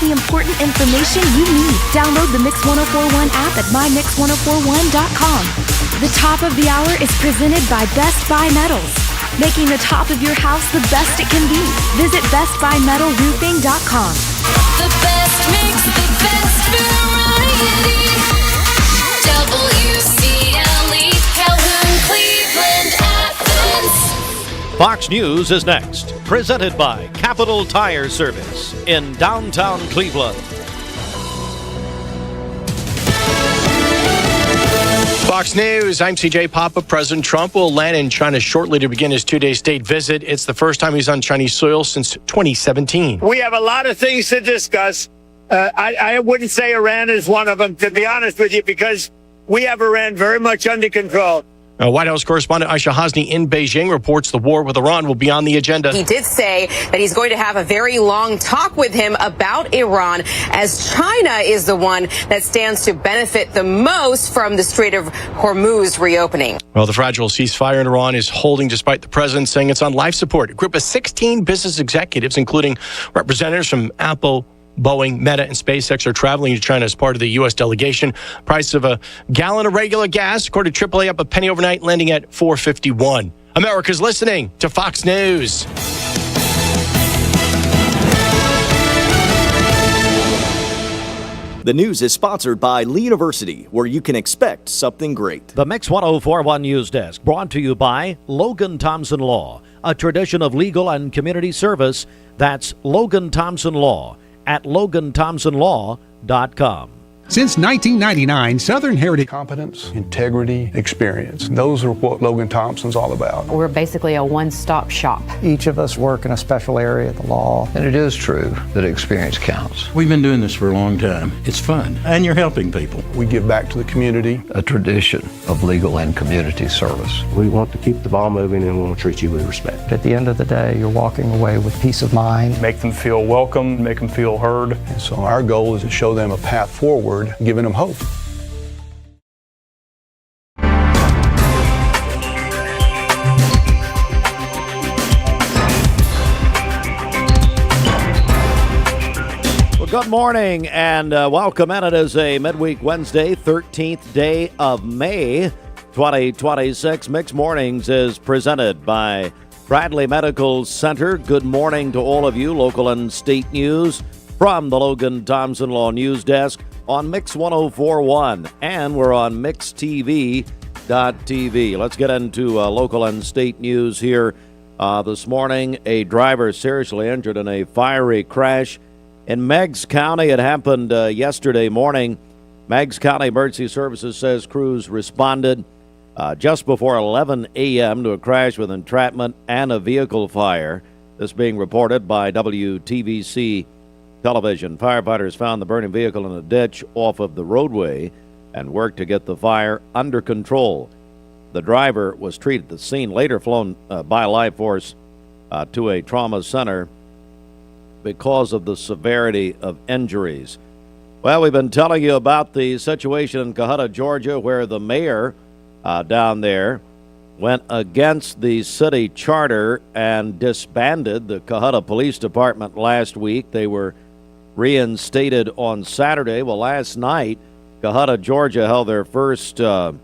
the important information you need. Download the Mix 1041 app at mymix1041.com. The top of the hour is presented by Best Buy Metals, making the top of your house the best it can be. Visit bestbuymetalroofing.com. The best mix, the best variety. WCLE, Calhoun, Cleveland, Athens. Fox News is next, presented by Capital Tire Service in downtown Cleveland. Fox News, I'm CJ Papa. President Trump will land in China shortly to begin his two-day state visit. It's the first time he's on Chinese soil since 2017. We have a lot of things to discuss. I wouldn't say Iran is one of them, to be honest with you, because we have Iran very much under control. White House correspondent Aisha Hasni in Beijing reports the war with Iran will be on the agenda. He did say that he's going to have a very long talk with him about Iran, as China is the one that stands to benefit the most from the Strait of Hormuz reopening. Well, the fragile ceasefire in Iran is holding despite the president saying it's on life support. A group of 16 business executives, including representatives from Apple, Boeing, Meta, and SpaceX, are traveling to China as part of the U.S. delegation. Price of a gallon of regular gas, according to AAA, up a penny overnight, landing at $4.51. America's listening to Fox News. The news is sponsored by Lee University, where you can expect something great. The Mix 1041 News Desk, brought to you by Logan Thompson Law, a tradition of legal and community service. That's Logan Thompson Law at LoganThompsonLaw.com. Since 1999, Southern Heritage competence, integrity, experience. Those are what Logan Thompson's all about. We're basically a one-stop shop. Each of us work in a special area of the law. And it is true that experience counts. We've been doing this for a long time. It's fun, and you're helping people. We give back to the community. A tradition of legal and community service. We want to keep the ball moving and we want to treat you with respect. At the end of the day, you're walking away with peace of mind. Make them feel welcome, make them feel heard. And so our goal is to show them a path forward, giving them hope. Well, good morning and welcome in. It is a midweek Wednesday, 13th day of May, 2026. Mixed Mornings is presented by Bradley Medical Center. Good morning to all of you. Local and state news from the Logan Thompson Law News Desk on Mix 1041, and we're on MixTV.tv. Let's get into local and state news here this morning. A driver seriously injured in a fiery crash in Meigs County. It happened yesterday morning. Meigs County Emergency Services says crews responded just before 11 a.m. to a crash with entrapment and a vehicle fire. This being reported by WTVC television. Firefighters found the burning vehicle in a ditch off of the roadway and worked to get the fire under control. The driver was treated at the scene, later flown by Life Force to a trauma center because of the severity of injuries. Well, we've been telling you about the situation in Cohutta, Georgia, where the mayor down there went against the city charter and disbanded the Cohutta Police Department last week. They were reinstated on Saturday. Well, last night, Cohutta, Georgia held their first town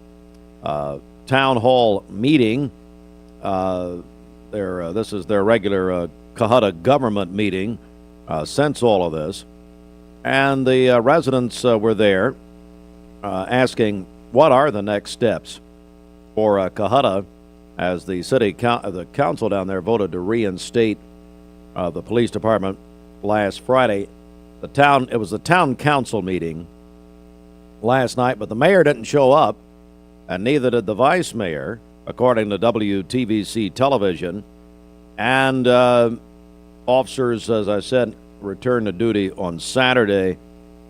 hall meeting. This is their regular Cohutta government meeting since all of this. And the residents were there asking what are the next steps for Cohutta as the the council down there voted to reinstate the police department last Friday. It was the town council meeting last night, but the mayor didn't show up, and neither did the vice mayor, according to WTVC television. And officers, as I said, returned to duty on Saturday.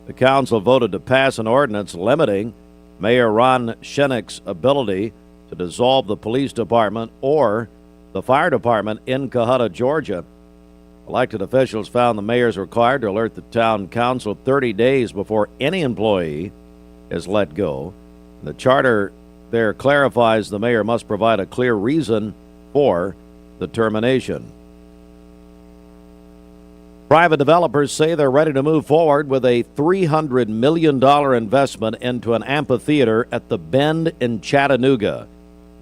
The council voted to pass an ordinance limiting Mayor Ron Shinnick's ability to dissolve the police department or the fire department in Cohutta, Georgia. Elected officials found the mayor is required to alert the town council 30 days before any employee is let go. The charter there clarifies the mayor must provide a clear reason for the termination. Private developers say they're ready to move forward with a $300 million investment into an amphitheater at the Bend in Chattanooga.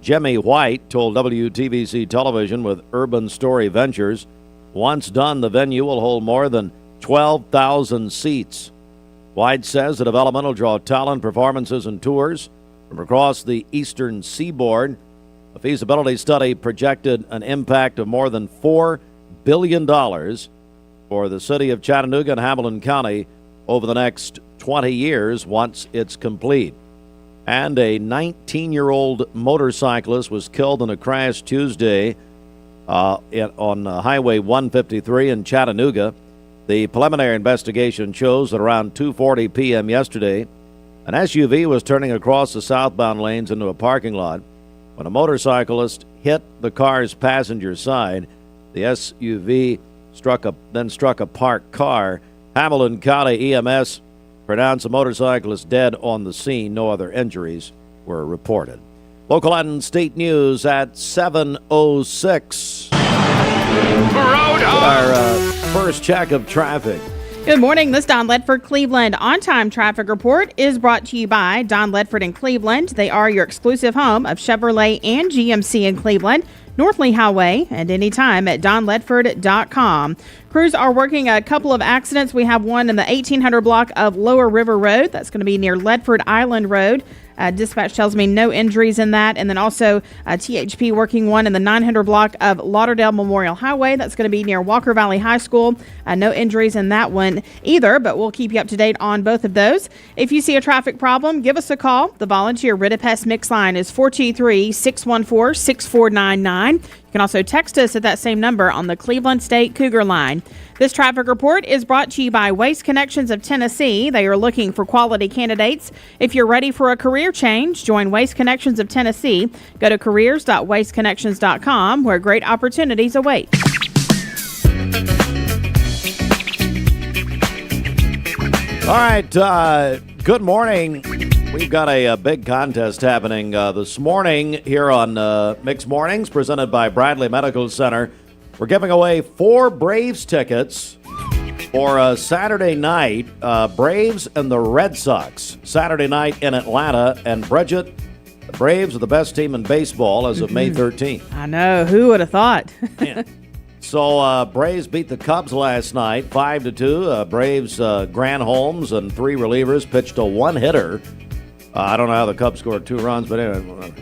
Jimmy White told WTVC Television with Urban Story Ventures, once done, the venue will hold more than 12,000 seats. White says the development will draw talent, performances, and tours from across the eastern seaboard. A feasibility study projected an impact of more than $4 billion for the city of Chattanooga and Hamilton County over the next 20 years once it's complete. And a 19-year-old motorcyclist was killed in a crash Tuesday on Highway 153 in Chattanooga. The preliminary investigation shows that around 2:40 p.m. yesterday, an SUV was turning across the southbound lanes into a parking lot when a motorcyclist hit the car's passenger side. The SUV struck a parked car. Hamilton County EMS pronounced the motorcyclist dead on the scene. No other injuries were reported. Local and state news at 7:06. Our first check of traffic. Good morning. This Don Ledford Cleveland on-time traffic report is brought to you by Don Ledford in Cleveland. They are your exclusive home of Chevrolet and GMC in Cleveland, North Lee Highway, and anytime at donledford.com. Crews are working a couple of accidents. We have one in the 1800 block of Lower River Road. That's going to be near Ledford Island Road. Dispatch tells me no injuries in that. And then also THP working one in the 900 block of Lauderdale Memorial Highway. That's going to be near Walker Valley High School. No injuries in that one either, but we'll keep you up to date on both of those. If you see a traffic problem, give us a call. The volunteer Rid-a-Pest Mix line is 423-614-6499. You can also text us at that same number on the Cleveland State Cougar line. This traffic report is brought to you by Waste Connections of Tennessee. They are looking for quality candidates. If you're ready for a career change, join Waste Connections of Tennessee. Go to careers.wasteconnections.com where great opportunities await. All right, good morning. We've got a big contest happening this morning here on Mixed Mornings, presented by Bradley Medical Center. We're giving away 4 Braves tickets for Saturday night, Braves and the Red Sox. Saturday night in Atlanta. And Bridget, the Braves are the best team in baseball as of May 13th. I know. Who would have thought? Yeah. So Braves beat the Cubs last night, 5-2. Braves, Grant Holmes and 3 relievers pitched a 1-hitter. I don't know how the Cubs scored 2 runs, but anyway.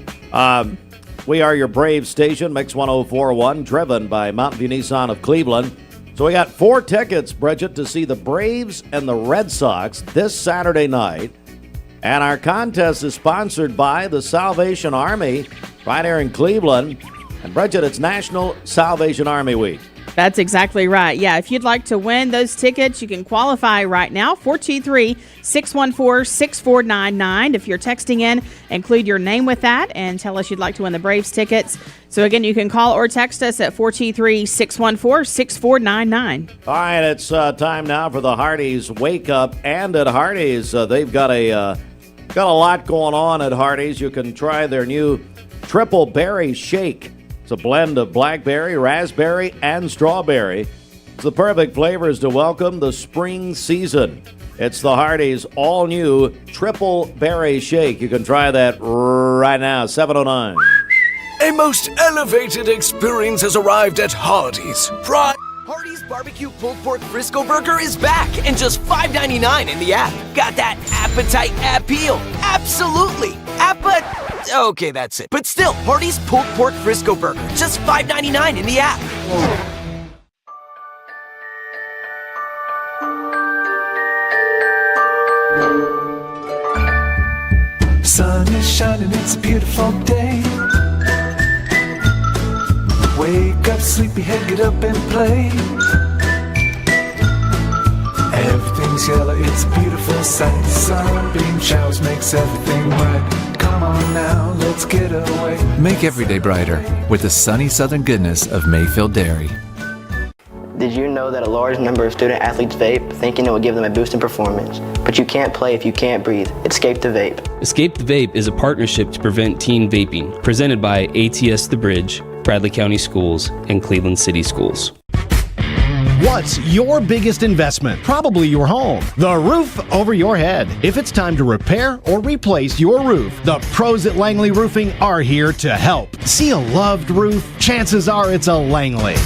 We are your Braves station, Mix 104.1, driven by Mountain View Nissan of Cleveland. So we got 4 tickets, Bridget, to see the Braves and the Red Sox this Saturday night. And our contest is sponsored by the Salvation Army right here in Cleveland. And Bridget, it's National Salvation Army Week. That's exactly right. Yeah, if you'd like to win those tickets, you can qualify right now, 423-614-6499. If you're texting in, include your name with that and tell us you'd like to win the Braves tickets. So, again, you can call or text us at 423-614-6499. All right, it's time now for the Hardee's Wake Up. And at Hardee's, they've got a lot going on at Hardee's. You can try their new Triple Berry Shake. It's a blend of blackberry, raspberry, and strawberry. It's the perfect flavors to welcome the spring season. It's the Hardee's all-new Triple Berry Shake. You can try that right now, 7:09. A most elevated experience has arrived at Hardee's. Hardee's Barbecue Pulled Pork Frisco Burger is back and just $5.99 in the app. Got that appetite appeal? Absolutely. Okay, that's it. But still, Hardee's Pulled Pork Frisco Burger, just $5.99 in the app. Sun is shining, it's a beautiful day. Wake up, sleepyhead, get up and play. Everything's yellow, it's a beautiful sight. Sunbeam showers makes everything right. Come on now, let's get away. Make every day brighter with the sunny southern goodness of Mayfield Dairy. Did you know that a large number of student athletes vape, thinking it will give them a boost in performance? But you can't play if you can't breathe. Escape the Vape. Escape the Vape is a partnership to prevent teen vaping, presented by ATS The Bridge, Bradley County Schools, and Cleveland City Schools. What's your biggest investment? Probably your home. The roof over your head. If it's time to repair or replace your roof, the pros at Langley Roofing are here to help. See a loved roof? Chances are it's a Langley.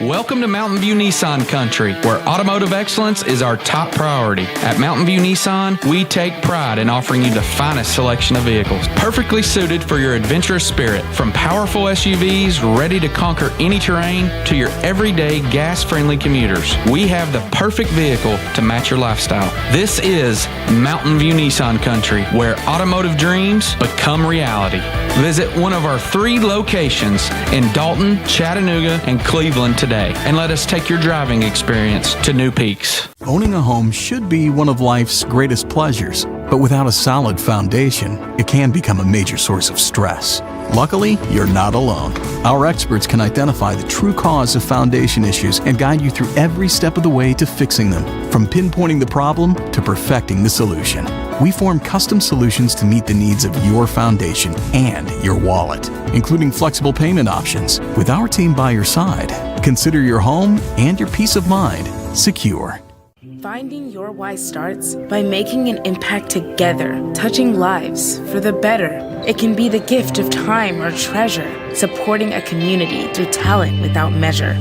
Welcome to Mountain View Nissan Country, where automotive excellence is our top priority. At Mountain View Nissan, we take pride in offering you the finest selection of vehicles, perfectly suited for your adventurous spirit. From powerful SUVs ready to conquer any terrain to your everyday gas-friendly commuters, we have the perfect vehicle to match your lifestyle. This is Mountain View Nissan Country, where automotive dreams become reality. Visit one of our 3 locations in Dalton, Chattanooga, and Cleveland today, and let us take your driving experience to new peaks. Owning a home should be one of life's greatest pleasures, but without a solid foundation, it can become a major source of stress. Luckily, you're not alone. Our experts can identify the true cause of foundation issues and guide you through every step of the way to fixing them, from pinpointing the problem to perfecting the solution. We form custom solutions to meet the needs of your foundation and your wallet, including flexible payment options. With our team by your side, consider your home and your peace of mind secure. Finding your why starts by making an impact together, touching lives for the better. It can be the gift of time or treasure, supporting a community through talent without measure.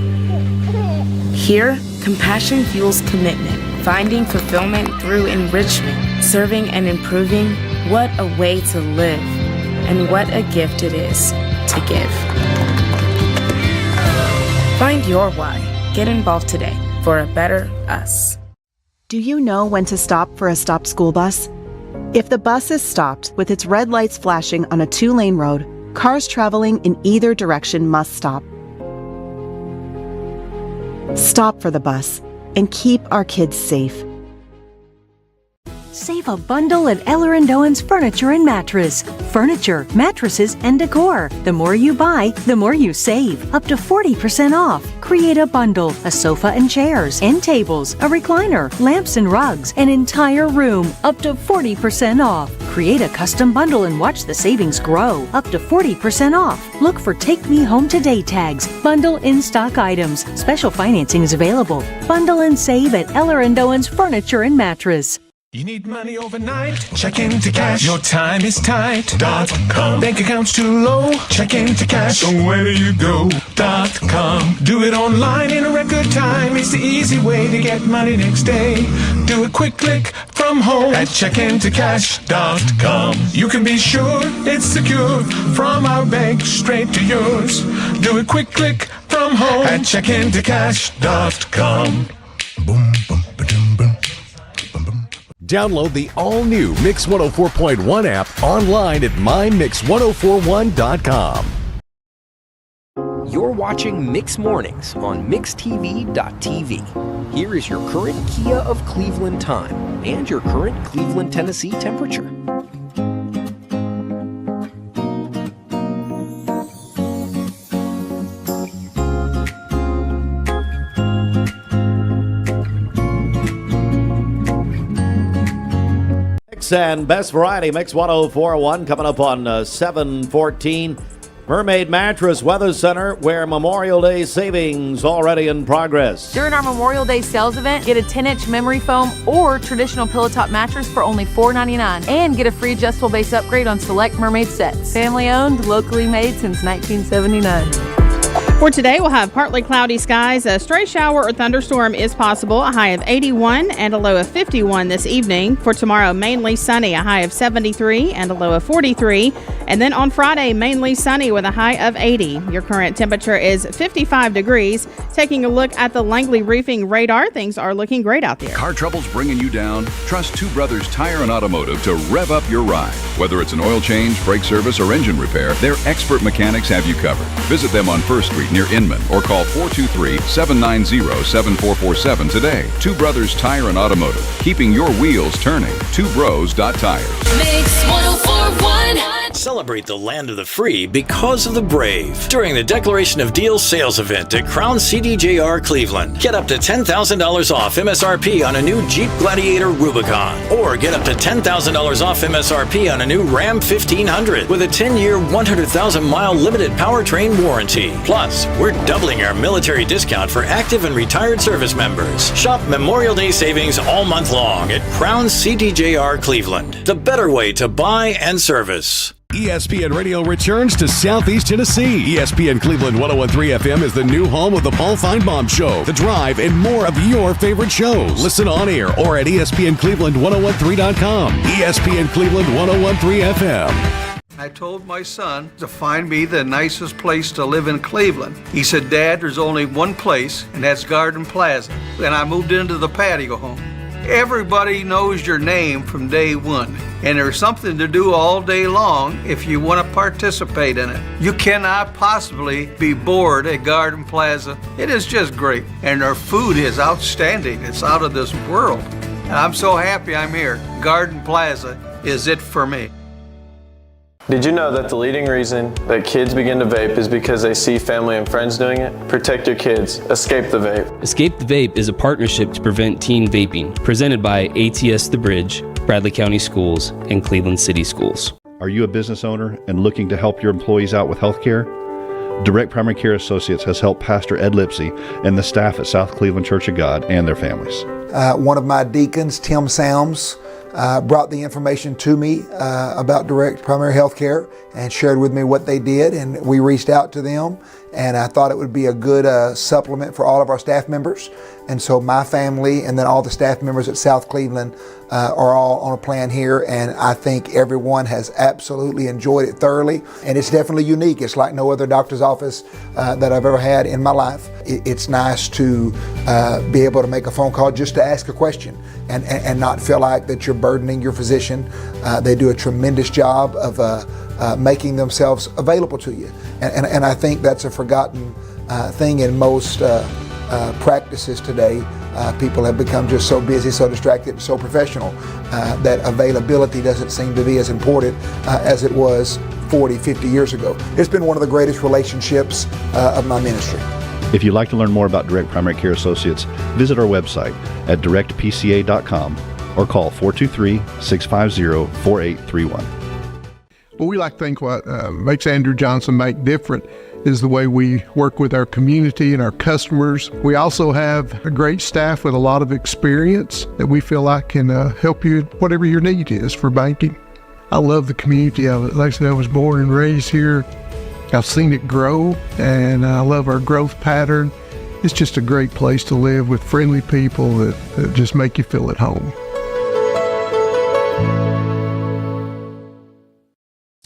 Here, compassion fuels commitment, finding fulfillment through enrichment, serving and improving. What a way to live, and what a gift it is to give. Find your why. Get involved today for a better us. Do you know when to stop for a stopped school bus? If the bus is stopped with its red lights flashing on a 2-lane road, cars traveling in either direction must stop. Stop for the bus and keep our kids safe. Save a bundle at Eller & Owen's Furniture and Mattress. Furniture, mattresses, and decor. The more you buy, the more you save. Up to 40% off. Create a bundle, a sofa and chairs, end tables, a recliner, lamps and rugs, an entire room. Up to 40% off. Create a custom bundle and watch the savings grow. Up to 40% off. Look for Take Me Home Today tags. Bundle in-stock items. Special financing is available. Bundle and save at Eller & Owen's Furniture and Mattress. You need money overnight? Check into cash. Your time is tight.com. Bank account's too low? Check into cash. So where do you go.com? Do it online in a record time. It's the easy way to get money next day. Do a quick click from home at checkintocash.com. You can be sure it's secure from our bank straight to yours. Do a quick click from home at checkintocash.com. Boom, boom, ba-dum, boom. Download the all-new Mix 104.1 app online at mymix1041.com. You're watching Mix Mornings on mixtv.tv. Here is your current Kia of Cleveland time and your current Cleveland, Tennessee temperature. And best variety Mix 104.1 coming up on 7:14. Mermaid Mattress Weather Center, where Memorial Day savings already in progress. During our Memorial Day sales event, get a 10-inch memory foam or traditional pillow top mattress for only $4.99 and get a free adjustable base upgrade on select Mermaid sets. Family owned, locally made since 1979. For today, we'll have partly cloudy skies. A stray shower or thunderstorm is possible. A high of 81 and a low of 51 this evening. For tomorrow, mainly sunny. A high of 73 and a low of 43. And then on Friday, mainly sunny with a high of 80. Your current temperature is 55 degrees. Taking a look at the Langley Roofing radar, things are looking great out there. Car troubles bringing you down? Trust Two Brothers Tire and Automotive to rev up your ride. Whether it's an oil change, brake service, or engine repair, their expert mechanics have you covered. Visit them on 1st Street near Inman or call 423-790-7447 today. Two Brothers Tire and Automotive, keeping your wheels turning. TwoBros.tires. Mix 104.1. Celebrate the land of the free because of the brave during the Declaration of Deals sales event at Crown CDJR Cleveland. Get up to $10,000 off MSRP on a new Jeep Gladiator Rubicon, or get up to $10,000 off MSRP on a new Ram 1500 with a 10-year, 100,000-mile limited powertrain warranty. Plus, we're doubling our military discount for active and retired service members. Shop Memorial Day savings all month long at Crown CDJR Cleveland. The better way to buy and service. ESPN Radio returns to Southeast Tennessee. ESPN Cleveland 101.3 FM is the new home of the Paul Feinbaum Show, The Drive, and more of your favorite shows. Listen on air or at ESPNCleveland1013.com. ESPN Cleveland 101.3 FM. I told my son to find me the nicest place to live in Cleveland. He said, Dad, there's only one place, and that's Garden Plaza. And I moved into the patio home. Everybody knows your name from day one, and there's something to do all day long if you want to participate in it. You cannot possibly be bored at Garden Plaza. It is just great, and their food is outstanding. It's out of this world. And I'm so happy I'm here. Garden Plaza is it for me. Did you know that the leading reason that kids begin to vape is because they see family and friends doing it? Protect your kids. Escape the Vape. Escape the Vape is a partnership to prevent teen vaping, presented by ATS The Bridge, Bradley County Schools, and Cleveland City Schools. Are you a business owner and looking to help your employees out with health care? Direct Primary Care Associates has helped Pastor Ed Lipsey and the staff at South Cleveland Church of God and their families. One of my deacons, Tim Salms, brought the information to me about direct primary health care and shared with me what they did, and we reached out to them, and I thought it would be a good supplement for all of our staff members. And so my family and then all the staff members at South Cleveland are all on a plan here, and I think everyone has absolutely enjoyed it thoroughly, and it's definitely unique. It's like no other doctor's office that I've ever had in my life. It's nice to be able to make a phone call just to ask a question and not feel like that you're burdening your physician. They do a tremendous job of making themselves available to you, and I think that's a forgotten thing in most practices today. People have become just so busy, so distracted, so professional that availability doesn't seem to be as important as it was 40, 50 years ago. It's been one of the greatest relationships of my ministry. If you'd like to learn more about Direct Primary Care Associates, visit our website at directpca.com or call 423-650-4831. Well, we like to think what makes Andrew Johnson make different is the way we work with our community and our customers. We also have a great staff with a lot of experience that we feel like can help you whatever your need is for banking. I love the community of it. Like I said, I was born and raised here. I've seen it grow, and I love our growth pattern. It's just a great place to live with friendly people that just make you feel at home.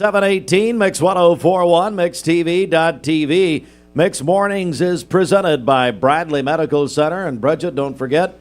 718 Mix 1041, MixTV.tv. Mix Mornings is presented by Bradley Medical Center. And Bridget, don't forget,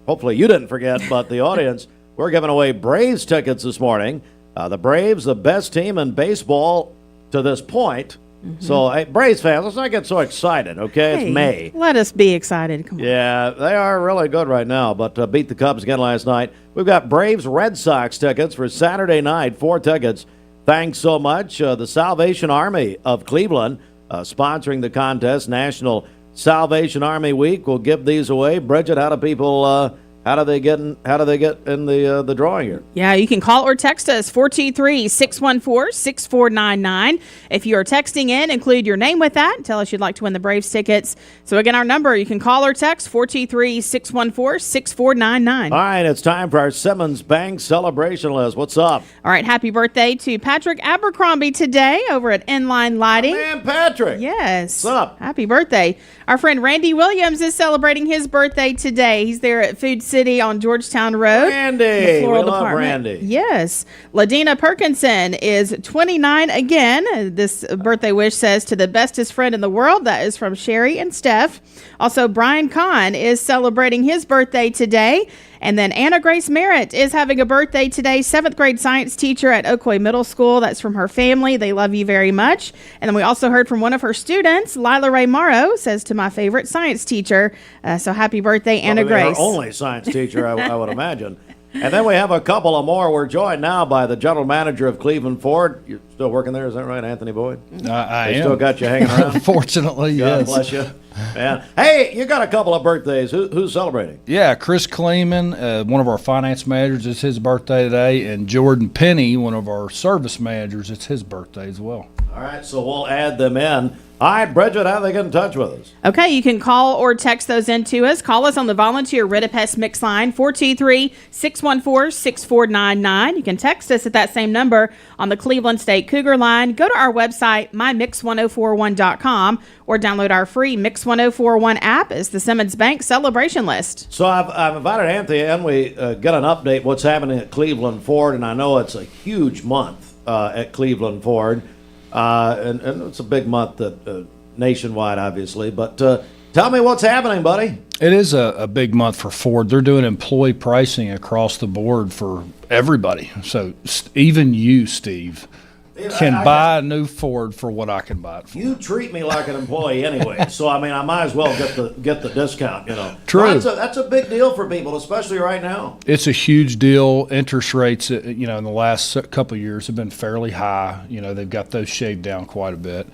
hopefully you didn't forget, but the audience, we're giving away Braves tickets this morning. The Braves, the best team in baseball to this point. Mm-hmm. So, hey, Braves fans, let's not get so excited, okay? Hey, it's May. Let us be excited. Come on. Yeah, they are really good right now, but beat the Cubs again last night. We've got Braves Red Sox tickets for Saturday night, 4 tickets. Thanks so much. The Salvation Army of Cleveland sponsoring the contest, National Salvation Army Week. We'll give these away. Bridget, how do people how do they get in the drawing here? Yeah, you can call or text us 423-614-6499. If you are texting in, include your name with that. Tell us you'd like to win the Braves tickets. So again, our number, you can call or text 423-614-6499. All right, it's time for our Simmons Bank celebration list. What's up? All right, happy birthday to Patrick Abercrombie today over at Inline Lighting. Oh, man, Patrick. Yes. What's up? Happy birthday. Our friend Randy Williams is celebrating his birthday today. He's there at Food City on Georgetown Road. Randy. We love Randy. Yes. Ladina Perkinson is 29 again. This birthday wish says to the bestest friend in the world. That is from Sherry and Steph. Also, Brian Kahn is celebrating his birthday today. And then Anna Grace Merritt is having a birthday today, 7th grade science teacher at Oakwood Middle School. That's from her family. They love you very much. And then we also heard from one of her students, Lila Ray Morrow, says to my favorite science teacher. So happy birthday, Anna Grace. Her only science teacher, I would imagine. And then we have a couple of more. We're joined now by the general manager of Cleveland Ford. You're still working there, is that right, Anthony Boyd? I am. Still got you hanging around? Fortunately, God yes. bless you. Man. Hey, you got a couple of birthdays. Who's celebrating? Yeah, Chris Kleeman, one of our finance managers, it's his birthday today, and Jordan Penny, one of our service managers, it's his birthday as well. All right, so we'll add them in. All right, Bridget, how do they get in touch with us? Okay, you can call or text those in to us. Call us on the volunteer Ridipest Mix line, 423-614-6499. You can text us at that same number on the Cleveland State Cougar line. Go to our website, mymix1041.com, or download our free Mix 1041 app as the Simmons Bank celebration list. So I've invited Anthony and we get an update what's happening at Cleveland Ford, and I know it's a huge month at Cleveland Ford. And it's a big month nationwide, obviously. But tell me what's happening, buddy. It is a big month for Ford. They're doing employee pricing across the board for everybody. So even you, Steve, can buy a new Ford for what I can buy it for. You treat me like an employee anyway, so I mean I might as well get the discount. True. That's a big deal for people, especially right now. It's a huge deal. Interest rates, in the last couple of years have been fairly high. They've got those shaved down quite a bit.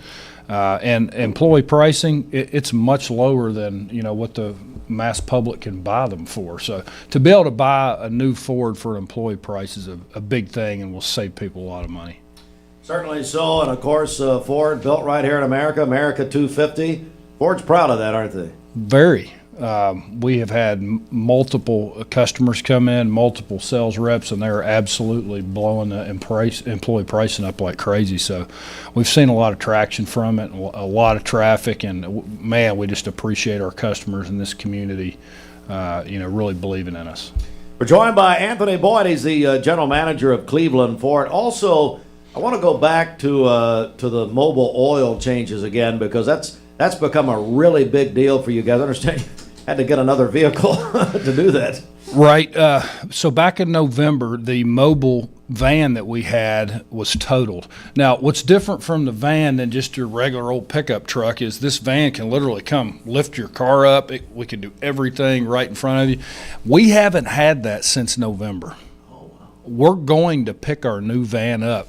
And employee pricing, it's much lower than, what the mass public can buy them for. So to be able to buy a new Ford for an employee price is a big thing and will save people a lot of money. Certainly so, and of course Ford, built right here in America 250. Ford's proud of that, aren't they? Very. We have had multiple customers come in, multiple sales reps, and they're absolutely blowing the employee pricing up like crazy. So we've seen a lot of traction from it, a lot of traffic, and man, we just appreciate our customers in this community, really believing in us. We're joined by Anthony Boyd. He's the general manager of Cleveland Ford. Also, I want to go back to the mobile oil changes again, because that's become a really big deal for you guys. I understand you had to get another vehicle to do that. Right. So back in November, the mobile van that we had was totaled. Now, what's different from the van than just your regular old pickup truck is this van can literally come lift your car up. We can do everything right in front of you. We haven't had that since November. We're going to pick our new van up.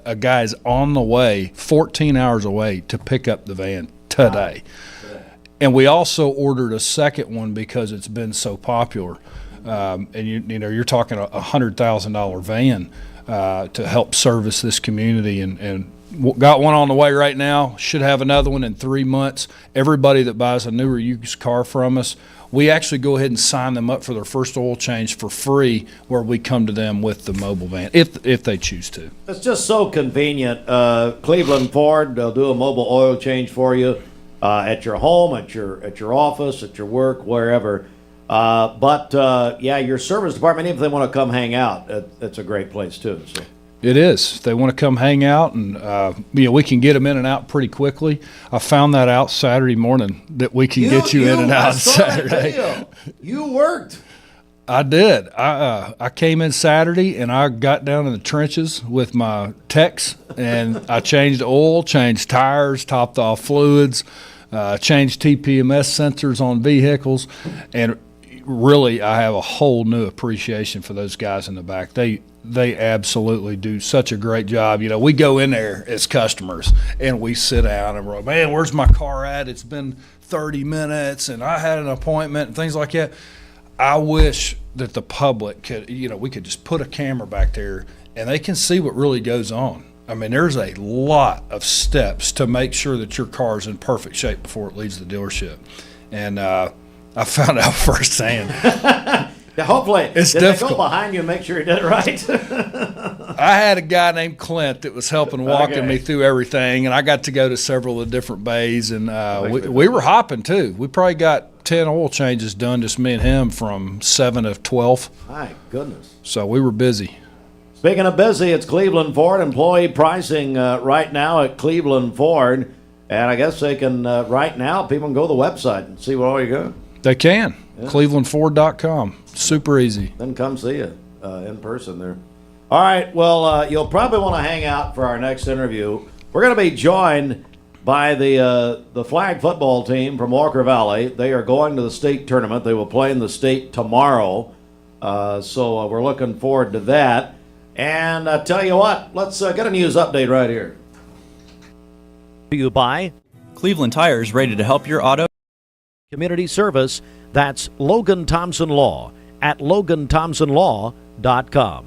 A guy's on the way, 14 hours away, to pick up the van today. And we also ordered a second one because it's been so popular. And you're talking a $100,000 van to help service this community, and got one on the way right now. Should have another one in 3 months. Everybody that buys a new or used car from us, we actually go ahead and sign them up for their first oil change for free, where we come to them with the mobile van if they choose to. It's just so convenient. Cleveland Ford, they'll do a mobile oil change for you at your home, at your office, at your work, wherever. But your service department, even if they want to come hang out, it's a great place too. So. It is. If they want to come hang out, and we can get them in and out pretty quickly. I found that out Saturday morning that we can get you in and out Saturday. You worked. I did. I came in Saturday and I got down in the trenches with my techs, and I changed oil, changed tires, topped off fluids, changed TPMS sensors on vehicles, and really I have a whole new appreciation for those guys in the back. They absolutely do such a great job. We go in there as customers and we sit down and we're like, man, where's my car at? It's been 30 minutes and I had an appointment and things like that. I wish that the public could, we could just put a camera back there and they can see what really goes on. I mean, there's a lot of steps to make sure that your car is in perfect shape before it leaves the dealership. And I found out firsthand. Hopefully, it's did difficult. They go behind you and make sure you did it right? I had a guy named Clint that was helping walking me through everything, and I got to go to several of the different bays, and we were hopping too. We probably got 10 oil changes done, just me and him, from 7 to 12. My goodness. So we were busy. Speaking of busy, it's Cleveland Ford employee pricing right now at Cleveland Ford, and I guess they can right now people can go to the website and see where all you go. They can. Yeah. ClevelandFord.com. Super easy. Then come see you in person there. All right. Well, you'll probably want to hang out for our next interview. We're going to be joined by the flag football team from Walker Valley. They are going to the state tournament. They will play in the state tomorrow. So we're looking forward to that. And I tell you what, let's get a news update right here. To you by Cleveland Tires, ready to help your auto. Community Service. That's Logan Thompson Law at LoganThompsonLaw.com.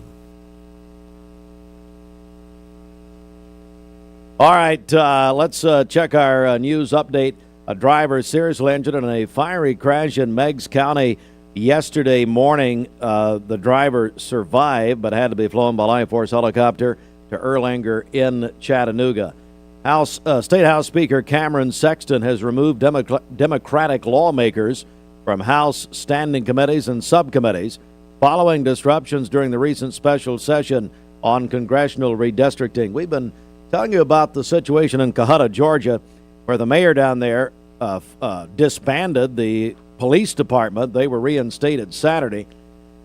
All right, let's check our news update. A driver seriously injured in a fiery crash in Meigs County yesterday morning. The driver survived but had to be flown by Life Force helicopter to Erlanger in Chattanooga. State House Speaker Cameron Sexton has removed Democratic lawmakers from House standing committees and subcommittees following disruptions during the recent special session on congressional redistricting. We've been telling you about the situation in Cohutta, Georgia, where the mayor down there disbanded the police department. They were reinstated Saturday,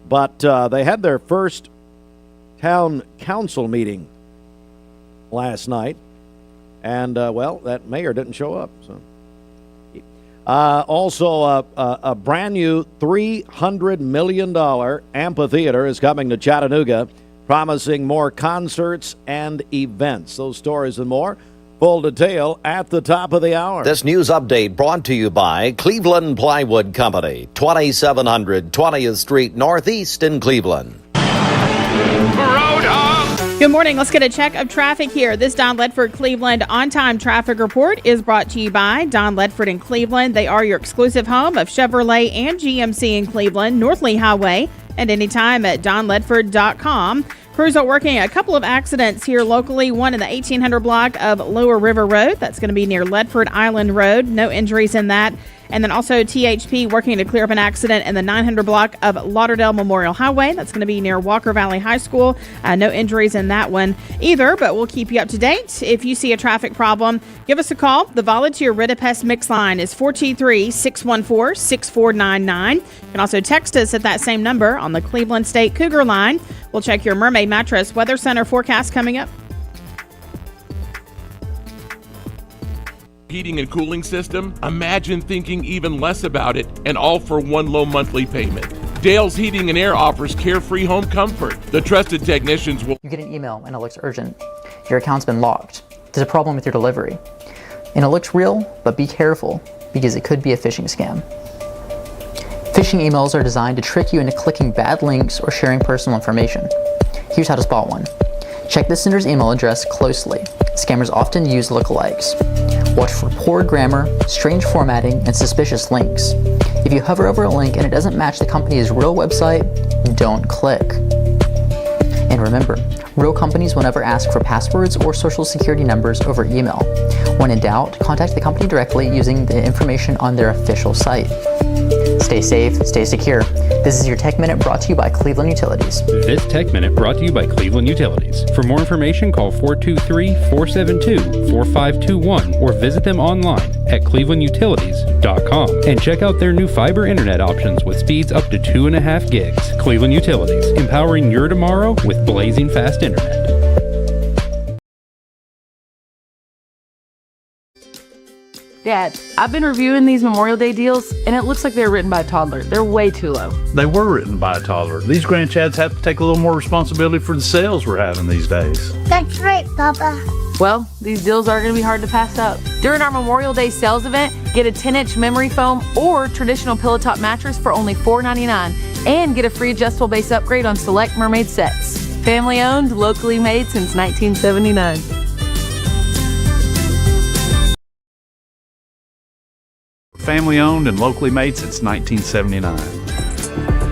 but they had their first town council meeting last night, and well, that mayor didn't show up. So, also, a brand new $300 million amphitheater is coming to Chattanooga, promising more concerts and events. Those stories and more. Full detail at the top of the hour. This news update brought to you by Cleveland Plywood Company, 2700 20th Street Northeast in Cleveland. Good morning. Let's get a check of traffic here. This Don Ledford Cleveland on-time traffic report is brought to you by Don Ledford in Cleveland. They are your exclusive home of Chevrolet and GMC in Cleveland, North Lee Highway, and anytime at donledford.com. Crews are working a couple of accidents here locally, one in the 1800 block of Lower River Road. That's going to be near Ledford Island Road. No injuries in that. And then also THP working to clear up an accident in the 900 block of Lauderdale Memorial Highway. That's going to be near Walker Valley High School. No injuries in that one either, but we'll keep you up to date. If you see a traffic problem, give us a call. The Volunteer Ridipest Mix line is 423-614-6499. You can also text us at that same number on the Cleveland State Cougar line. We'll check your Mermaid Mattress Weather Center forecast coming up. Heating and cooling system? Imagine thinking even less about it, and all for one low monthly payment. Dale's Heating and Air offers carefree home comfort. The trusted technicians will... You get an email and it looks urgent. Your account's been locked. There's a problem with your delivery. And it looks real, but be careful, because it could be a phishing scam. Phishing emails are designed to trick you into clicking bad links or sharing personal information. Here's how to spot one. Check the sender's email address closely. Scammers often use lookalikes. Watch for poor grammar, strange formatting, and suspicious links. If you hover over a link and it doesn't match the company's real website, don't click. And remember, real companies will never ask for passwords or social security numbers over email. When in doubt, contact the company directly using the information on their official site. Stay safe, stay secure. This is your Tech Minute brought to you by Cleveland Utilities. This Tech Minute brought to you by Cleveland Utilities. For more information, call 423-472-4521 or visit them online at clevelandutilities.com and check out their new fiber internet options with speeds up to 2.5 gigs. Cleveland Utilities, empowering your tomorrow with blazing fast internet. Dad, I've been reviewing these Memorial Day deals, and it looks like they're written by a toddler. They're way too low. They were written by a toddler. These grandchads have to take a little more responsibility for the sales we're having these days. That's right, Papa. Well, these deals are going to be hard to pass up. During our Memorial Day sales event, get a 10-inch memory foam or traditional pillow top mattress for only $4.99 and get a free adjustable base upgrade on select Mermaid sets. Family owned, locally made since 1979. Family owned and locally made since 1979.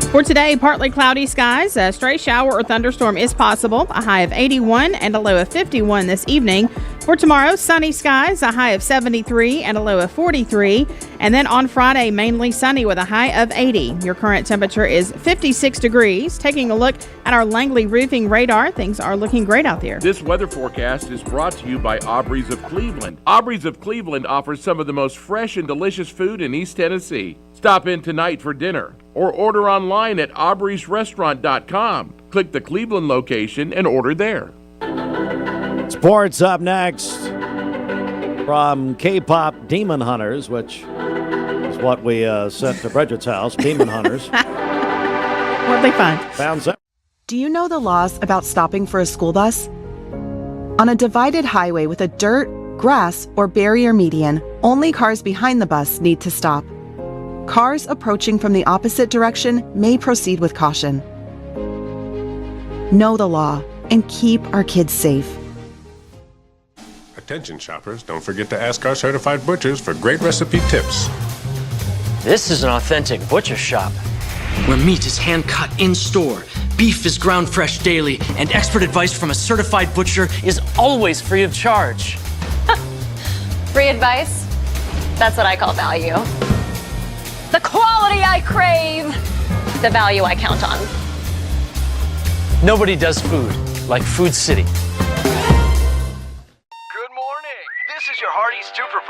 For today, partly cloudy skies. A stray shower or thunderstorm is possible. A high of 81 and a low of 51 this evening. For tomorrow, sunny skies, a high of 73 and a low of 43. And then on Friday, mainly sunny with a high of 80. Your current temperature is 56 degrees. Taking a look at our Langley roofing radar, things are looking great out there. This weather forecast is brought to you by Aubrey's of Cleveland. Aubrey's of Cleveland offers some of the most fresh and delicious food in East Tennessee. Stop in tonight for dinner or order online at aubreysrestaurant.com. Click the Cleveland location and order there. Sports up next from K-pop Demon Hunters, which is what we sent to Bridget's house, Demon Hunters. Worldly Fund. Sounds it. Do you know the laws about stopping for a school bus? On a divided highway with a dirt, grass, or barrier median, only cars behind the bus need to stop. Cars approaching from the opposite direction may proceed with caution. Know the law and keep our kids safe. Attention shoppers, don't forget to ask our certified butchers for great recipe tips. This is an authentic butcher shop, where meat is hand-cut in-store, beef is ground fresh daily, and expert advice from a certified butcher is always free of charge. Free advice? That's what I call value. The quality I crave, the value I count on. Nobody does food like Food City. This is your Hardee's 2 for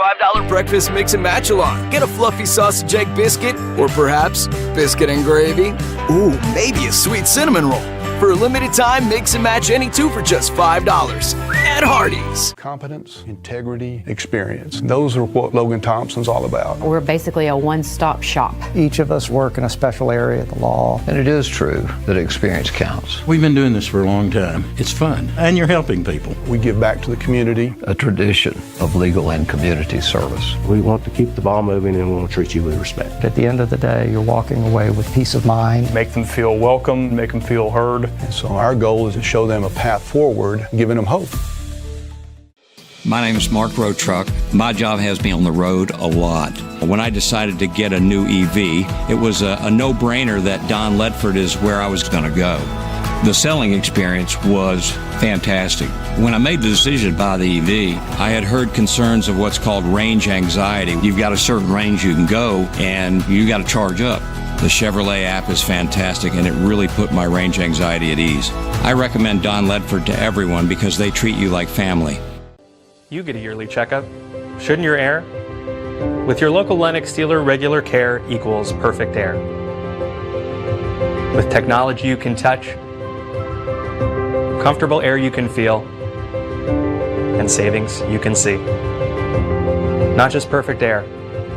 $5 breakfast mix and match along. Get a fluffy sausage egg biscuit, or perhaps biscuit and gravy. Ooh, maybe a sweet cinnamon roll. For a limited time, mix and match any 2 for just $5 at Hardee's. Competence, integrity, experience. Those are what Logan Thompson's all about. We're basically a one-stop shop. Each of us work in a special area of the law. And it is true that experience counts. We've been doing this for a long time. It's fun, and you're helping people. We give back to the community. A tradition of legal and community service. We want to keep the ball moving and we want to treat you with respect. At the end of the day, you're walking away with peace of mind. Make them feel welcome, make them feel heard. And so our goal is to show them a path forward, giving them hope. My name is Mark Road Truck. My job has me on the road a lot. When I decided to get a new EV, it was a no-brainer that Don Ledford is where I was going to go. The selling experience was fantastic. When I made the decision to buy the EV, I had heard concerns of what's called range anxiety. You've got a certain range you can go, and you got to charge up. The Chevrolet app is fantastic, and it really put my range anxiety at ease. I recommend Don Ledford to everyone because they treat you like family. You get a yearly checkup. Shouldn't your air? With your local Lennox dealer, regular care equals perfect air. With technology you can touch, comfortable air you can feel, and savings you can see. Not just perfect air,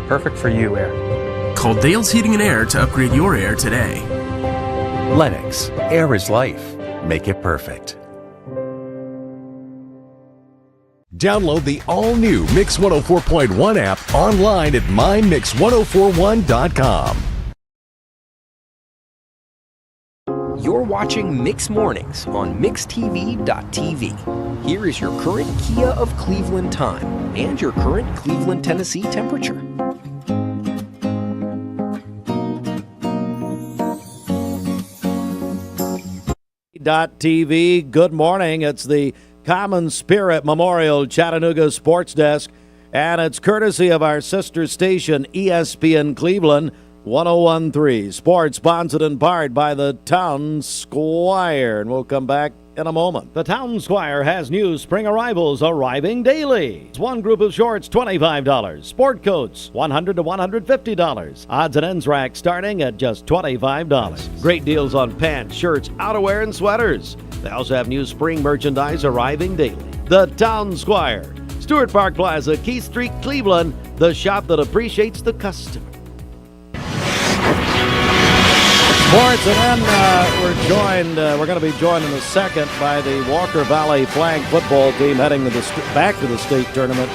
perfect for you air. Call Dale's Heating and Air to upgrade your air today. Lennox, air is life. Make it perfect. Download the all-new Mix 104.1 app online at mymix1041.com. You're watching Mix Mornings on MixTV.tv. Here is your current Kia of Cleveland time and your current Cleveland, Tennessee temperature. TV. Good morning. It's the Common Spirit Memorial Chattanooga Sports Desk, and it's courtesy of our sister station, ESPN Cleveland 101.3. Sports sponsored in part by the Town Squire, and we'll come back in a moment. The Town Squire has new spring arrivals arriving daily. One group of shorts, $25. Sport coats, $100 to $150. Odds and ends rack starting at just $25. Great deals on pants, shirts, outerwear, and sweaters. They also have new spring merchandise arriving daily. The Town Squire, Stewart Park Plaza, Keith Street, Cleveland, the shop that appreciates the customer. Sports, and then we're going to be joined in a second by the Walker Valley flag football team heading back to the state tournament.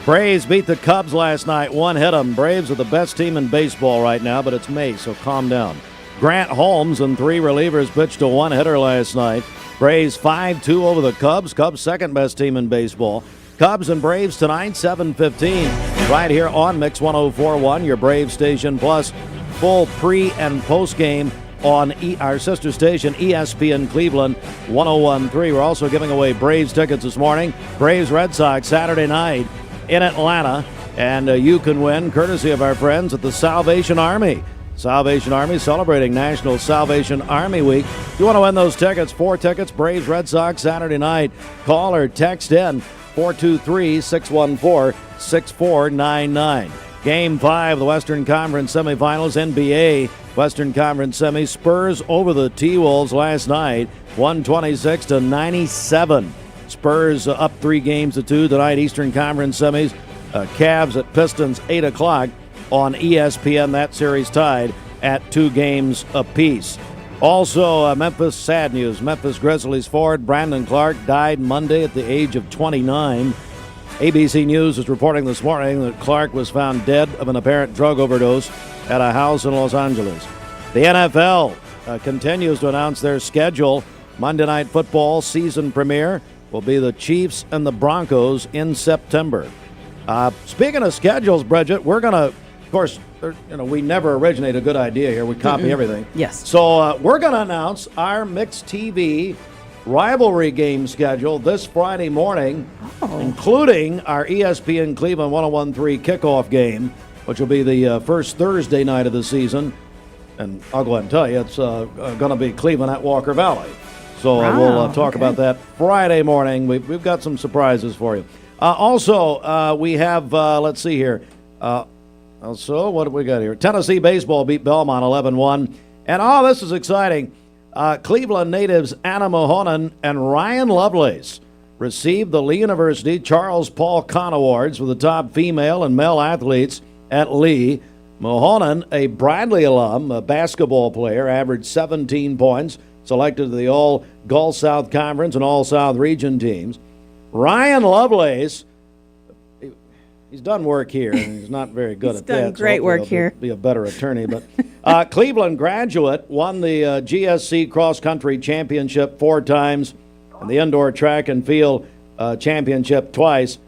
Braves beat the Cubs last night. One hit them. Braves are the best team in baseball right now, but it's May, so calm down. Grant Holmes and 3 relievers pitched a one-hitter last night. Braves 5-2 over the Cubs. Cubs second best team in baseball. Cubs and Braves tonight, 7:15, right here on Mix 104.1, your Braves station, plus full pre- and post-game on our sister station, ESPN Cleveland 101.3. We're also giving away Braves tickets this morning. Braves Red Sox Saturday night in Atlanta, and you can win courtesy of our friends at the Salvation Army. Salvation Army celebrating National Salvation Army Week. If you want to win those tickets, 4 tickets, Braves Red Sox Saturday night, call or text in 423-614-6499. Game 5 of the Western Conference semifinals, NBA Western Conference semis. Spurs over the T-Wolves last night, 126-97. Spurs up 3 games to 2 tonight. Eastern Conference semis, Cavs at Pistons, 8 o'clock on ESPN. That series tied at 2 games apiece. Also, Memphis, sad news. Memphis Grizzlies forward Brandon Clark died Monday at the age of 29. ABC News is reporting this morning that Clark was found dead of an apparent drug overdose at a house in Los Angeles. The NFL continues to announce their schedule. Monday Night Football season premiere will be the Chiefs and the Broncos in September. Speaking of schedules, Bridget, we're going to, of course, we never originate a good idea here. We copy everything. Yes. So we're going to announce our mixed TV rivalry game schedule this Friday morning, including our ESPN Cleveland 101.3 kickoff game, which will be the first Thursday night of the season. And I'll go ahead and tell you, it's going to be Cleveland at Walker Valley. So we'll talk about that Friday morning. We've got some surprises for you. Also, we have, let's see here. So what have we got here? Tennessee baseball beat Belmont 11-1. And, this is exciting. Cleveland natives Anna Mohonen and Ryan Lovelace received the Lee University Charles Paul Kahn Awards for the top female and male athletes at Lee. Mohonen, a Bradley alum, a basketball player, averaged 17 points, selected to the All-Gulf South Conference and All-South Region teams. Ryan Lovelace, he's done work here, and he's not very good at that. He's done great work here. Be a better attorney. But Cleveland graduate won the GSC Cross Country Championship 4 times and the Indoor Track and Field Championship twice.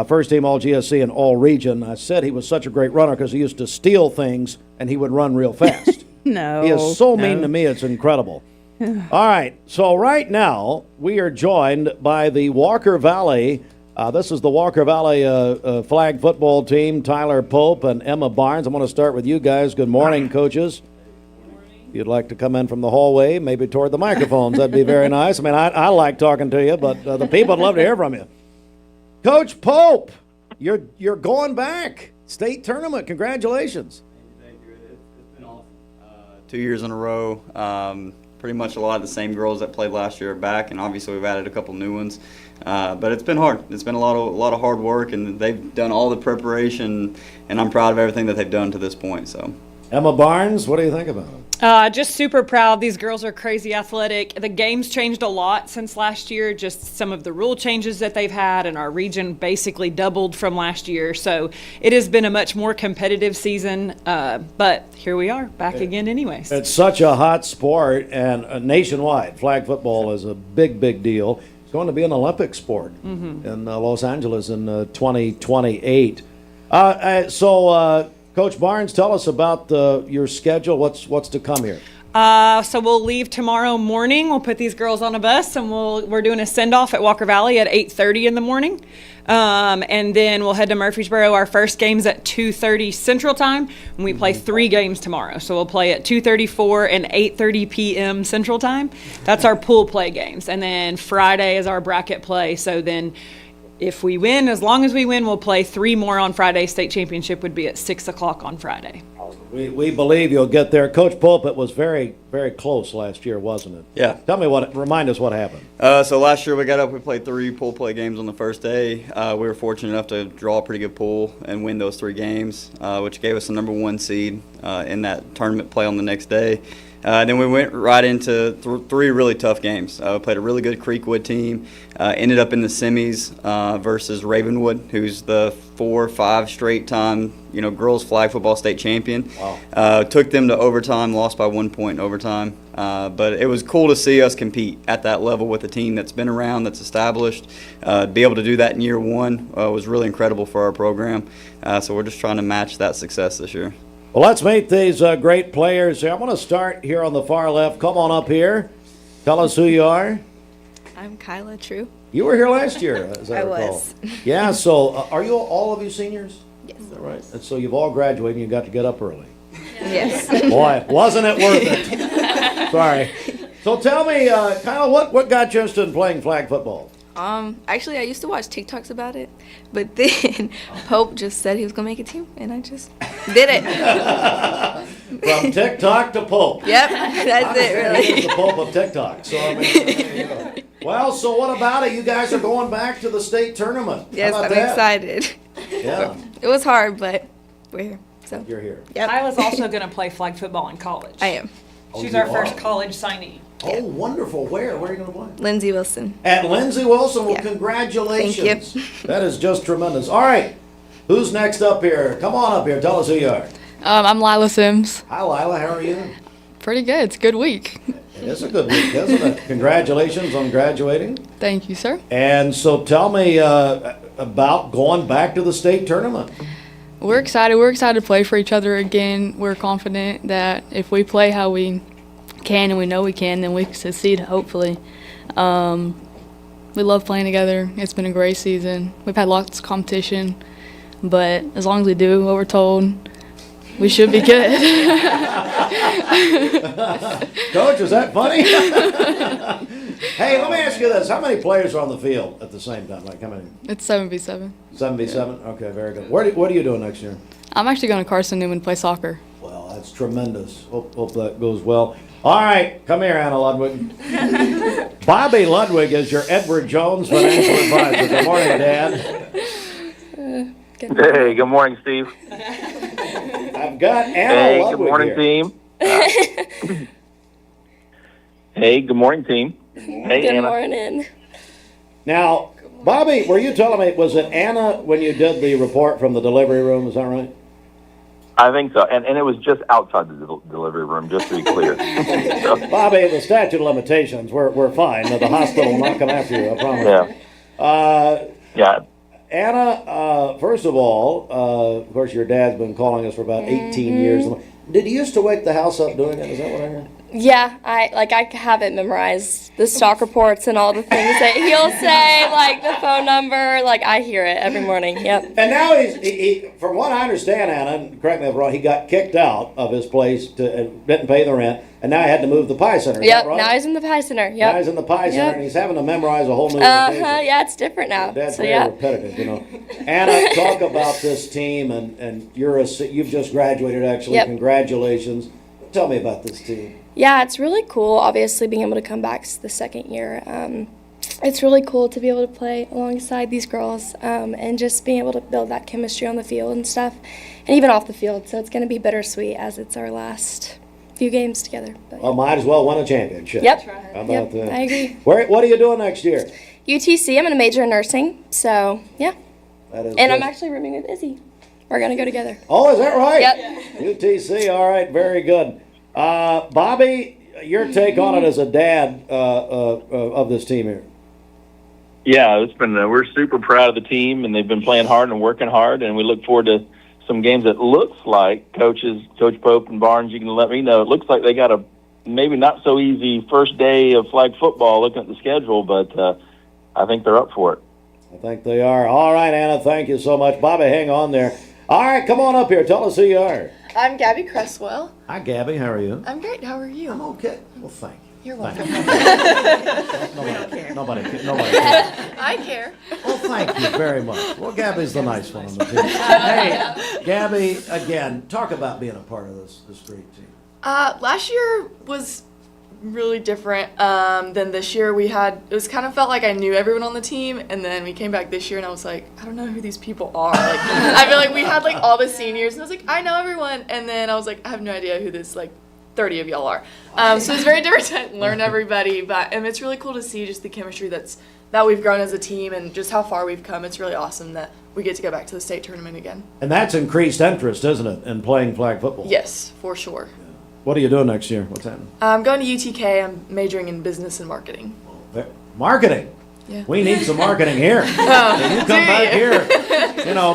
First team All-GSC and All-Region. I said he was such a great runner because he used to steal things, and he would run real fast. No. He is so mean to me, it's incredible. All right, so right now we are joined by the Walker Valley. This is the Walker Valley flag football team, Tyler Pope and Emma Barnes. I'm going to start with you guys. Good morning, coaches. If you'd like to come in from the hallway, maybe toward the microphones, that'd be very nice. I mean, I like talking to you, but the people would love to hear from you. Coach Pope, you're going back. State tournament. Congratulations. Thank you. It's been awesome. 2 years in a row. Pretty much a lot of the same girls that played last year are back, and obviously we've added a couple new ones. But it's been hard. It's been a lot of hard work, and they've done all the preparation, and I'm proud of everything that they've done to this point. So, Emma Barnes, what do you think about it? Just super proud. These girls are crazy athletic. The game's changed a lot since last year, just some of the rule changes that they've had, and our region basically doubled from last year. So it has been a much more competitive season, but here we are, back again anyways. It's such a hot sport, and nationwide, flag football is a big, big deal. It's going to be an Olympic sport in Los Angeles in 2028. Coach Barnes, tell us about your schedule. What's to come here? So we'll leave tomorrow morning. We'll put these girls on a bus, and we're doing a send-off at Walker Valley at 8:30 in the morning. And then we'll head to Murfreesboro. Our first game's at 2:30 Central Time, and we play 3 games tomorrow. So we'll play at 2:34 and 8:30 p.m. Central Time. That's our pool play games. And then Friday is our bracket play. So then if we win, as long as we win, we'll play 3 more on Friday. State championship would be at 6 o'clock on Friday. We believe you'll get there. Coach Pope, it was very, very close last year, wasn't it? Yeah. Remind us what happened. So last year we played 3 pool play games on the first day. We were fortunate enough to draw a pretty good pool and win those 3 games, which gave us the number 1 seed in that tournament play on the next day. Then we went right into 3 really tough games. We played a really good Creekwood team, ended up in the semis versus Ravenwood, who's the 4 or 5 straight time, girls flag football state champion. Wow. Took them to overtime, lost by 1 point in overtime. But it was cool to see us compete at that level with a team that's been around, that's established. To be able to do that in year 1 was really incredible for our program. So we're just trying to match that success this year. Well, let's meet these great players. I want to start here on the far left. Come on up here. Tell us who you are. I'm Kyla True. You were here last year, as I recall. Was. Yeah, so are you all of you seniors? Yes. Is that right? And so you've all graduated and you got to get up early. Yes. Boy, wasn't it worth it? Sorry. So tell me, Kyla, what got you interested in playing flag football? Actually, I used to watch TikToks about it, but then Pope just said he was going to make a team, and I just did it. From TikTok to Pope. Yep, that's it, really. He's the Pope of TikTok. So, there you go. Well, so what about it? You guys are going back to the state tournament. Yes, I'm excited. Yeah. It was hard, but we're here. So you're here. Yep. Kyla's also going to play flag football in college. I am. She's you our are? first college signee. Oh, wonderful. Where are you going to play? Lindsay Wilson. At Lindsay Wilson. Well, Yeah. congratulations. Thank you. That is just tremendous. All right. Who's next up here? Come on up here. Tell us who you are. I'm Lila Sims. Hi, Lila. How are you? Pretty good. It's a good week. It is a good week, isn't it? Congratulations on graduating. Thank you, sir. And so tell me about going back to the state tournament. We're excited. We're excited to play for each other again. We're confident that if we play how we can and we know we can, then we can succeed, hopefully. We love playing together. It's been a great season. We've had lots of competition, but as long as we do what we're told, we should be good. Coach, is that funny? Hey, let me ask you this. How many players are on the field at the same time? Like how many? It's 7v7. 7v7? Okay, very good. What are you doing next year? I'm actually going to Carson Newman to play soccer. Well, that's tremendous. Hope that goes well. All right, come here, Anna Ludwig. Bobby Ludwig is your Edward Jones financial advisor. Good morning, Dad. Hey, good morning, Steve. I've got Anna Hey, Ludwig good morning, here. team. Hey, good morning, team. Hey, Good Anna. morning. Now, Bobby, were you telling me, was it Anna when you did the report from the delivery room? Is that right? I think so, and it was just outside the delivery room, just to be clear. Bobby, the statute of limitations, we're fine. The hospital will not come after you, I promise. Yeah. Yeah. Anna, first of all, of course, your dad's been calling us for about 18 years. Did he used to wake the house up doing it? Is that what I heard? Yeah, I have it memorized, the stock reports and all the things that he'll say, like the phone number, like I hear it every morning. Yep. And now he from what I understand, Anna, and correct me if I'm wrong, he got kicked out of his place didn't pay the rent, and now he had to move to the Pie Center. Is Yep. that right? Now he's in the Pie Center. Yep. Now he's in the Pie Center, Yep. and he's having to memorize a whole new location. Yeah, it's different now. That's so very yeah. repetitive, you know. Anna, talk about this team, and you've just graduated, actually. Yep. Congratulations. Tell me about this team. Yeah, it's really cool, obviously, being able to come back the second year. It's really cool to be able to play alongside these girls and just being able to build that chemistry on the field and stuff, and even off the field. So it's going to be bittersweet as it's our last few games together. But, Well, might as well win a championship. Yep. How about that? I agree. What are you doing next year? UTC, I'm going to major in nursing, so yeah. That is And I'm good. actually rooming with Izzy. We're going to go together. Oh, is that right? Yep. UTC, all right, very good. Bobby, your take on it as a dad of this team here. Yeah, it's been. We're super proud of the team, and they've been playing hard and working hard, and we look forward to some games that looks like Coach Pope and Barnes, you can let me know. It looks like they got a maybe not so easy first day of flag football looking at the schedule, but I think they're up for it. I think they are. All right, Anna, thank you so much. Bobby, hang on there. All right, come on up here. Tell us who you are. I'm Gabby Cresswell. Hi, Gabby. How are you? I'm great. How are you? I'm okay. Well, thank you. You're welcome. Nobody cares. I care. Well, thank you very much. Well, Gabby's the nice one on the team. Hey, Gabby, again, talk about being a part of this great team. Last year was really different than this year. It was kind of felt like I knew everyone on the team, and then we came back this year and I was like, I don't know who these people are. Like, I feel like we had like all the seniors and I was like, I know everyone, and then I was like, I have no idea who this like 30 of y'all are. So it's very different to learn everybody, but it's really cool to see just the chemistry that we've grown as a team and just how far we've come. It's really awesome that we get to go back to the state tournament again. And that's increased interest, isn't it, in playing flag football? Yes, for sure. What are you doing next year? What's happening? I'm going to UTK. I'm majoring in business and marketing. Marketing. Yeah. We need some marketing here. Oh, When you come back here,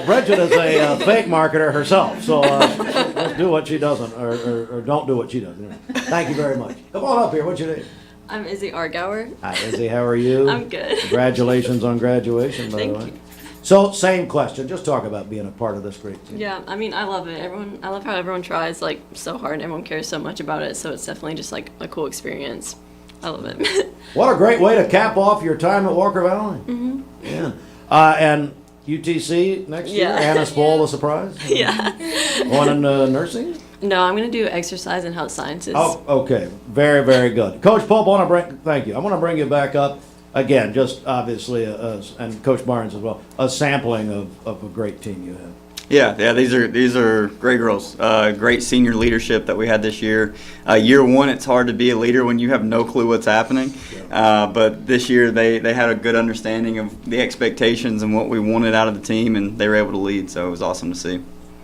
Bridget is a fake marketer herself, so just do what she doesn't, or don't do what she does. Thank you very much. Come on up here. What's your name? I'm Izzy Argauer. Hi, Izzy. How are you? I'm good. Congratulations on graduation, by the way. Thank you. So, same question. Just talk about being a part of this great team. Yeah, I mean, I love it. I love how everyone tries like so hard and everyone cares so much about it. So it's definitely just like a cool experience. I love it. What a great way to cap off your time at Walker Valley. Mm-hmm. Yeah. And UTC next year? Yeah. Anna Spohl, the surprise? Yeah. Going into nursing? No, I'm going to do exercise and health sciences. Oh, okay. Very, very good. Coach Pope, thank you. I want to bring you back up again, just obviously, and Coach Barnes as well, a sampling of a great team you have. Yeah, these are great girls. Great senior leadership that we had this year. Year one, it's hard to be a leader when you have no clue what's happening. But this year, they had a good understanding of the expectations and what we wanted out of the team, and they were able to lead. So it was awesome to see.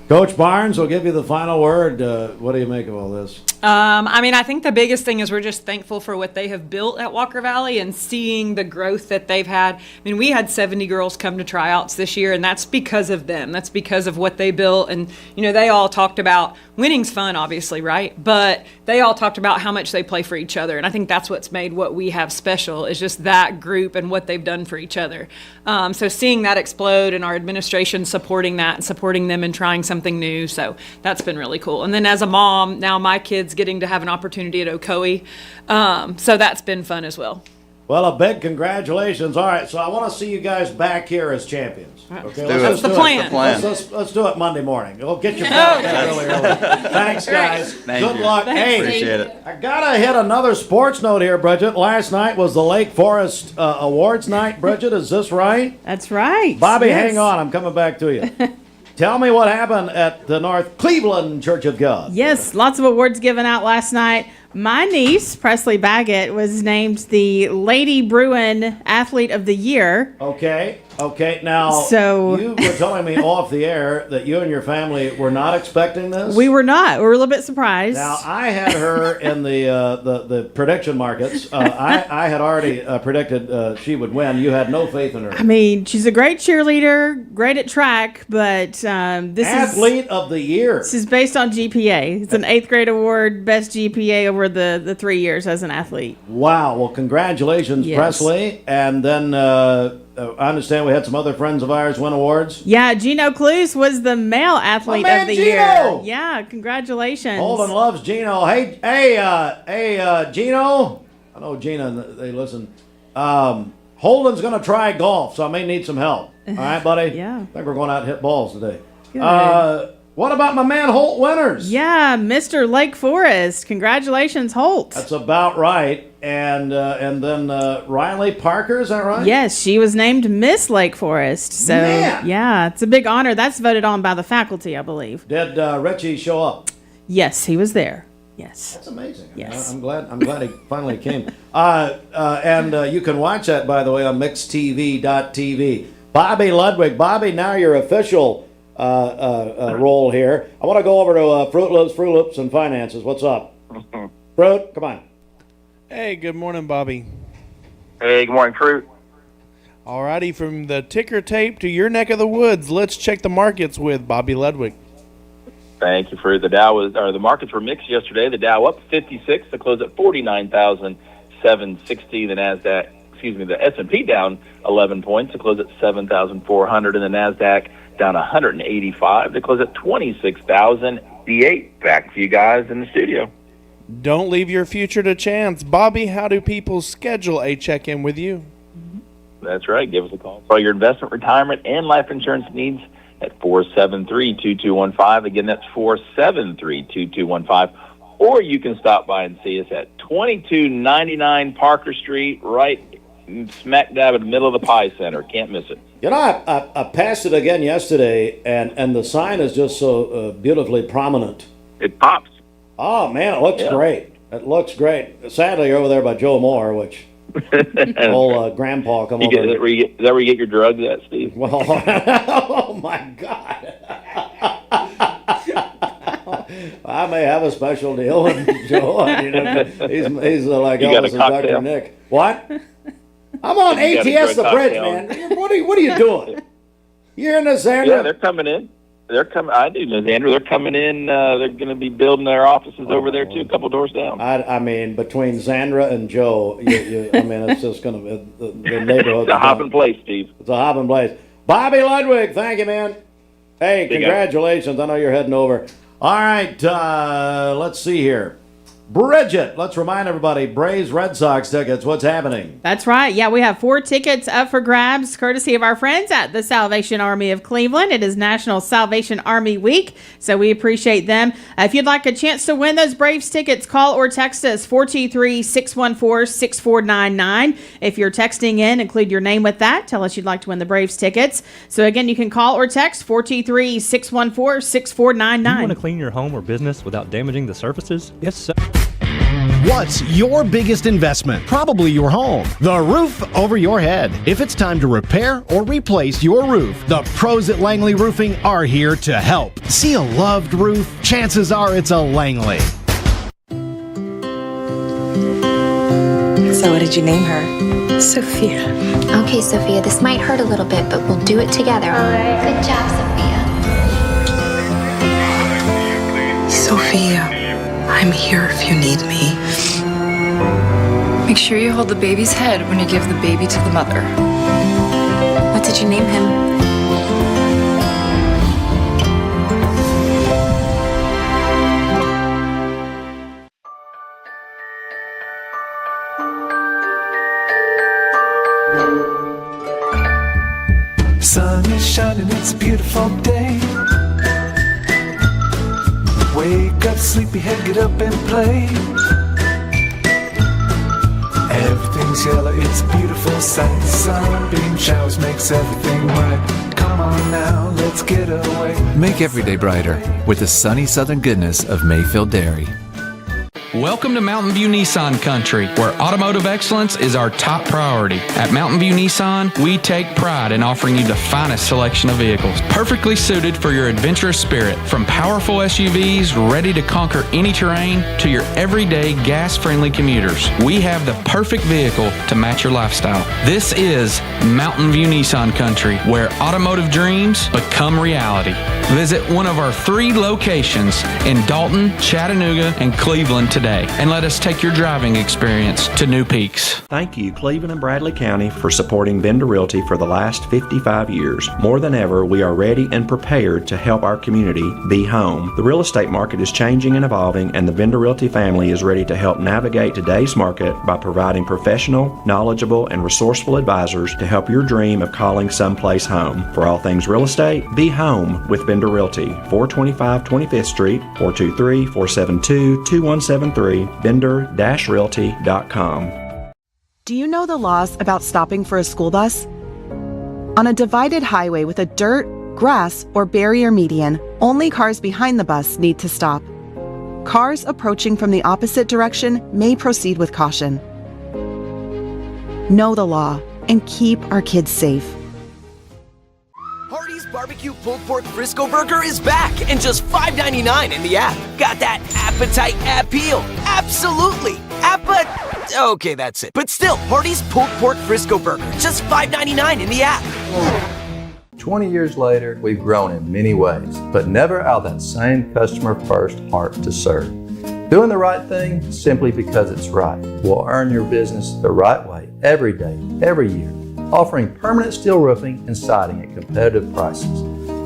Coach Barnes will give you the final word. What do you make of all this? I think the biggest thing is we're just thankful for what they have built at Walker Valley and seeing the growth that they've had. We had 70 girls come to tryouts this year, and that's because of them. That's because of what they built. And, they all talked about winning's fun, obviously, right? But they all talked about how much they play for each other. And I think that's what's made what we have special is just that group and what they've done for each other. So seeing that explode and our administration supporting that and supporting them and trying something new. So that's been really cool. And then as a mom, now my kids getting to have an opportunity at Ocoee. So that's been fun as well. Well, a big congratulations. All right, so I want to see you guys back here as champions. Okay, That's the plan. Let's do it Monday morning. We'll get your back there really early. Thanks, guys. Good luck. Hey, appreciate it. I gotta hit another sports note here, Bridget. Last night was the Lake Forest Awards night. Bridget, is this right? That's right. Bobby, Yes. hang on. I'm coming back to you. Tell me what happened at the North Cleveland Church of God. Yes, lots of awards given out last night. My niece, Presley Baggett, was named the Lady Bruin Athlete of the Year. Okay. Now, So- you were telling me off the air that you and your family were not expecting this? We were not. We were a little bit surprised. Now, I had her in the prediction markets. I had already predicted she would win. You had no faith in her. She's a great cheerleader, great at track, but this Athlete of the Year. This is based on GPA. It's an 8th grade award, best GPA over the 3 years as an athlete. Wow. Well, congratulations, Yes. Presley. And then I understand we had some other friends of ours win awards. Yeah, Gino Cluse was the male athlete My man of the Gino! year. Yeah, congratulations. Holden loves Gino. Hey, Gino. I know Gina, they listen. Holden's going to try golf, so I may need some help. All right, buddy? Yeah. I think we're going out and hit balls today. Good. What about my man Holt Winters? Yeah, Mr. Lake Forest. Congratulations, Holt. That's about right. And then Riley Parker, is that right? Yes, she was named Miss Lake Forest. So, Man! yeah, it's a big honor. That's voted on by the faculty, I believe. Did Richie show up? Yes, he was there. Yes. That's amazing. Yes. I'm glad he finally came. And you can watch that, by the way, on mixtv.tv. Bobby Ludwig. Bobby, now your official role here. I want to go over to Fruit Loops and Finances. What's up? Fruit, come on. Hey, good morning, Bobby. Hey, good morning, Fruit. Alrighty, from the ticker tape to your neck of the woods, let's check the markets with Bobby Ludwig. Thank you, Fruit. The markets were mixed yesterday. The Dow up 56 to close at 49,760. The S&P down 11 points to close at 7,400, and the Nasdaq down 185 to close at 26,008. Back to you guys in the studio. Don't leave your future to chance. Bobby, how do people schedule a check-in with you? That's right. Give us a call for all your investment, retirement, and life insurance needs at 473-2215. Again, that's 473-2215. Or you can stop by and see us at 2299 Parker Street, right smack dab in the middle of the Pie Center. Can't miss it. You know, I passed it again yesterday, and the sign is just so beautifully prominent. It pops. Oh, man, it looks great. It looks great. Sadly, you're over there by Joe Moore, which old grandpa come over. Is that where you get your drugs at, Steve? Well, oh, my God. I may have a special deal with Joe. He's like Elvis and Dr. Nick. What? I'm on ATS the bridge, man. What are you doing? You're in the Xander? Yeah, they're coming in. I do know Xander. They're coming in. They're going to be building their offices over there too, a couple doors down. I mean, between Xandra and Joe, it's just going to be the neighborhood. It's a hopping place, Steve. It's a hopping place. Bobby Ludwig, thank you, man. Hey, congratulations. I know you're heading over. All right, let's see here. Bridget, let's remind everybody, Braves Red Sox tickets, what's happening? That's right. Yeah, we have 4 tickets up for grabs, courtesy of our friends at the Salvation Army of Cleveland. It is National Salvation Army Week, so we appreciate them. If you'd like a chance to win those Braves tickets, call or text us 423-614-6499. If you're texting in, include your name with that. Tell us you'd like to win the Braves tickets. So again, you can call or text 423-614-6499. Do you want to clean your home or business without damaging the surfaces? Yes, sir. What's your biggest investment? Probably your home. The roof over your head. If it's time to repair or replace your roof, the pros at Langley Roofing are here to help. See a loved roof? Chances are it's a Langley. So what did you name her? Sophia. Okay, Sophia, this might hurt a little bit, but we'll do it together. All right. Good job, Sophia. Sophia, I'm here if you need me. Make sure you hold the baby's head when you give the baby to the mother. What did you name him? Sun is shining, it's a beautiful day. Wake up, sleepyhead, get up and play. Everything's yellow, it's a beautiful sight. Sunbeam showers makes everything right. Come on now, let's get away. Make every day brighter with the sunny southern goodness of Mayfield Dairy. Welcome to Mountain View Nissan Country, where automotive excellence is our top priority. At Mountain View Nissan, we take pride in offering you the finest selection of vehicles, perfectly suited for your adventurous spirit. From powerful SUVs ready to conquer any terrain to your everyday gas-friendly commuters, we have the perfect vehicle to match your lifestyle. This is Mountain View Nissan Country, where automotive dreams become reality. Visit one of our 3 locations in Dalton, Chattanooga, and Cleveland today, and let us take your driving experience to new peaks. Thank you, Cleveland and Bradley County, for supporting Bender Realty for the last 55 years. More than ever, we are ready and prepared to help our community be home. The real estate market is changing and evolving, and the Bender Realty family is ready to help navigate today's market by providing professional, knowledgeable, and resourceful advisors to help your dream of calling someplace home. For all things real estate, be home with Bender Realty, 425 25th Street, 423-472-2173, bender-realty.com. Do you know the laws about stopping for a school bus? On a divided highway with a dirt, grass, or barrier median, only cars behind the bus need to stop. Cars approaching from the opposite direction may proceed with caution. Know the law and keep our kids safe. Hardee's Barbecue Pulled Pork Frisco Burger is back and just $5.99 in the app. Got that appetite appeal? Absolutely. Okay, that's it. But still, Hardee's Pulled Pork Frisco Burger, just $5.99 in the app. 20 years later, we've grown in many ways, but never out of that same customer-first heart to serve. Doing the right thing simply because it's right will earn your business the right way every day, every year. Offering permanent steel roofing and siding at competitive prices,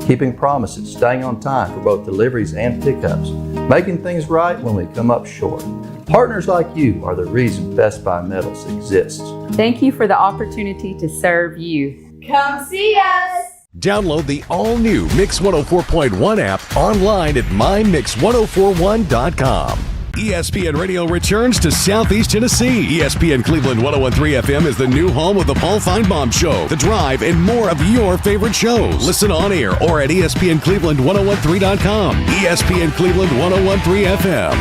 keeping promises, staying on time for both deliveries and pickups, making things right when we come up short. Partners like you are the reason Best Buy Metals exists. Thank you for the opportunity to serve you. Come see us! Download the all-new Mix 104.1 app online at mymix1041.com. ESPN Radio returns to Southeast Tennessee. ESPN Cleveland 101.3 FM is the new home of the Paul Feinbaum Show, The Drive, and more of your favorite shows. Listen on air or at ESPNCleveland1013.com. ESPN Cleveland 101.3 FM.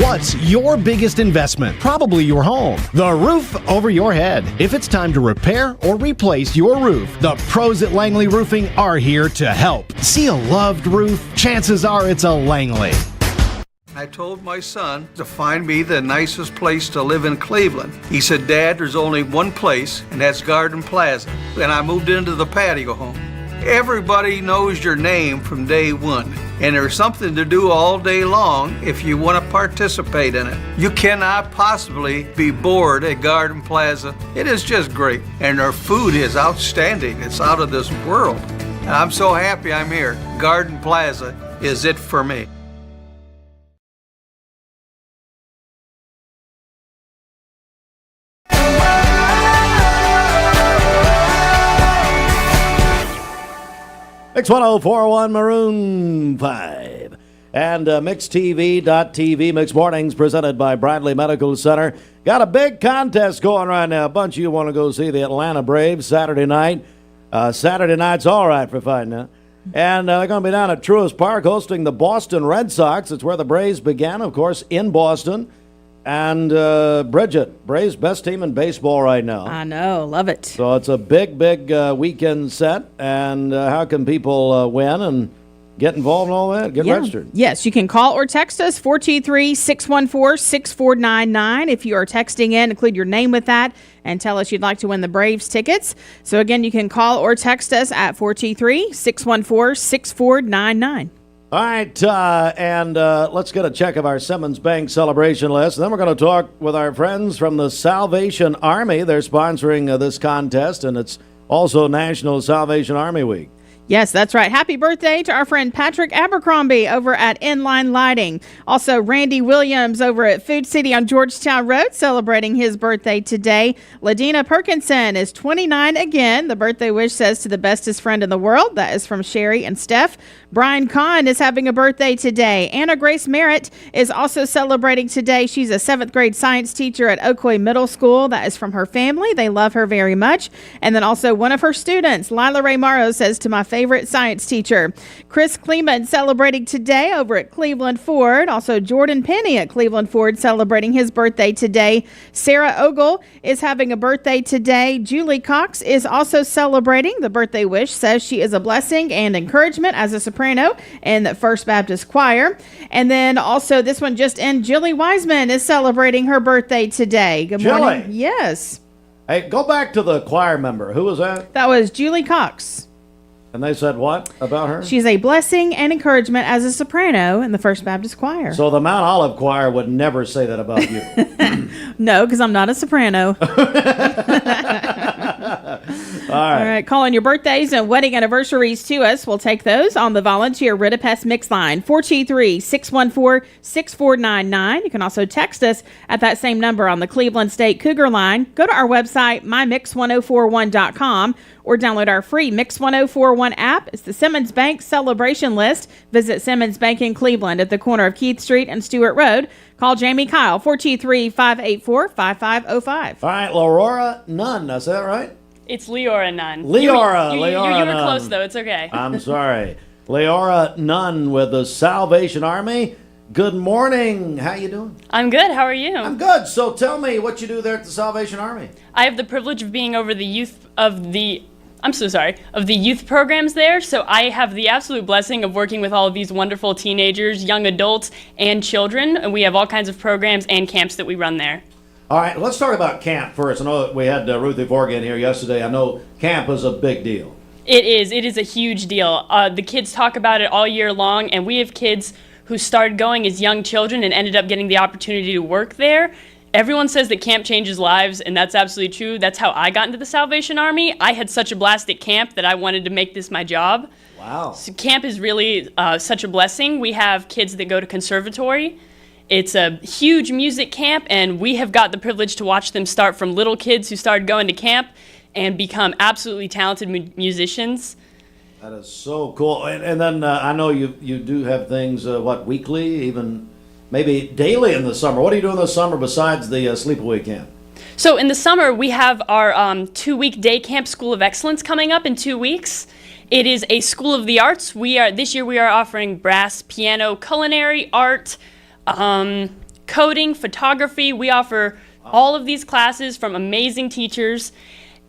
What's your biggest investment? Probably your home. The roof over your head. If it's time to repair or replace your roof, the pros at Langley Roofing are here to help. See a loved roof? Chances are it's a Langley. I told my son to find me the nicest place to live in Cleveland. He said, Dad, there's only one place, and that's Garden Plaza. And I moved into the patio home. Everybody knows your name from day one, and there's something to do all day long if you want to participate in it. You cannot possibly be bored at Garden Plaza. It is just great, and their food is outstanding. It's out of this world. And I'm so happy I'm here. Garden Plaza is it for me. Mix 104.1 Maroon 5. And MixTV.tv, Mix Mornings, presented by Bradley Medical Center. Got a big contest going right now. A bunch of you want to go see the Atlanta Braves Saturday night. Saturday night's all right for fighting now. And they're going to be down at Truist Park hosting the Boston Red Sox. It's where the Braves began, of course, in Boston. And Bridget, Braves best team in baseball right now. I know, love it. So it's a big weekend set. And how can people win and get involved in all that? Get registered. Yes, you can call or text us, 423-614-6499. If you are texting in, include your name with that and tell us you'd like to win the Braves tickets. So again, you can call or text us at 423-614-6499. All right, and let's get a check of our Simmons Bank celebration list. And then we're going to talk with our friends from the Salvation Army. They're sponsoring this contest, and it's also National Salvation Army Week. Yes, that's right. Happy birthday to our friend Patrick Abercrombie over at Inline Lighting. Also, Randy Williams over at Food City on Georgetown Road celebrating his birthday today. Ladina Perkinson is 29 again. The birthday wish says to the bestest friend in the world. That is from Sherry and Steph. Brian Kahn is having a birthday today. Anna Grace Merritt is also celebrating today. She's a 7th grade science teacher at Oakwood Middle School. That is from her family. They love her very much. And then also one of her students, Lila Ray Morrow, says to my favorite science teacher. Chris Kleeman celebrating today over at Cleveland Ford. Also Jordan Penny at Cleveland Ford celebrating his birthday today. Sarah Ogle is having a birthday today. Julie Cox is also celebrating. The birthday wish says she is a blessing and encouragement as a soprano in the First Baptist Choir. And then also this one just in, Jilly Wiseman is celebrating her birthday today. Good morning. Jilly. Yes. Hey, go back to the choir member. Who was that? That was Julie Cox. And they said what about her? She's a blessing and encouragement as a soprano in the First Baptist Choir. So the Mount Olive Choir would never say that about you. No, because I'm not a soprano. All right. Calling your birthdays and wedding anniversaries to us. We'll take those on the volunteer Ritapest Mix line, 423-614-6499. You can also text us at that same number on the Cleveland State Cougar line. Go to our website, mymix1041.com, or download our free Mix 1041 app. It's the Simmons Bank celebration list. Visit Simmons Bank in Cleveland at the corner of Keith Street and Stewart Road. Call Jamie Kyle, 423-584-5505. All right, Laurora Nunn. Is that right? It's Leora Nunn. Leora you Nunn. were close, though. It's okay. I'm sorry. Leora Nunn with the Salvation Army. Good morning. How you doing? I'm good. How are you? I'm good. So tell me what you do there at the Salvation Army. I have the privilege of being over the youth of the youth programs there. So I have the absolute blessing of working with all of these wonderful teenagers, young adults, and children. And we have all kinds of programs and camps that we run there. All right, let's talk about camp first. I know that we had Ruthie Forgan here yesterday. I know camp is a big deal. It is. It is a huge deal. The kids talk about it all year long, and we have kids who started going as young children and ended up getting the opportunity to work there. Everyone says that camp changes lives, and that's absolutely true. That's how I got into the Salvation Army. I had such a blast at camp that I wanted to make this my job. Wow. So camp is really such a blessing. We have kids that go to conservatory. It's a huge music camp, and we have got the privilege to watch them start from little kids who started going to camp and become absolutely talented musicians. That is so cool. And then I know you do have things, weekly, even maybe daily in the summer. What are you doing this summer besides the sleepaway camp? So in the summer, we have our 2-week day camp School of Excellence coming up in 2 weeks. It is a school of the arts. This year we are offering brass, piano, culinary, art, coding, photography. We offer all of these classes from amazing teachers.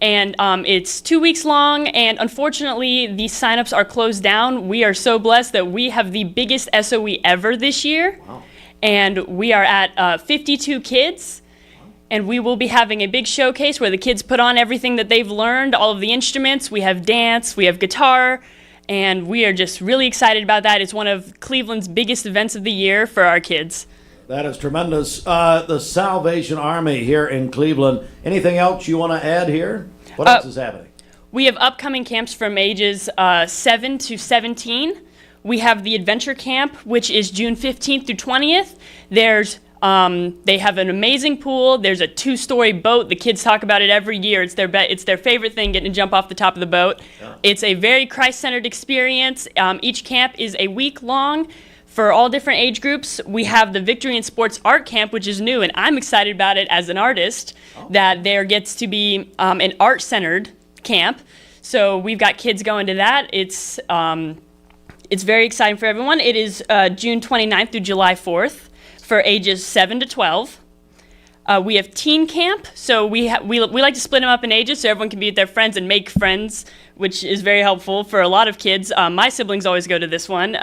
And it's 2 weeks long, and unfortunately, the signups are closed down. We are so blessed that we have the biggest SOE ever this year. Wow. And we are at 52 kids, and we will be having a big showcase where the kids put on everything that they've learned, all of the instruments. We have dance, we have guitar, and we are just really excited about that. It's one of Cleveland's biggest events of the year for our kids. That is tremendous. The Salvation Army here in Cleveland. Anything else you want to add here? What else is happening? We have upcoming camps from ages 7 to 17. We have the Adventure Camp, which is June 15th through 20th. There's They have an amazing pool. There's a 2-story boat. The kids talk about it every year. It's their favorite thing, getting to jump off the top of the boat. Yeah. It's a very Christ-centered experience. Each camp is a week long for all different age groups. We have the Victory in Sports Art Camp, which is new, and I'm excited about it as an artist, that there gets to be an art-centered camp. So we've got kids going to that. It's very exciting for everyone. It is June 29th through July 4th for ages 7 to 12. We have teen camp, so we like to split them up in ages so everyone can be with their friends and make friends, which is very helpful for a lot of kids. My siblings always go to this one.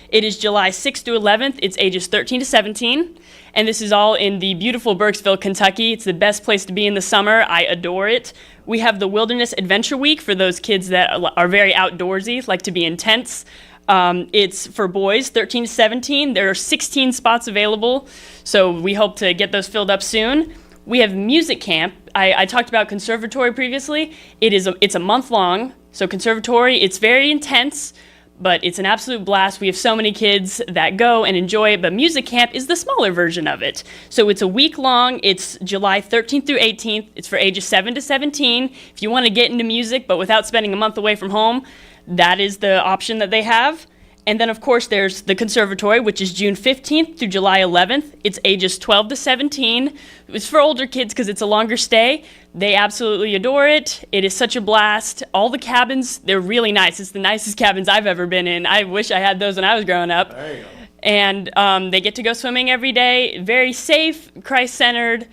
It is July 6th through 11th. It's ages 13 to 17, and this is all in the beautiful Burkesville, Kentucky. It's the best place to be in the summer. I adore it. We have the Wilderness Adventure Week for those kids that are very outdoorsy, like to be intense. It's for boys 13 to 17. There are 16 spots available, so we hope to get those filled up soon. We have music camp. I talked about conservatory previously. It's a month long, so conservatory, it's very intense, but it's an absolute blast. We have so many kids that go and enjoy it, but music camp is the smaller version of it. So it's a week long. It's July 13th through 18th. It's for ages 7 to 17. If you want to get into music, but without spending a month away from home, that is the option that they have. And then, of course, there's the conservatory, which is June 15th through July 11th. It's ages 12 to 17. It's for older kids because it's a longer stay. They absolutely adore it. It is such a blast. All the cabins, they're really nice. It's the nicest cabins I've ever been in. I wish I had those when I was growing up. There you go. And they get to go swimming every day. Very safe, Christ-centered,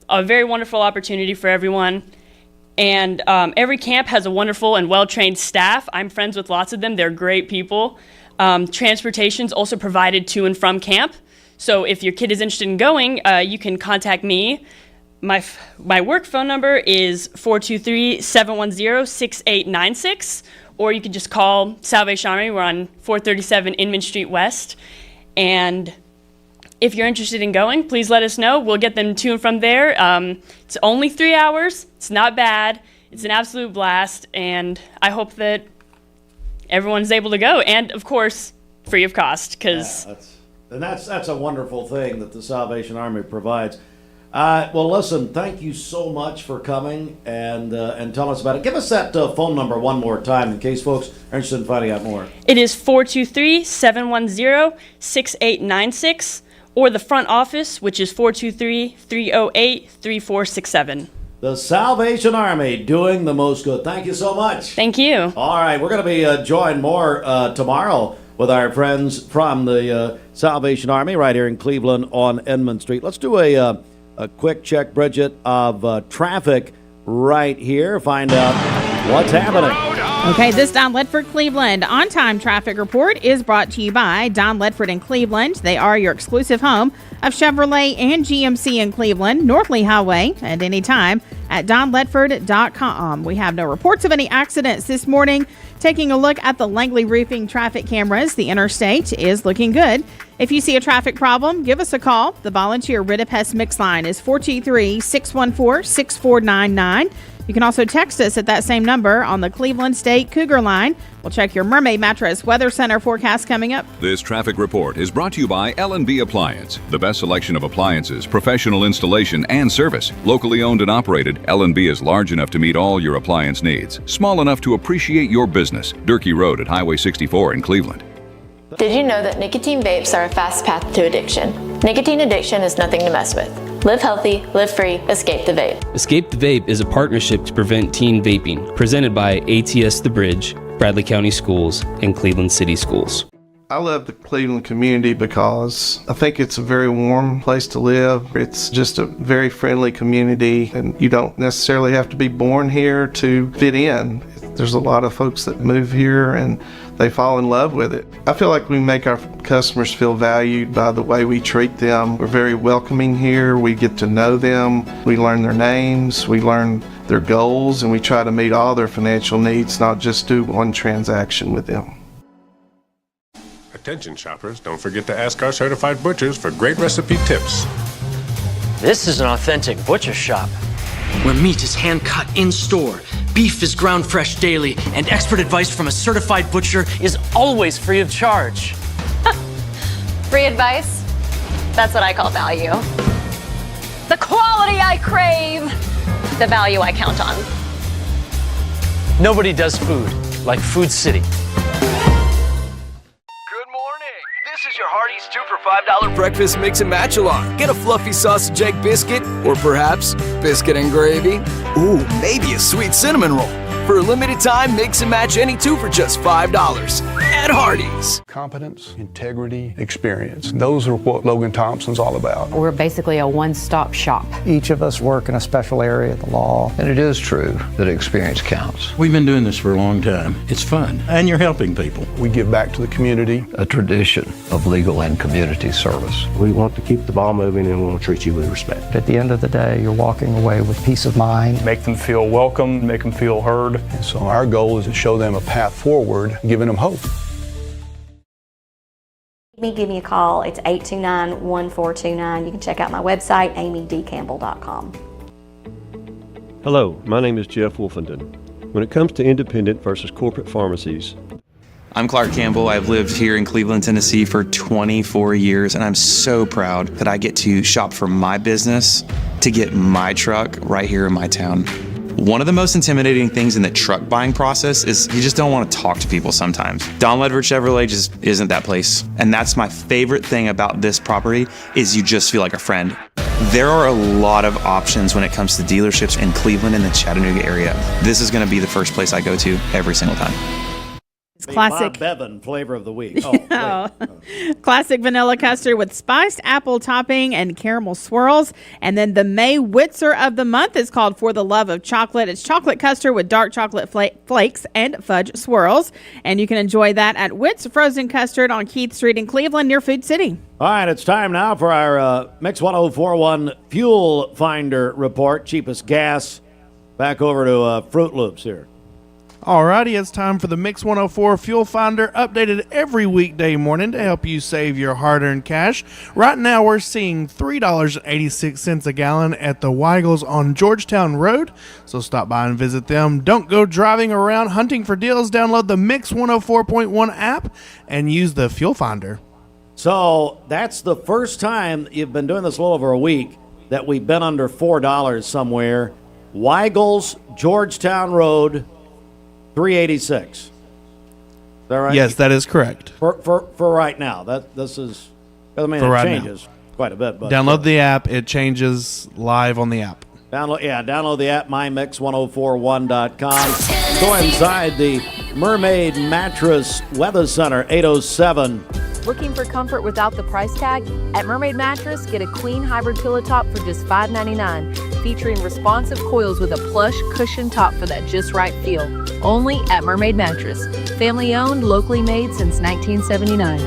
a very wonderful opportunity for everyone. And every camp has a wonderful and well-trained staff. I'm friends with lots of them. They're great people. Transportation's also provided to and from camp. So if your kid is interested in going, you can contact me. My work phone number is 423-710-6896, or you can just call Salvation Army. We're on 437 Inman Street West. And if you're interested in going, please let us know. We'll get them to and from there. It's only 3 hours. It's not bad. It's an absolute blast, and I hope that everyone's able to go. And, of course, free of cost. That's a wonderful thing that the Salvation Army provides. Well, listen, thank you so much for coming and telling us about it. Give us that phone number one more time in case folks are interested in finding out more. It is 423-710-6896. Or the front office, which is 423-308-3467. The Salvation Army doing the most good. Thank you so much. Thank you. All right, we're going to be joined more tomorrow with our friends from the Salvation Army right here in Cleveland on Inman Street. Let's do a quick check, Bridget, of traffic right here. Find out what's happening. Okay, this Don Ledford Cleveland on-time traffic report is brought to you by Don Ledford in Cleveland. They are your exclusive home of Chevrolet and GMC in Cleveland, North Lee Highway, at any time at donledford.com. We have no reports of any accidents this morning. Taking a look at the Langley Roofing traffic cameras, the interstate is looking good. If you see a traffic problem, give us a call. The volunteer Rid of Pest Mix line is 423-614-6499. You can also text us at that same number on the Cleveland State Cougar line. We'll check your Mermaid Mattress Weather Center forecast coming up. This traffic report is brought to you by L&B Appliance. The best selection of appliances, professional installation, and service. Locally owned and operated, L&B is large enough to meet all your appliance needs. Small enough to appreciate your business. Durkee Road at Highway 64 in Cleveland. Did you know that nicotine vapes are a fast path to addiction? Nicotine addiction is nothing to mess with. Live healthy, live free, escape the vape. Escape the Vape is a partnership to prevent teen vaping, presented by ATS The Bridge, Bradley County Schools, and Cleveland City Schools. I love the Cleveland community because I think it's a very warm place to live. It's just a very friendly community, and you don't necessarily have to be born here to fit in. There's a lot of folks that move here and they fall in love with it. I feel like we make our customers feel valued by the way we treat them. We're very welcoming here. We get to know them. We learn their names. We learn their goals, and we try to meet all their financial needs, not just do one transaction with them. Attention shoppers, don't forget to ask our certified butchers for great recipe tips. This is an authentic butcher shop, where meat is hand-cut in-store, beef is ground fresh daily, and expert advice from a certified butcher is always free of charge. Free advice? That's what I call value. The quality I crave, the value I count on. Nobody does food like Food City. This is your Hardee's 2 for $5 breakfast mix and match along. Get a fluffy sausage egg biscuit, or perhaps biscuit and gravy. Ooh, maybe a sweet cinnamon roll. For a limited time, mix and match any 2 for just $5 at Hardee's. Competence, integrity, experience. Those are what Logan Thompson's all about. We're basically a one-stop shop. Each of us work in a special area of the law. And it is true that experience counts. We've been doing this for a long time. It's fun, and you're helping people. We give back to the community. A tradition of legal and community service. We want to keep the ball moving, and we want to treat you with respect. At the end of the day, you're walking away with peace of mind. Make them feel welcome, make them feel heard. And so our goal is to show them a path forward, giving them hope. Give me a call. It's 829-1429. You can check out my website, amydcampbell.com. Hello, my name is Jeff Wolfenden. When it comes to independent versus corporate pharmacies, I'm Clark Campbell. I've lived here in Cleveland, Tennessee for 24 years, and I'm so proud that I get to shop for my business to get my truck right here in my town. One of the most intimidating things in the truck buying process is you just don't want to talk to people sometimes. Don Ledford Chevrolet just isn't that place. And that's my favorite thing about this property is you just feel like a friend. There are a lot of options when it comes to dealerships in Cleveland and the Chattanooga area. This is going to be the first place I go to every single time. Classic Bob Bevan flavor of the week. Classic vanilla custard with spiced apple topping and caramel swirls. And then the May Witzer of the month is called For the Love of Chocolate. It's chocolate custard with dark chocolate flakes and fudge swirls. And you can enjoy that at Witt's Frozen Custard on Keith Street in Cleveland near Food City. All right, it's time now for our Mix 1041 Fuel Finder report. Cheapest gas. Back over to Fruit Loops here. Alrighty, it's time for the Mix 104 Fuel Finder, updated every weekday morning to help you save your hard-earned cash. Right now, we're seeing $3.86 a gallon at the Weigels on Georgetown Road, so stop by and visit them. Don't go driving around hunting for deals. Download the Mix 104.1 app and use the Fuel Finder. So that's the first time you've been doing this a little over a week that we've been under $4 somewhere. Weigels, Georgetown Road, $3.86. Is that right? Yes, that is correct. For right now. This is, I mean, it changes quite a bit. But download the app. It changes live on the app. Download the app, mymix1041.com. Go inside the Mermaid Mattress Weather Center, 807. Looking for comfort without the price tag? At Mermaid Mattress, get a queen hybrid pillow top for just $5.99, featuring responsive coils with a plush cushion top for that just right feel. Only at Mermaid Mattress. Family owned, locally made since 1979.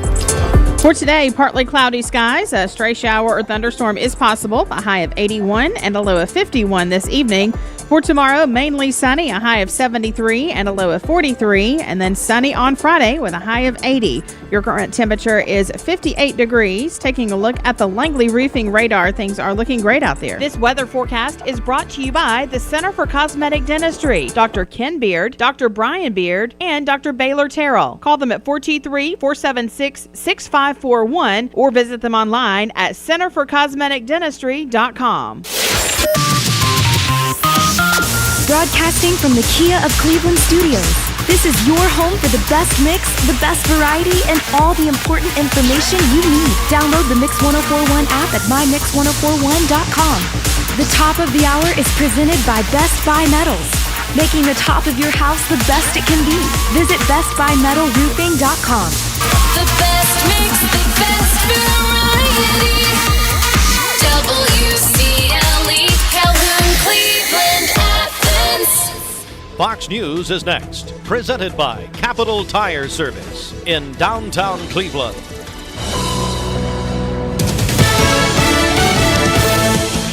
For today, partly cloudy skies. A stray shower or thunderstorm is possible. A high of 81 and a low of 51 this evening. For tomorrow, mainly sunny, a high of 73 and a low of 43, and then sunny on Friday with a high of 80. Your current temperature is 58 degrees. Taking a look at the Langley Roofing radar, things are looking great out there. This weather forecast is brought to you by the Center for Cosmetic Dentistry, Dr. Ken Beard, Dr. Brian Beard, and Dr. Baylor Terrell. Call them at 423-476-6541 or visit them online at centerforcosmeticdentistry.com. Broadcasting from the Kia of Cleveland studios. This is your home for the best mix, the best variety, and all the important information you need. Download the Mix 1041 app at mymix1041.com. The top of the hour is presented by Best Buy Metals, making the top of your house the best it can be. Visit bestbuymetalroofing.com. The best mix, the best variety. WCLE, Calhoun, Cleveland, Athens. Fox News is next, presented by Capital Tire Service in downtown Cleveland.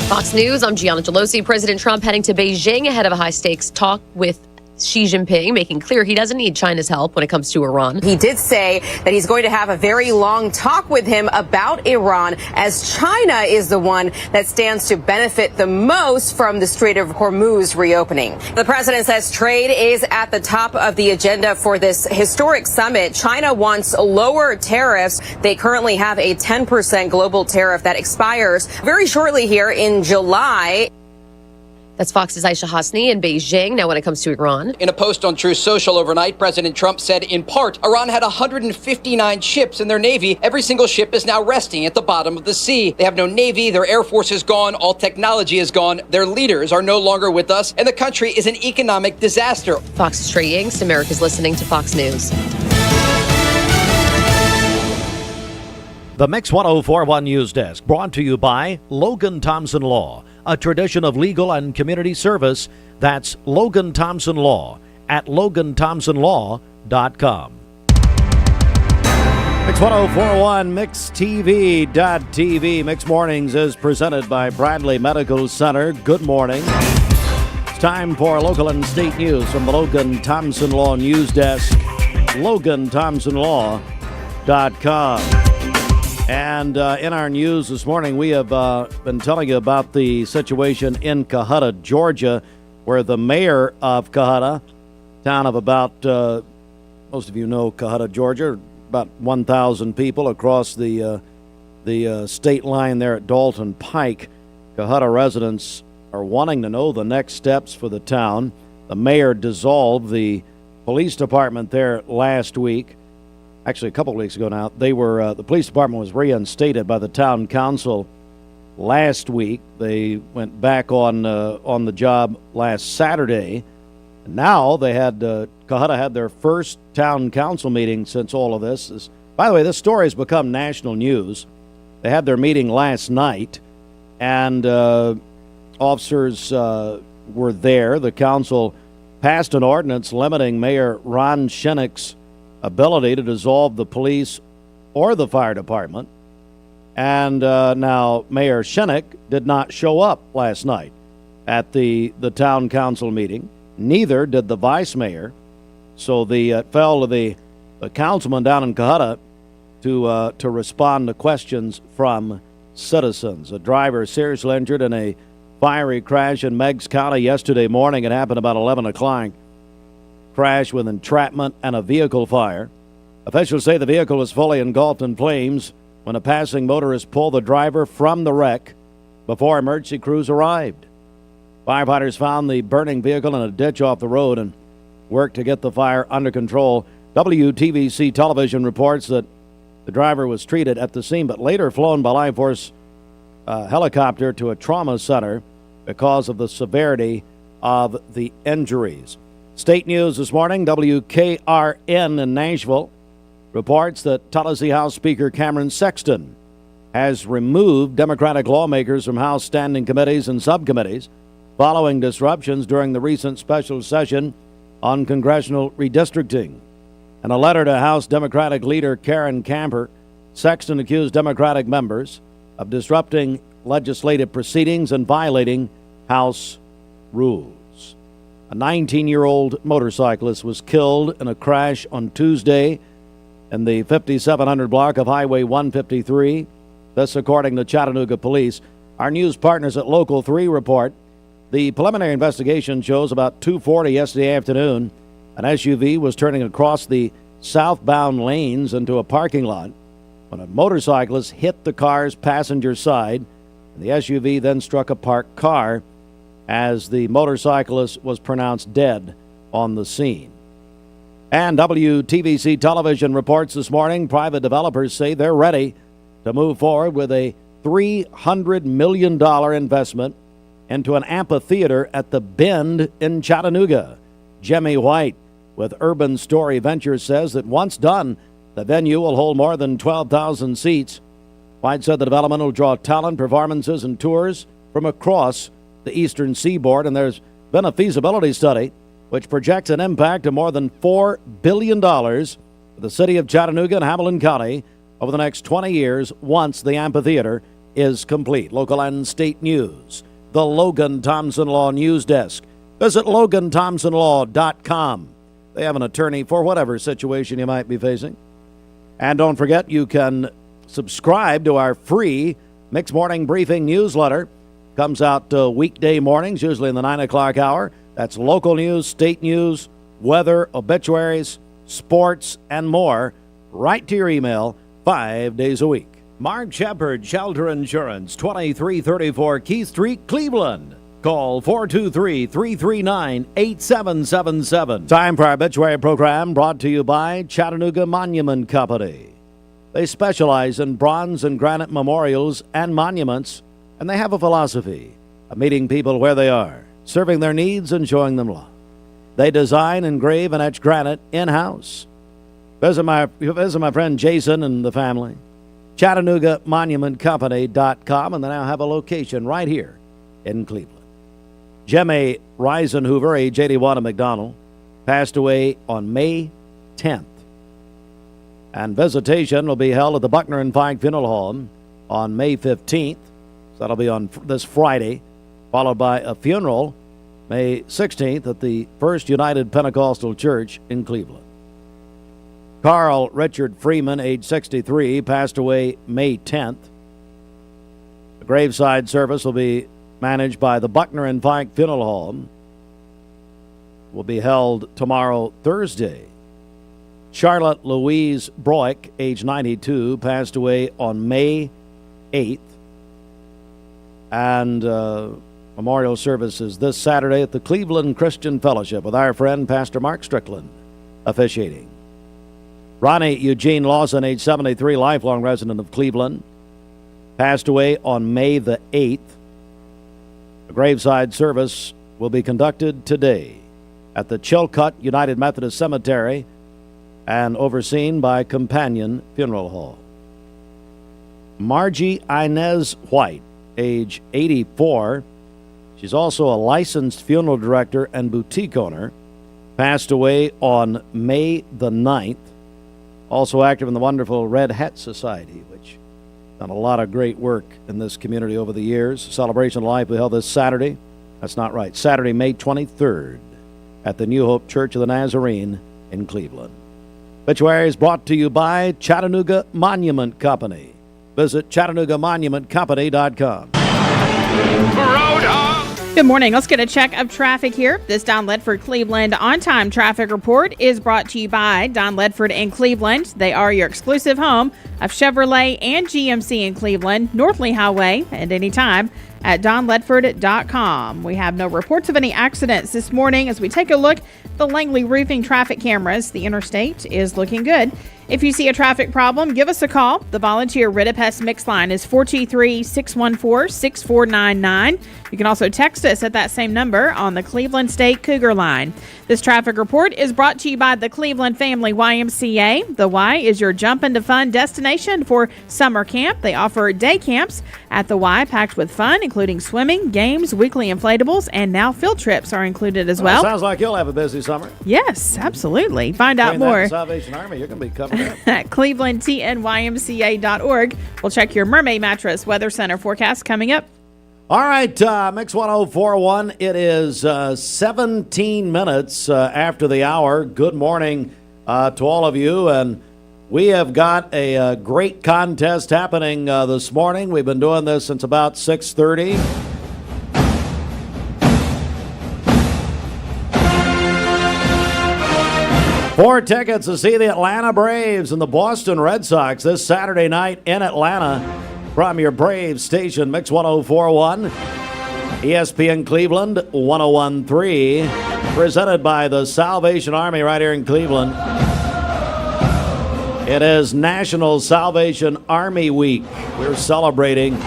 Fox News, I'm Gianna Gelosi. President Trump heading to Beijing ahead of a high-stakes talk with Xi Jinping, making clear he doesn't need China's help when it comes to Iran. He did say that he's going to have a very long talk with him about Iran, as China is the one that stands to benefit the most from the Strait of Hormuz reopening. The president says trade is at the top of the agenda for this historic summit. China wants lower tariffs. They currently have a 10% global tariff that expires very shortly here in July. That's Fox's Aisha Hasni in Beijing. Now, when it comes to Iran. In a post on Truth Social overnight, President Trump said, in part, Iran had 159 ships in their navy. Every single ship is now resting at the bottom of the sea. They have no navy. Their air force is gone. All technology is gone. Their leaders are no longer with us. And the country is an economic disaster. Fox's Trey Yingst, America's listening to Fox News. The Mix 1041 News Desk, brought to you by Logan Thompson Law, a tradition of legal and community service. That's Logan Thompson Law at LoganThompsonLaw.com. Mix 1041, MixTV.tv. Mix Mornings is presented by Bradley Medical Center. Good morning. It's time for local and state news from the Logan Thompson Law News Desk, LoganThompsonLaw.com. And in our news this morning, we have been telling you about the situation in Cohutta, Georgia, where the mayor of Cohutta, town of about, most of you know Cohutta, Georgia, about 1,000 people across the state line there at Dalton Pike. Cohutta residents are wanting to know the next steps for the town. The mayor dissolved the police department there last week. Actually, a couple of weeks ago now. They were the police department was reinstated by the town council last week. They went back on the job last Saturday. And now they had Cohutta had their first town council meeting since all of this. By the way, this story has become national news. They had their meeting last night, and officers were there. The council passed an ordinance limiting Mayor Ron Shinnick's ability to dissolve the police or the fire department. And now Mayor Shinnick did not show up last night at the town council meeting. Neither did the vice mayor. So it fell to the councilman down in Cohutta to respond to questions from citizens. A driver seriously injured in a fiery crash in Meigs County yesterday morning. It happened about 11 o'clock. Crash with entrapment and a vehicle fire. Officials say the vehicle was fully engulfed in flames when a passing motorist pulled the driver from the wreck before emergency crews arrived. Firefighters found the burning vehicle in a ditch off the road and worked to get the fire under control. WTVC television reports that the driver was treated at the scene but later flown by Life Force helicopter to a trauma center because of the severity of the injuries. State news this morning, WKRN in Nashville reports that Tallahassee House Speaker Cameron Sexton has removed Democratic lawmakers from House standing committees and subcommittees following disruptions during the recent special session on congressional redistricting. In a letter to House Democratic leader Karen Camper, Sexton accused Democratic members of disrupting legislative proceedings and violating House rules. A 19-year-old motorcyclist was killed in a crash on Tuesday in the 5700 block of Highway 153. This according to Chattanooga police. Our news partners at Local 3 report the preliminary investigation shows about 2:40 yesterday afternoon, an SUV was turning across the southbound lanes into a parking lot when a motorcyclist hit the car's passenger side. The SUV then struck a parked car as the motorcyclist was pronounced dead on the scene. And WTVC television reports this morning private developers say they're ready to move forward with a $300 million investment into an amphitheater at the Bend in Chattanooga. Jimmy White with Urban Story Ventures says that once done, the venue will hold more than 12,000 seats. White said the development will draw talent, performances, and tours from across the eastern seaboard, and there's been a feasibility study which projects an impact of more than $4 billion for the city of Chattanooga and Hamilton County over the next 20 years once the amphitheater is complete. Local and state news. The Logan Thompson Law News Desk. Visit LoganThompsonLaw.com. They have an attorney for whatever situation you might be facing. And don't forget, you can subscribe to our free Mixed Morning Briefing newsletter. Comes out weekday mornings, usually in the 9 o'clock hour. That's local news, state news, weather, obituaries, sports, and more, right to your email 5 days a week. Mark Shepard, Shelter Insurance, 2334 Keith Street, Cleveland. Call 423-339-8777. Time for our obituary program, brought to you by Chattanooga Monument Company. They specialize in bronze and granite memorials and monuments, and they have a philosophy of meeting people where they are, serving their needs and showing them love. They design, engrave, and etch granite in-house. Visit my friend Jason and the family. ChattanoogaMonumentCompany.com, and they now have a location right here in Cleveland. Jemmy Reisenhoover, age 81 of McDonald, passed away on May 10th. And visitation will be held at the Buckner and Fike Funeral Home on May 15th. So that'll be on this Friday, followed by a funeral May 16th at the First United Pentecostal Church in Cleveland. Carl Richard Freeman, age 63, passed away May 10th. The graveside service will be managed by the Buckner and Fike Funeral Home. Will be held tomorrow, Thursday. Charlotte Louise Broick, age 92, passed away on May 8th. And memorial services this Saturday at the Cleveland Christian Fellowship with our friend Pastor Mark Strickland officiating. Ronnie Eugene Lawson, age 73, lifelong resident of Cleveland, passed away on May the 8th. The graveside service will be conducted today at the Chilcutt United Methodist Cemetery and overseen by Companion Funeral Home. Margie Inez White, age 84, she's also a licensed funeral director and boutique owner, passed away on May the 9th. Also active in the wonderful Red Hat Society, which done a lot of great work in this community over the years. Celebration of Life will be held this Saturday. That's not right. Saturday, May 23rd at the New Hope Church of the Nazarene in Cleveland. Obituary is brought to you by Chattanooga Monument Company. Visit ChattanoogaMonumentCompany.com. Good morning. Let's get a check of traffic here. This Don Ledford Cleveland on-time traffic report is brought to you by Don Ledford in Cleveland. They are your exclusive home of Chevrolet and GMC in Cleveland, North Lee Highway, and anytime at donledford.com. We have no reports of any accidents this morning as we take a look at the Langley Roofing traffic cameras. The interstate is looking good. If you see a traffic problem, give us a call. The volunteer Rid-a-Pest Mix line is 423-614-6499. You can also text us at that same number on the Cleveland State Cougar line. This traffic report is brought to you by the Cleveland Family YMCA. The Y is your jump into fun destination for summer camp. They offer day camps at the Y packed with fun, including swimming, games, weekly inflatables, and now field trips are included as well. Sounds like you'll have a busy summer. Yes, absolutely. Find out more. Salvation Army, you're going to be covered up. At clevelandtnymca.org. We'll check your Mermaid Mattress Weather Center forecast coming up. All right, Mix 1041. It is 17 minutes after the hour. Good morning to all of you. And we have got a great contest happening this morning. We've been doing this since about 6:30. Four tickets to see the Atlanta Braves and the Boston Red Sox this Saturday night in Atlanta from your Braves station, Mix 1041, ESPN Cleveland 1013, presented by the Salvation Army right here in Cleveland. It is National Salvation Army Week. We're celebrating.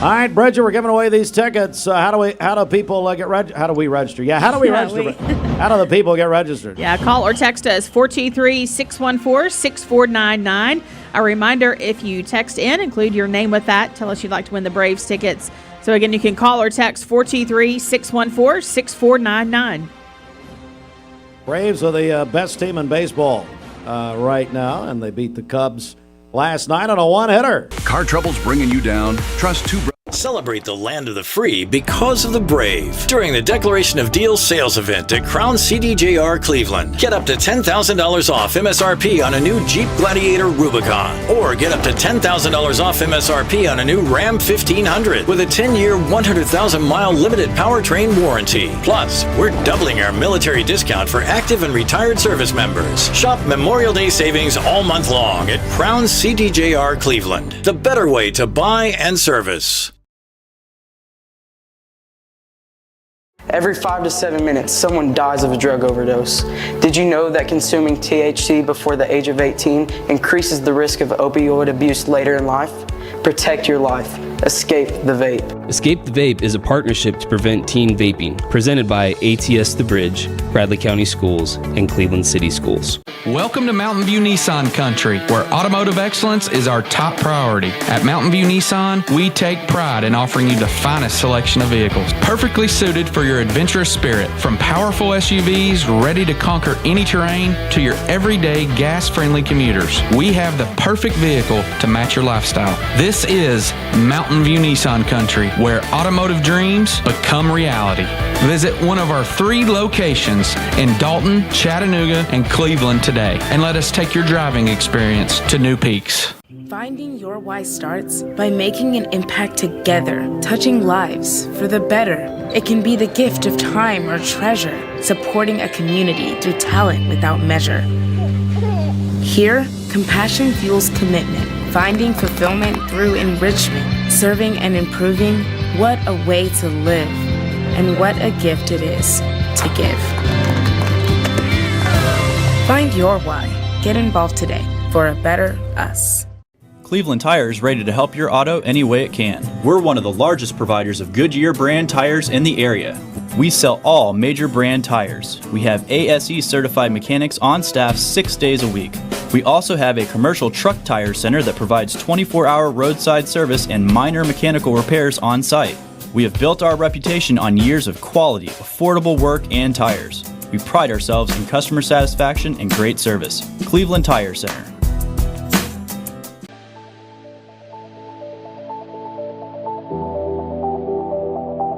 All right, Bridget, we're giving away these tickets. How do people get registered? How do we register? Yeah, how do we register? How do the people get registered? Yeah, call or text us 423-614-6499. A reminder, if you text in, include your name with that. Tell us you'd like to win the Braves tickets. So again, you can call or text 423-614-6499. Braves are the best team in baseball right now, and they beat the Cubs last night on a one-hitter. Car trouble's bringing you down? Trust two brothers. Celebrate the land of the free because of the brave during the Declaration of Deals sales event at Crown CDJR Cleveland. Get up to $10,000 off MSRP on a new Jeep Gladiator Rubicon, or get up to $10,000 off MSRP on a new Ram 1500 with a 10-year, 100,000-mile limited powertrain warranty. Plus, we're doubling our military discount for active and retired service members. Shop Memorial Day savings all month long at Crown CDJR Cleveland. The better way to buy and service. Every 5 to 7 minutes, someone dies of a drug overdose. Did you know that consuming THC before the age of 18 increases the risk of opioid abuse later in life? Protect your life. Escape the Vape. Escape the Vape is a partnership to prevent teen vaping, presented by ATS The Bridge, Bradley County Schools, and Cleveland City Schools. Welcome to Mountain View Nissan Country, where automotive excellence is our top priority. At Mountain View Nissan, we take pride in offering you the finest selection of vehicles, perfectly suited for your adventurous spirit. From powerful SUVs ready to conquer any terrain to your everyday gas-friendly commuters, we have the perfect vehicle to match your lifestyle. This is Mountain View Nissan Country, where automotive dreams become reality. Visit one of our 3 locations in Dalton, Chattanooga, and Cleveland today, and let us take your driving experience to new peaks. Finding your why starts by making an impact together, touching lives for the better. It can be the gift of time or treasure, supporting a community through talent without measure. Here, compassion fuels commitment, finding fulfillment through enrichment, serving and improving. What a way to live, and what a gift it is to give. Find your why. Get involved today for a better us. Cleveland Tire is ready to help your auto any way it can. We're one of the largest providers of Goodyear brand tires in the area. We sell all major brand tires. We have ASE certified mechanics on staff 6 days a week. We also have a commercial truck tire center that provides 24-hour roadside service and minor mechanical repairs on site. We have built our reputation on years of quality, affordable work and tires. We pride ourselves in customer satisfaction and great service. Cleveland Tire Center.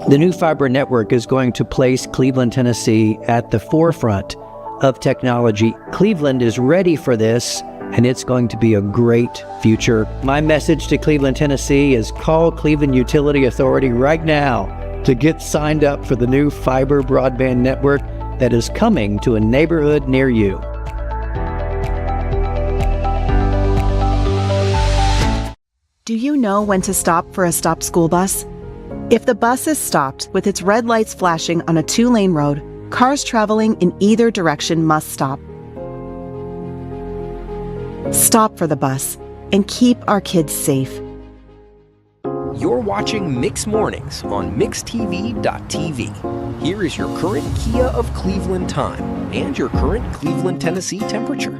The new fiber network is going to place Cleveland, Tennessee at the forefront of technology. Cleveland is ready for this, and it's going to be a great future. My message to Cleveland, Tennessee is call Cleveland Utility Authority right now to get signed up for the new fiber broadband network that is coming to a neighborhood near you. Do you know when to stop for a stopped school bus? If the bus is stopped with its red lights flashing on a 2-lane road, cars traveling in either direction must stop. Stop for the bus and keep our kids safe. You're watching Mix Mornings on MixTV.tv. Here is your current Kia of Cleveland time and your current Cleveland, Tennessee temperature.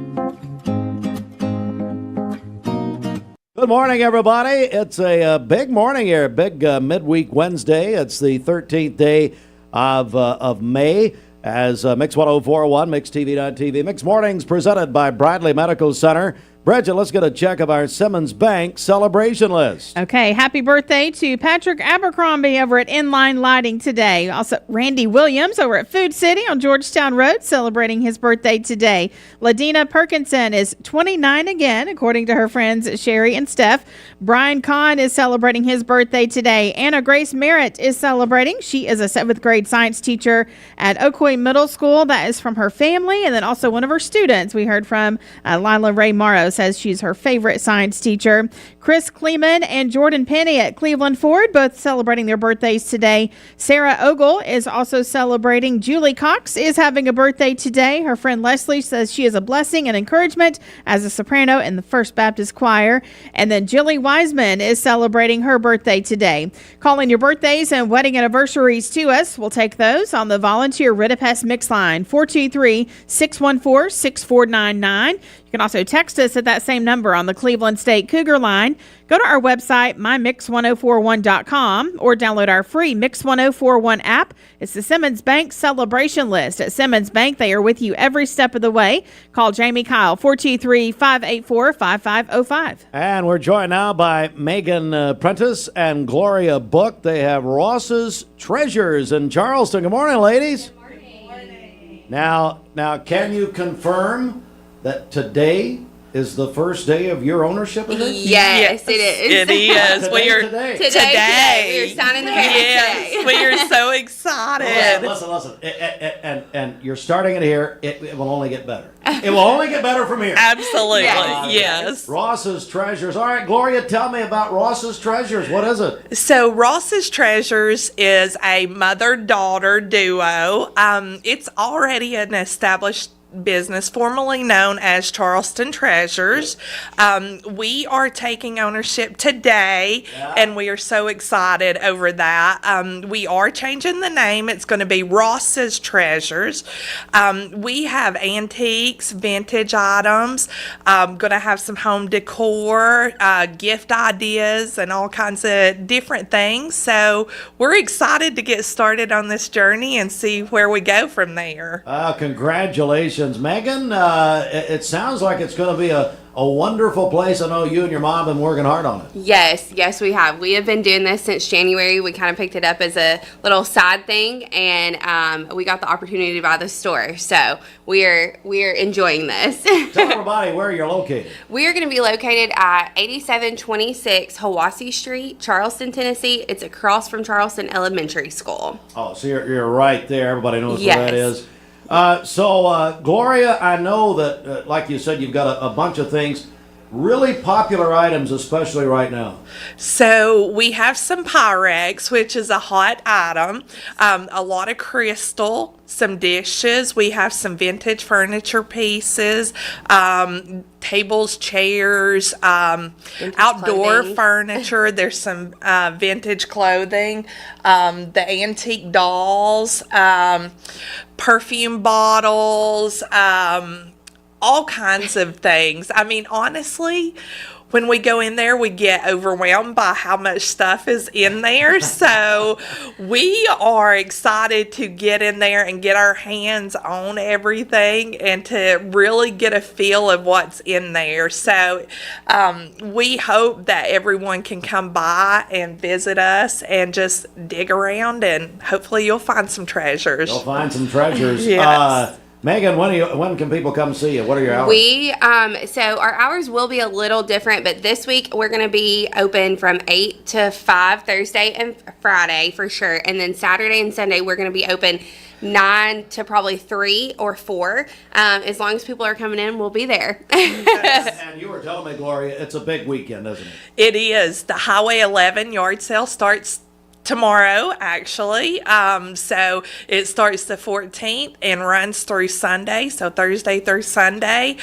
Good morning, everybody. It's a big morning here, big midweek Wednesday. It's the 13th day of May as Mix 104.1, MixTV.tv. Mix Mornings presented by Bradley Medical Center. Bridget, let's get a check of our Simmons Bank celebration list. Okay, happy birthday to Patrick Abercrombie over at Inline Lighting today. Also, Randy Williams over at Food City on Georgetown Road celebrating his birthday today. Ladina Perkinson is 29 again, according to her friends Sherry and Steph. Brian Kahn is celebrating his birthday today. Anna Grace Merritt is celebrating. She is a 7th grade science teacher at Oakwood Middle School. That is from her family, and then also one of her students. We heard from Lila Ray Morrow says she's her favorite science teacher. Chris Kleeman and Jordan Penny at Cleveland Ford, both celebrating their birthdays today. Sarah Ogle is also celebrating. Julie Cox is having a birthday today. Her friend Leslie says she is a blessing and encouragement as a soprano in the First Baptist Choir. And then Jilly Wiseman is celebrating her birthday today. Calling your birthdays and wedding anniversaries to us. We'll take those on the volunteer Ridipest Mix line, 423-614-6499. You You can also text us at that same number on the Cleveland State Cougar line. Go to our website, mymix1041.com, or download our free Mix 1041 app. It's the Simmons Bank Celebration List. At Simmons Bank, they are with you every step of the way. Call Jamie Kyle, 423-584-5505. And we're joined now by Megan Prentice and Gloria Book. They have Ross's Treasures in Charleston. Good morning, ladies. Good morning. Now, can you confirm that today is the first day of your ownership of it? Yes, it is. It is. Today. Today. We are signing the papers today. We are so excited. Listen. And you're starting it here. It will only get better. It will only get better from here. Absolutely. Yes. Ross's Treasures. All right, Gloria, tell me about Ross's Treasures. What is it? So Ross's Treasures is a mother-daughter duo. It's already an established business formerly known as Charleston Treasures. We are taking ownership today, and we are so excited over that. We are changing the name. It's going to be Ross's Treasures. We have antiques, vintage items, going to have some home decor, gift ideas, and all kinds of different things. So we're excited to get started on this journey and see where we go from there. Congratulations, Megan. It sounds like it's going to be a wonderful place. I know you and your mom have been working hard on it. Yes, we have. We have been doing this since January. We kind of picked it up as a little side thing, and we got the opportunity to buy the store. So we are enjoying this. Tell everybody where you're located. We are going to be located at 8726 Hiwassee Street, Charleston, Tennessee. It's across from Charleston Elementary School. Oh, so you're right there. Everybody knows Yes. where that is. So, Gloria, I know that, like you said, you've got a bunch of things, really popular items, especially right now. So we have some Pyrex, which is a hot item, a lot of crystal, some dishes. We have some vintage furniture pieces, tables, chairs, outdoor clothing. furniture. There's some vintage clothing, the antique dolls, perfume bottles, all kinds of things. I mean, honestly, when we go in there, we get overwhelmed by how much stuff is in there. So we are excited to get in there and get our hands on everything and to really get a feel of what's in there. So we hope that everyone can come by and visit us and just dig around, and hopefully you'll find some treasures. You'll find some treasures. Yes. Megan, when can people come see you? What are your hours? So our hours will be a little different, but this week we're going to be open from 8 to 5 Thursday and Friday for sure. And then Saturday and Sunday we're going to be open 9 to probably 3 or 4. As long as people are coming in, we'll be there. And you were telling me, Gloria, it's a big weekend, isn't it? It is. The Highway 11 yard sale starts tomorrow, actually. So it starts the 14th and runs through Sunday, so Thursday through Sunday.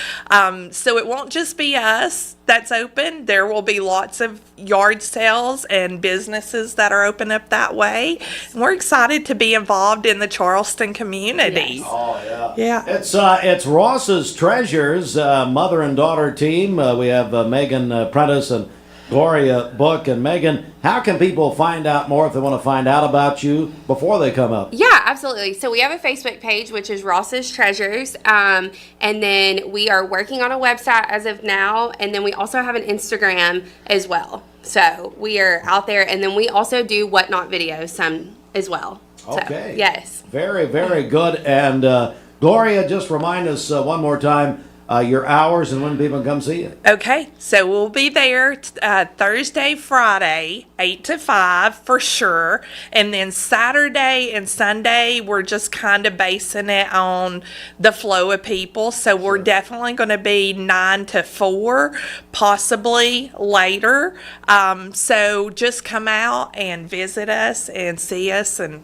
So it won't just be us that's open. There will be lots of yard sales and businesses that are open up that way. And we're excited to be involved in the Charleston community. Yes. Oh, Yeah. It's Ross's Treasures, mother and daughter team. We have Megan Prentice and Gloria Book. And Megan, how can people find out more if they want to find out about you before they come up? Yeah, absolutely. So we have a Facebook page, which is Ross's Treasures. And then we are working on a website as of now. And then we also have an Instagram as well. So we are out there. And then we also do Whatnot videos some as well. Okay. So, yes. Very, very good. And Gloria, just remind us one more time your hours and when people can come see you. Okay, so we'll be there Thursday, Friday, 8 to 5 for sure. And then Saturday and Sunday, we're just kind of basing it on the flow of people. So we're definitely going to be 9 to 4, possibly later. So just come out and visit us and see us and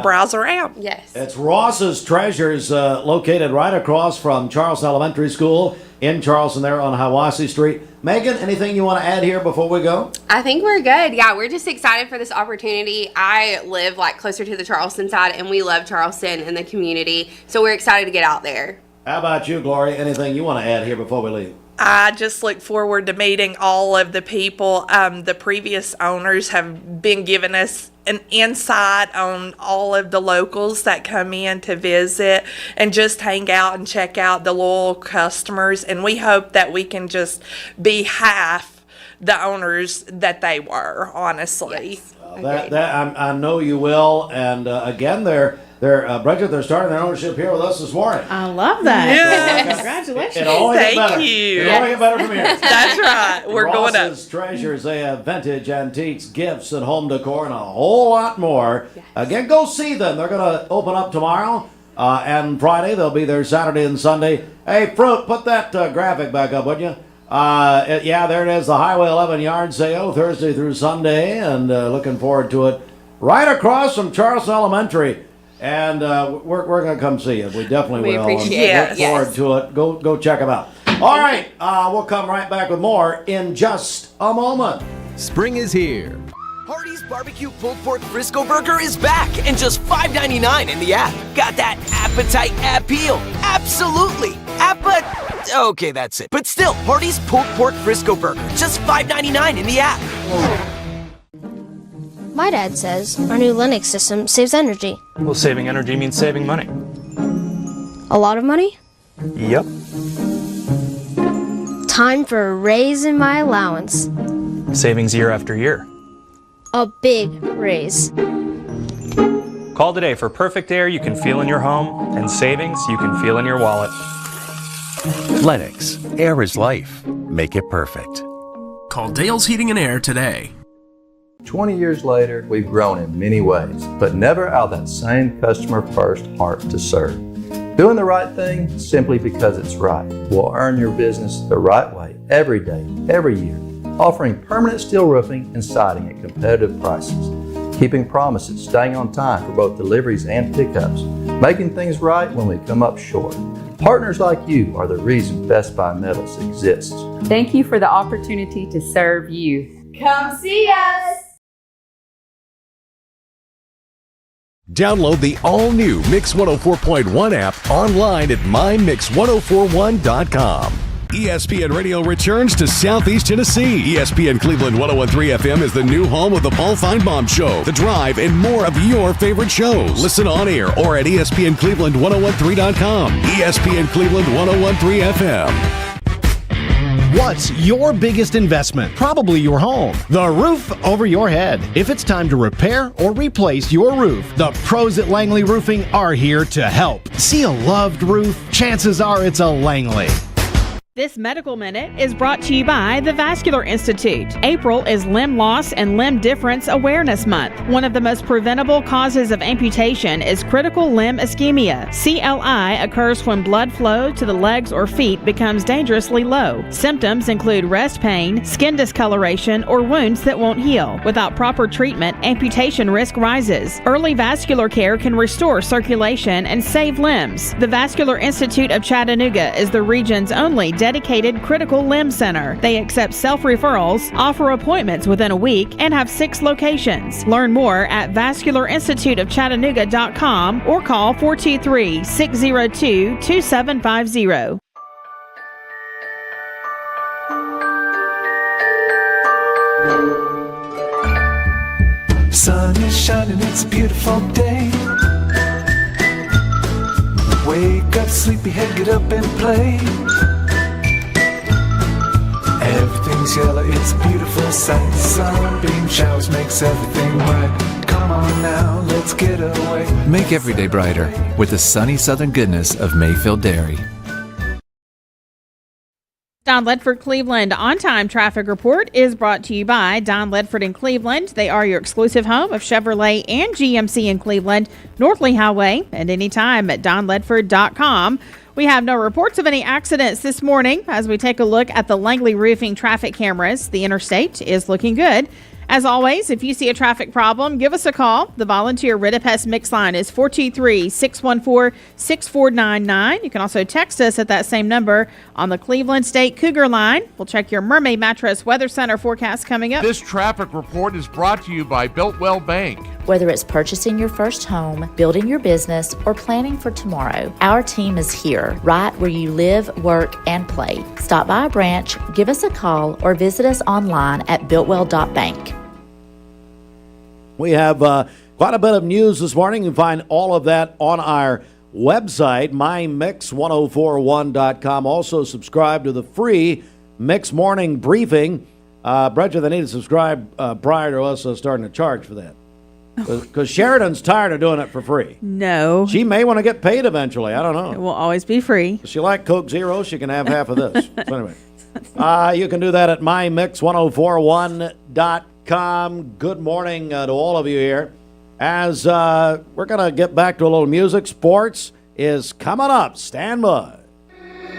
browse around. Yes. It's Ross's Treasures, located right across from Charleston Elementary School in Charleston there on Hiwassee Street. Megan, anything you want to add here before we go? I think we're good. Yeah, we're just excited for this opportunity. I live closer to the Charleston side, and we love Charleston and the community. So we're excited to get out there. How about you, Gloria? Anything you want to add here before we leave? I just look forward to meeting all of the people. The previous owners have been giving us an insight on all of the locals that come in to visit and just hang out and check out the loyal customers. And we hope that we can just be half the owners that they were, honestly. Yes. I know you will. And again, Bridget, they're starting their ownership here with us this morning. I love that. Yes. Congratulations. It'll only get better. Thank you. It'll only get better from here. That's right. We're going up. Ross's Treasures, they have vintage, antiques, gifts, and home decor, and a whole lot more. Yes. Again, go see them. They're going to open up tomorrow and Friday. They'll be there Saturday and Sunday. Hey, Fruit, put that graphic back up, would you? Yeah, there it is, the Highway 11 yard sale, Thursday through Sunday, and looking forward to it. Right across from Charleston Elementary. And we're going to come see you. We definitely will. Appreciate it. Look forward to it. Go check them out. All right, we'll come right back with more in just a moment. Spring is here. Hardee's Barbecue Pulled Pork Frisco Burger is back and just $5.99 in the app. Got that appetite appeal? Absolutely. Okay, that's it. But still, Hardee's Pulled Pork Frisco Burger, just $5.99 in the app. My dad says our new Linux system saves energy. Well, saving energy means saving money. A lot of money? Yep. Time for a raise in my allowance. Savings year after year. A big raise. Call today for perfect air you can feel in your home and savings you can feel in your wallet. Lennox. Air is life. Make it perfect. Call Dale's Heating and Air today. 20 years later, we've grown in many ways, but never out of that same customer-first heart to serve. Doing the right thing simply because it's right will earn your business the right way every day, every year, offering permanent steel roofing and siding at competitive prices, keeping promises, staying on time for both deliveries and pickups, making things right when we come up short. Partners like you are the reason Best Buy Metals exists. Thank you for the opportunity to serve you. Come see us! Download the all-new Mix 104.1 app online at mymix1041.com. ESPN Radio returns to Southeast Tennessee. ESPN Cleveland 101.3 FM is the new home of the Paul Feinbaum Show, The Drive, and more of your favorite shows. Listen on air or at ESPNCleveland1013.com. ESPN Cleveland 101.3 FM. What's your biggest investment? Probably your home. The roof over your head. If it's time to repair or replace your roof, the pros at Langley Roofing are here to help. See a loved roof? Chances are it's a Langley. This Medical Minute is brought to you by the Vascular Institute. April is Limb Loss and Limb Difference Awareness Month. One of the most preventable causes of amputation is critical limb ischemia. CLI occurs when blood flow to the legs or feet becomes dangerously low. Symptoms include rest pain, skin discoloration, or wounds that won't heal. Without proper treatment, amputation risk rises. Early vascular care can restore circulation and save limbs. The Vascular Institute of Chattanooga is the region's only dedicated critical limb center. They accept self-referrals, offer appointments within a week, and have 6 locations. Learn more at vascularinstituteofchattanooga.com or call 423-602-2750. Sun is shining, it's a beautiful day. Wake up, sleepyhead, get up and play. Everything's yellow, it's a beautiful sight. Sunbeam showers makes everything right. Come on now, let's get away. Make every day brighter with the sunny southern goodness of Mayfield Dairy. Don Ledford Cleveland on-time traffic report is brought to you by Don Ledford in Cleveland. They are your exclusive home of Chevrolet and GMC in Cleveland, Northley Highway, and anytime at donledford.com. We have no reports of any accidents this morning as we take a look at the Langley Roofing traffic cameras. The interstate is looking good. As always, if you see a traffic problem, give us a call. The volunteer Ridipest mix line is 423-614-6499. You can also text us at that same number on the Cleveland State Cougar line. We'll check your Mermaid Mattress Weather Center forecast coming up. This traffic report is brought to you by Beltwell Bank. Whether it's purchasing your first home, building your business, or planning for tomorrow, our team is here, right where you live, work, and play. Stop by a branch, give us a call, or visit us online at builtwell.bank. We have quite a bit of news this morning. You can find all of that on our website, mymix1041.com. Also, subscribe to the free Mix Morning Briefing. Bridget, they need to subscribe prior to us starting to charge for that. Because Sheridan's tired of doing it for free. No. She may want to get paid eventually. I don't know. It will always be free. If she like Coke Zero, she can have half of this. So anyway, you can do that at mymix1041.com. Good morning to all of you here. As we're going to get back to a little music. Sports is coming up. Stand by.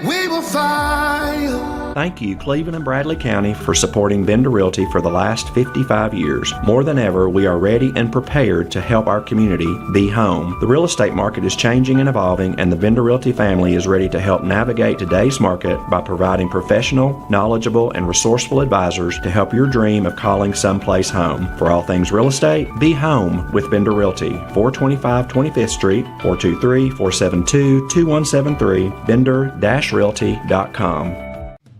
We will fly. Thank you, Cleveland and Bradley County, for supporting Vendor Realty for the last 55 years. More than ever, we are ready and prepared to help our community be home. The real estate market is changing and evolving, and the Vendor Realty family is ready to help navigate today's market by providing professional, knowledgeable, and resourceful advisors to help your dream of calling someplace home. For all things real estate, be home with Vendor Realty, 425 25th Street, 423-472-2173, vendor-realty.com.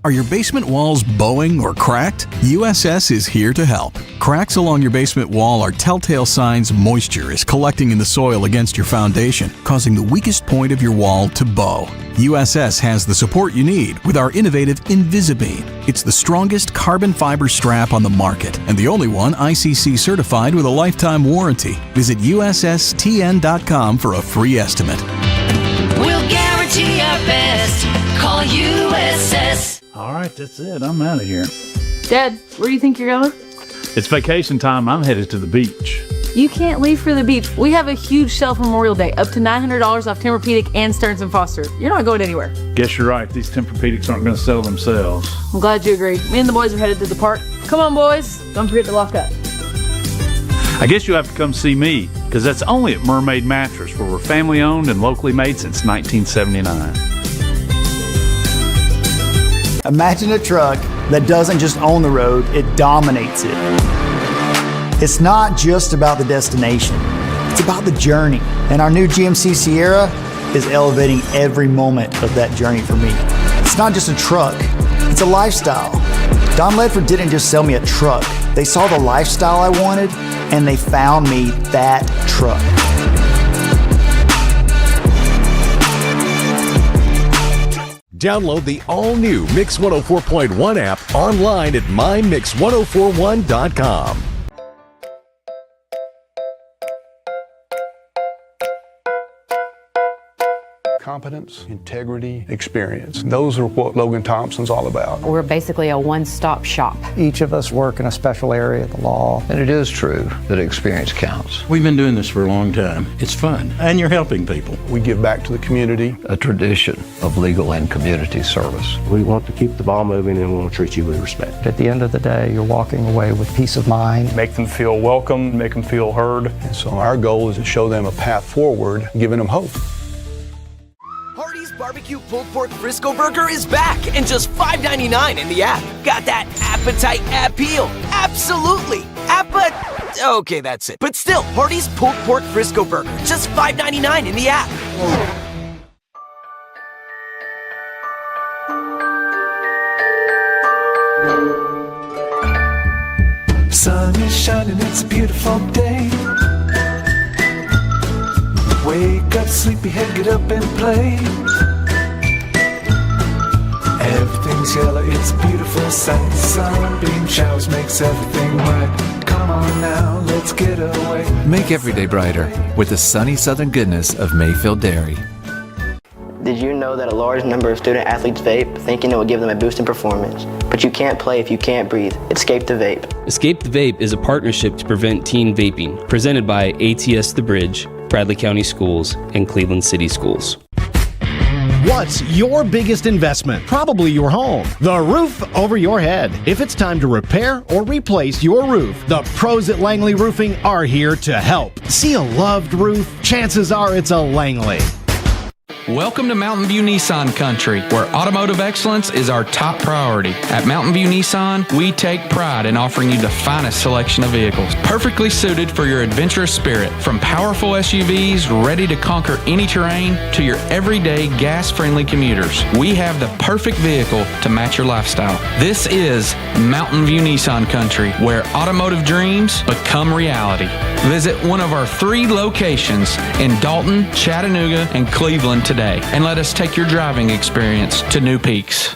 Are your basement walls bowing or cracked? USS is here to help. Cracks along your basement wall are telltale signs moisture is collecting in the soil against your foundation, causing the weakest point of your wall to bow. USS has the support you need with our innovative Invisibeam. It's the strongest carbon fiber strap on the market and the only one ICC certified with a lifetime warranty. Visit USSTN.com for a free estimate. We'll guarantee our best. Call USS. All right, that's it. I'm out of here. Dad, where do you think you're going? It's vacation time. I'm headed to the beach. You can't leave for the beach. We have a huge sale for Memorial Day, up to $900 off Tempur-Pedic and Stearns & Foster. You're not going anywhere. Guess you're right. These Tempur-Pedics aren't going to sell themselves. I'm glad you agree. Me and the boys are headed to the park. Come on, boys. Don't forget to lock up. I guess you have to come see me, because that's only at Mermaid Mattress, where we're family owned and locally made since 1979. Imagine a truck that doesn't just own the road, it dominates it. It's not just about the destination, it's about the journey. And our new GMC Sierra is elevating every moment of that journey for me. It's not just a truck, it's a lifestyle. Don Ledford didn't just sell me a truck. They saw the lifestyle I wanted, and they found me that truck. Download the all-new Mix 104.1 app online at mymix1041.com. Competence, integrity, experience. Those are what Logan Thompson's all about. We're basically a one-stop shop. Each of us work in a special area of the law. And it is true that experience counts. We've been doing this for a long time. It's fun, and you're helping people. We give back to the community. A tradition of legal and community service. We want to keep the ball moving, and we want to treat you with respect. At the end of the day, you're walking away with peace of mind. Make them feel welcome, make them feel heard. And so our goal is to show them a path forward, giving them hope. Hardee's Barbecue Pulled Pork Frisco Burger is back and just $5.99 in the app. Got that appetite appeal? Absolutely. Okay, that's it. But still, Hardee's Pulled Pork Frisco Burger, just $5.99 in the app. Sun is shining, it's a beautiful day. Wake up, sleepyhead, get up and play. Everything's yellow, it's a beautiful sight. Sunbeam showers makes everything right. Come on now, let's get away. Make every day brighter with the sunny southern goodness of Mayfield Dairy. Did you know that a large number of student athletes vape, thinking it will give them a boost in performance? But you can't play if you can't breathe. Escape the vape. Escape the Vape is a partnership to prevent teen vaping, presented by ATS The Bridge, Bradley County Schools, and Cleveland City Schools. What's your biggest investment? Probably your home. The roof over your head. If it's time to repair or replace your roof, the pros at Langley Roofing are here to help. See a loved roof? Chances are it's a Langley. Welcome to Mountain View Nissan Country, where automotive excellence is our top priority. At Mountain View Nissan, we take pride in offering you the finest selection of vehicles, perfectly suited for your adventurous spirit. From powerful SUVs ready to conquer any terrain to your everyday gas-friendly commuters, we have the perfect vehicle to match your lifestyle. This is Mountain View Nissan Country, where automotive dreams become reality. Visit one of our 3 locations in Dalton, Chattanooga, and Cleveland today, and let us take your driving experience to new peaks.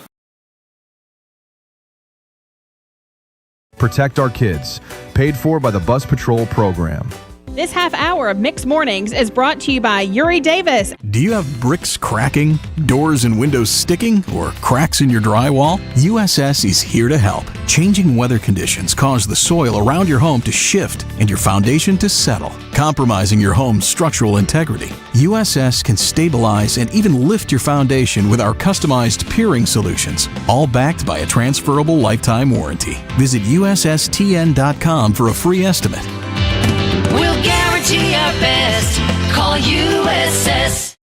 Protect our kids. Paid for by the Bus Patrol program. This half hour of Mixed Mornings is brought to you by Uri Davis. Do you have bricks cracking, doors and windows sticking, or cracks in your drywall? USS is here to help. Changing weather conditions cause the soil around your home to shift and your foundation to settle, compromising your home's structural integrity. USS can stabilize and even lift your foundation with our customized piering solutions, all backed by a transferable lifetime warranty. Visit USSTN.com for a free estimate. We'll guarantee our best. Call USS.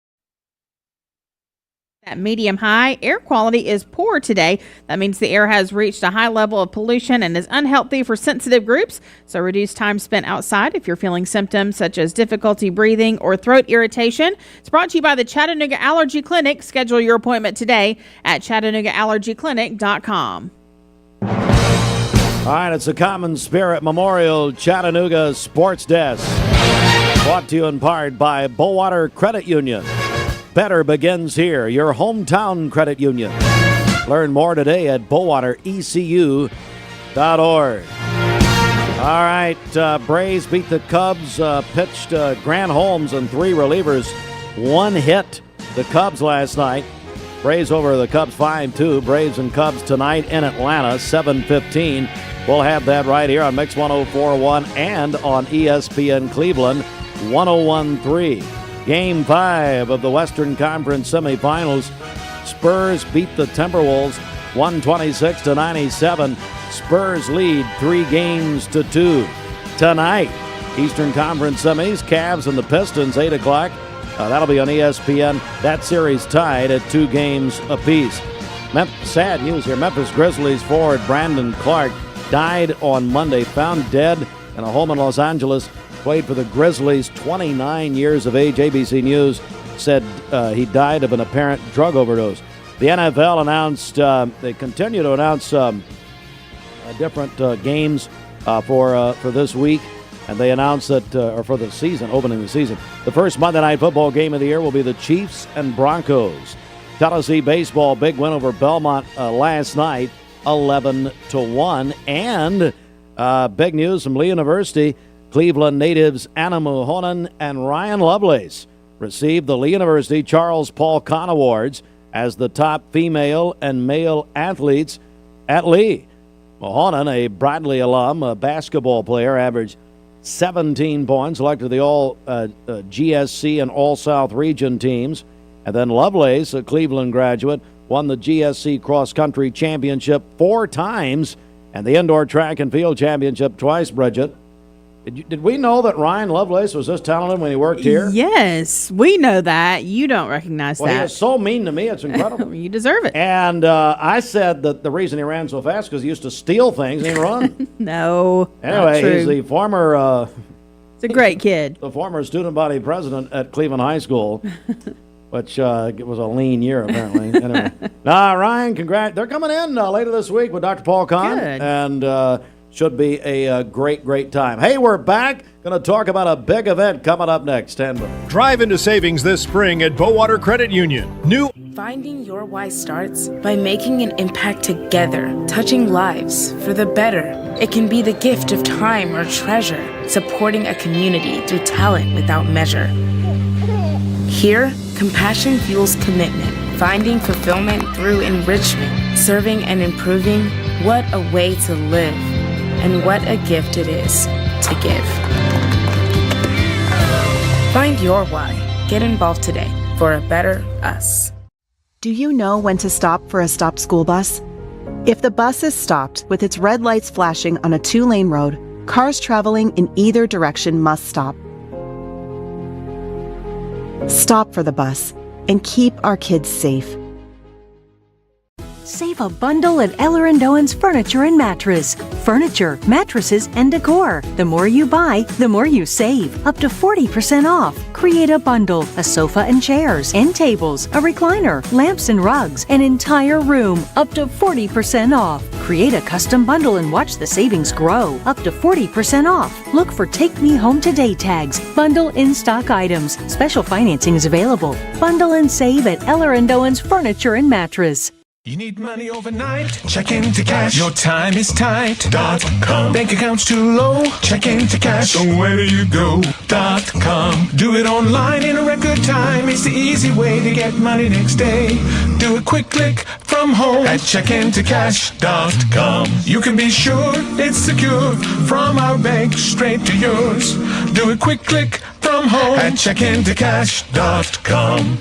At medium high, air quality is poor today. That means the air has reached a high level of pollution and is unhealthy for sensitive groups. So reduce time spent outside if you're feeling symptoms such as difficulty breathing or throat irritation. It's brought to you by the Chattanooga Allergy Clinic. Schedule your appointment today at ChattanoogaAllergyClinic.com. All right, it's the Common Spirit Memorial Chattanooga Sports Desk. Brought to you in part by Bowater Credit Union. Better begins here, your hometown credit union. Learn more today at bowaterecu.org. All right, Braves beat the Cubs, pitched Grant Holmes and 3 relievers. 1 hit the Cubs last night. Braves over the Cubs 5-2. Braves and Cubs tonight in Atlanta, 7:15. We'll have that right here on Mix 104.1 and on ESPN Cleveland 101.3. Game 5 of the Western Conference semifinals. Spurs beat the Timberwolves 126-97. Spurs lead 3-2 tonight. Eastern Conference semis, Cavs and the Pistons, 8 o'clock. That'll be on ESPN. That series tied at 2 games apiece. Sad news here. Memphis Grizzlies forward Brandon Clark died on Monday, found dead in a home in Los Angeles. Played for the Grizzlies, 29 years of age. ABC News said he died of an apparent drug overdose. The NFL announced, they continue to announce different games for this week. And they announced that, or for the season, opening the season, the first Monday Night Football game of the year will be the Chiefs and Broncos. Tennessee baseball, big win over Belmont last night, 11-1. And big news from Lee University, Cleveland natives Anna Muhonen and Ryan Lovelace received the Lee University Charles Paul Kahn Awards as the top female and male athletes at Lee. Muhonen, a Bradley alum, a basketball player, averaged 17 points, elected the all GSC and All-South region teams. And then Lovelace, a Cleveland graduate, won the GSC cross-country championship 4 times and the indoor track and field championship twice, Bridget. Did we know that Ryan Lovelace was this talented when he worked here? Yes, we know that. You don't recognize Well, that. he is so mean to me, it's incredible. You deserve it. And I said that the reason he ran so fast because he used to steal things and he'd run. No, Anyway, not true. he's the former... It's a great kid. The former student body president at Cleveland High School, which it was a lean year, apparently. Anyway. Ryan, congrats. They're coming in later this week with Dr. Paul Kahn. Good. And should be a great time. Hey, we're back. Going to talk about a big event coming up next. Stand by. Drive into savings this spring at Bowater Credit Union. New Finding your why starts by making an impact together, touching lives for the better. It can be the gift of time or treasure, supporting a community through talent without measure. Here, compassion fuels commitment, finding fulfillment through enrichment, serving and improving. What a way to live, and what a gift it is to give. Find your why. Get involved today for a better us. Do you know when to stop for a stopped school bus? If the bus is stopped with its red lights flashing on a 2-lane road, cars traveling in either direction must stop. Stop for the bus. and keep our kids safe. Save a bundle at Eller & Owen's Furniture and Mattress. Furniture, mattresses, and decor. The more you buy, the more you save. Up to 40% off. Create a bundle, a sofa and chairs, end tables, a recliner, lamps and rugs, an entire room. Up to 40% off. Create a custom bundle and watch the savings grow. Up to 40% off. Look for Take Me Home Today tags. Bundle in-stock items. Special financing is available. Bundle and save at Eller & Owen's Furniture and Mattress. You need money overnight? Check into cash. Your time is tight.com. Bank account's too low? Check into cash. So where do you go.com? Do it online in a record time. It's the easy way to get money next day. Do a quick click from home at checkintocash.com. You can be sure it's secure from our bank straight to yours. Do a quick click from home at checkintocash.com.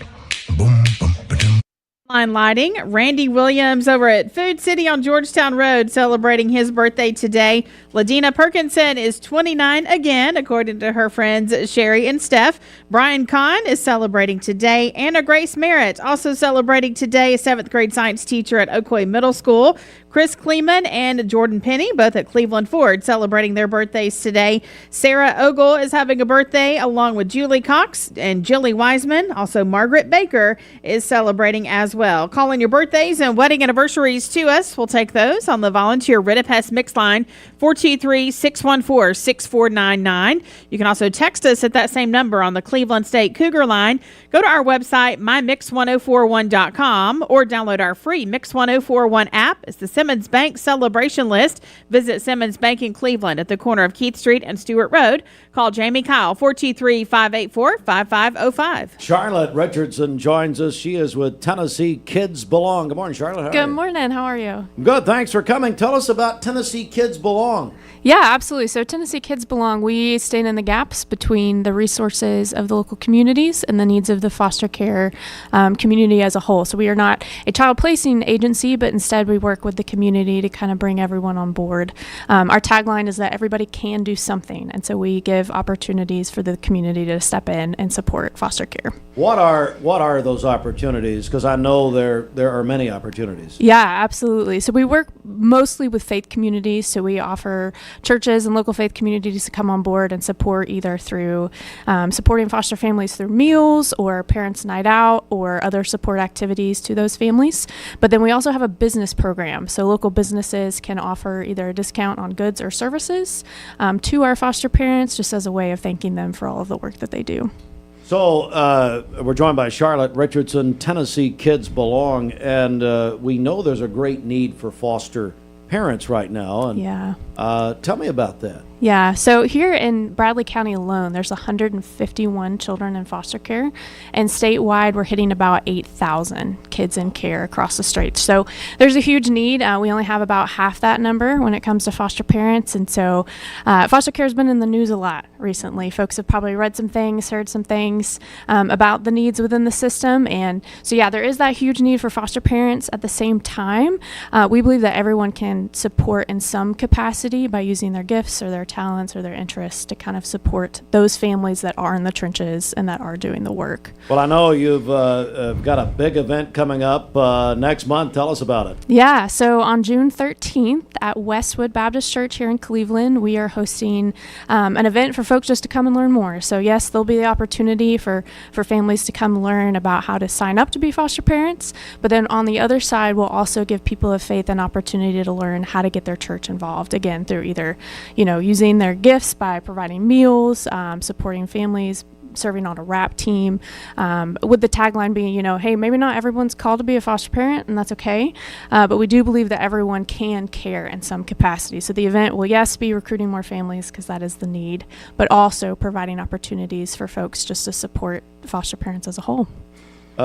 Boom, boom, ba-doom. Line lighting. Randy Williams over at Food City on Georgetown Road celebrating his birthday today. Ladina Perkinson is 29 again, according to her friends Sherry and Steph. Brian Kahn is celebrating today. Anna Grace Merritt also celebrating today, a 7th grade science teacher at Oakwood Middle School. Chris Kleeman and Jordan Penny, both at Cleveland Ford, celebrating their birthdays today. Sarah Ogle is having a birthday along with Julie Cox and Jilly Wiseman. Also, Margaret Baker is celebrating as well. Calling your birthdays and wedding anniversaries to us. We'll take those on the volunteer Ridipest Mix line, 423-614-6499. You can also text us at that same number on the Cleveland State Cougar line. Go to our website, mymix1041.com, or download our free Mix 1041 app. It's the Simmons Bank celebration list. Visit Simmons Bank in Cleveland at the corner of Keith Street and Stewart Road. Call Jamie Kyle, 423-584-5505. Charlotte Richardson joins us. She is with Tennessee Kids Belong. Good morning, Charlotte. How are you? Good morning. How are you? Good. Thanks for coming. Tell us about Tennessee Kids Belong. Yeah, absolutely. So Tennessee Kids Belong, we stand in the gaps between the resources of the local communities and the needs of the foster care community as a whole. So we are not a child placing agency, but instead we work with the community to kind of bring everyone on board. Our tagline is that everybody can do something, and so we give opportunities for the community to step in and support foster care. What are those opportunities? Because I know there are many opportunities. Yeah, absolutely. So we work mostly with faith communities. So we offer churches and local faith communities to come on board and support either through supporting foster families through meals or parents' night out or other support activities to those families. But then we also have a business program. So local businesses can offer either a discount on goods or services to our foster parents, just as a way of thanking them for all of the work that they do. So we're joined by Charlotte Richardson. Tennessee Kids Belong, and we know there's a great need for foster parents right now. And yeah. Tell me about that. Yeah, so here in Bradley County alone, there's 151 children in foster care, and statewide we're hitting about 8,000 kids in care across the state. So there's a huge need. We only have about half that number when it comes to foster parents, and so foster care has been in the news a lot recently. Folks have probably read some things, heard some things about the needs within the system, and so yeah, there is that huge need for foster parents. At the same time, we believe that everyone can support in some capacity by using their gifts or their talents or their interests to kind of support those families that are in the trenches and that are doing the work. Well, I know you've got a big event coming up next month. Tell us about it. Yeah, so on June 13th at Westwood Baptist Church here in Cleveland, we are hosting an event for folks just to come and learn more. So yes, there'll be the opportunity for families to come learn about how to sign up to be foster parents, but then on the other side, we'll also give people of faith an opportunity to learn how to get their church involved, again, through either, using their gifts by providing meals, supporting families, serving on a RAP team, with the tagline being, hey, maybe not everyone's called to be a foster parent, and that's okay, but we do believe that everyone can care in some capacity. So the event will, yes, be recruiting more families because that is the need, but also providing opportunities for folks just to support foster parents as a whole.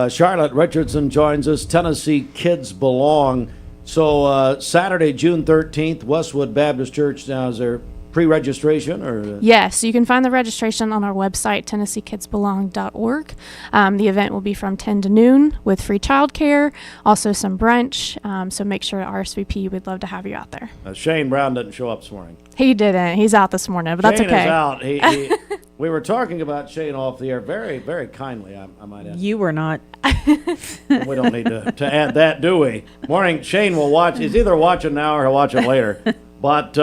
Charlotte Richardson joins us. Tennessee Kids Belong. So Saturday, June 13th, Westwood Baptist Church. Now, is there pre-registration or? Yes, you can find the registration on our website, TennesseeKidsBelong.org. The event will be from 10 to noon with free childcare, also some brunch. So make sure to RSVP. We'd love to have you out there. Shane Brown didn't show up this morning. He didn't. He's out this morning, but Shane that's okay. Is out. We were talking about Shane off the air very, very kindly, I might add. You were not. We don't need to add that, do we? Morning, Shane will watch. He's either watching now or he'll watch it later. But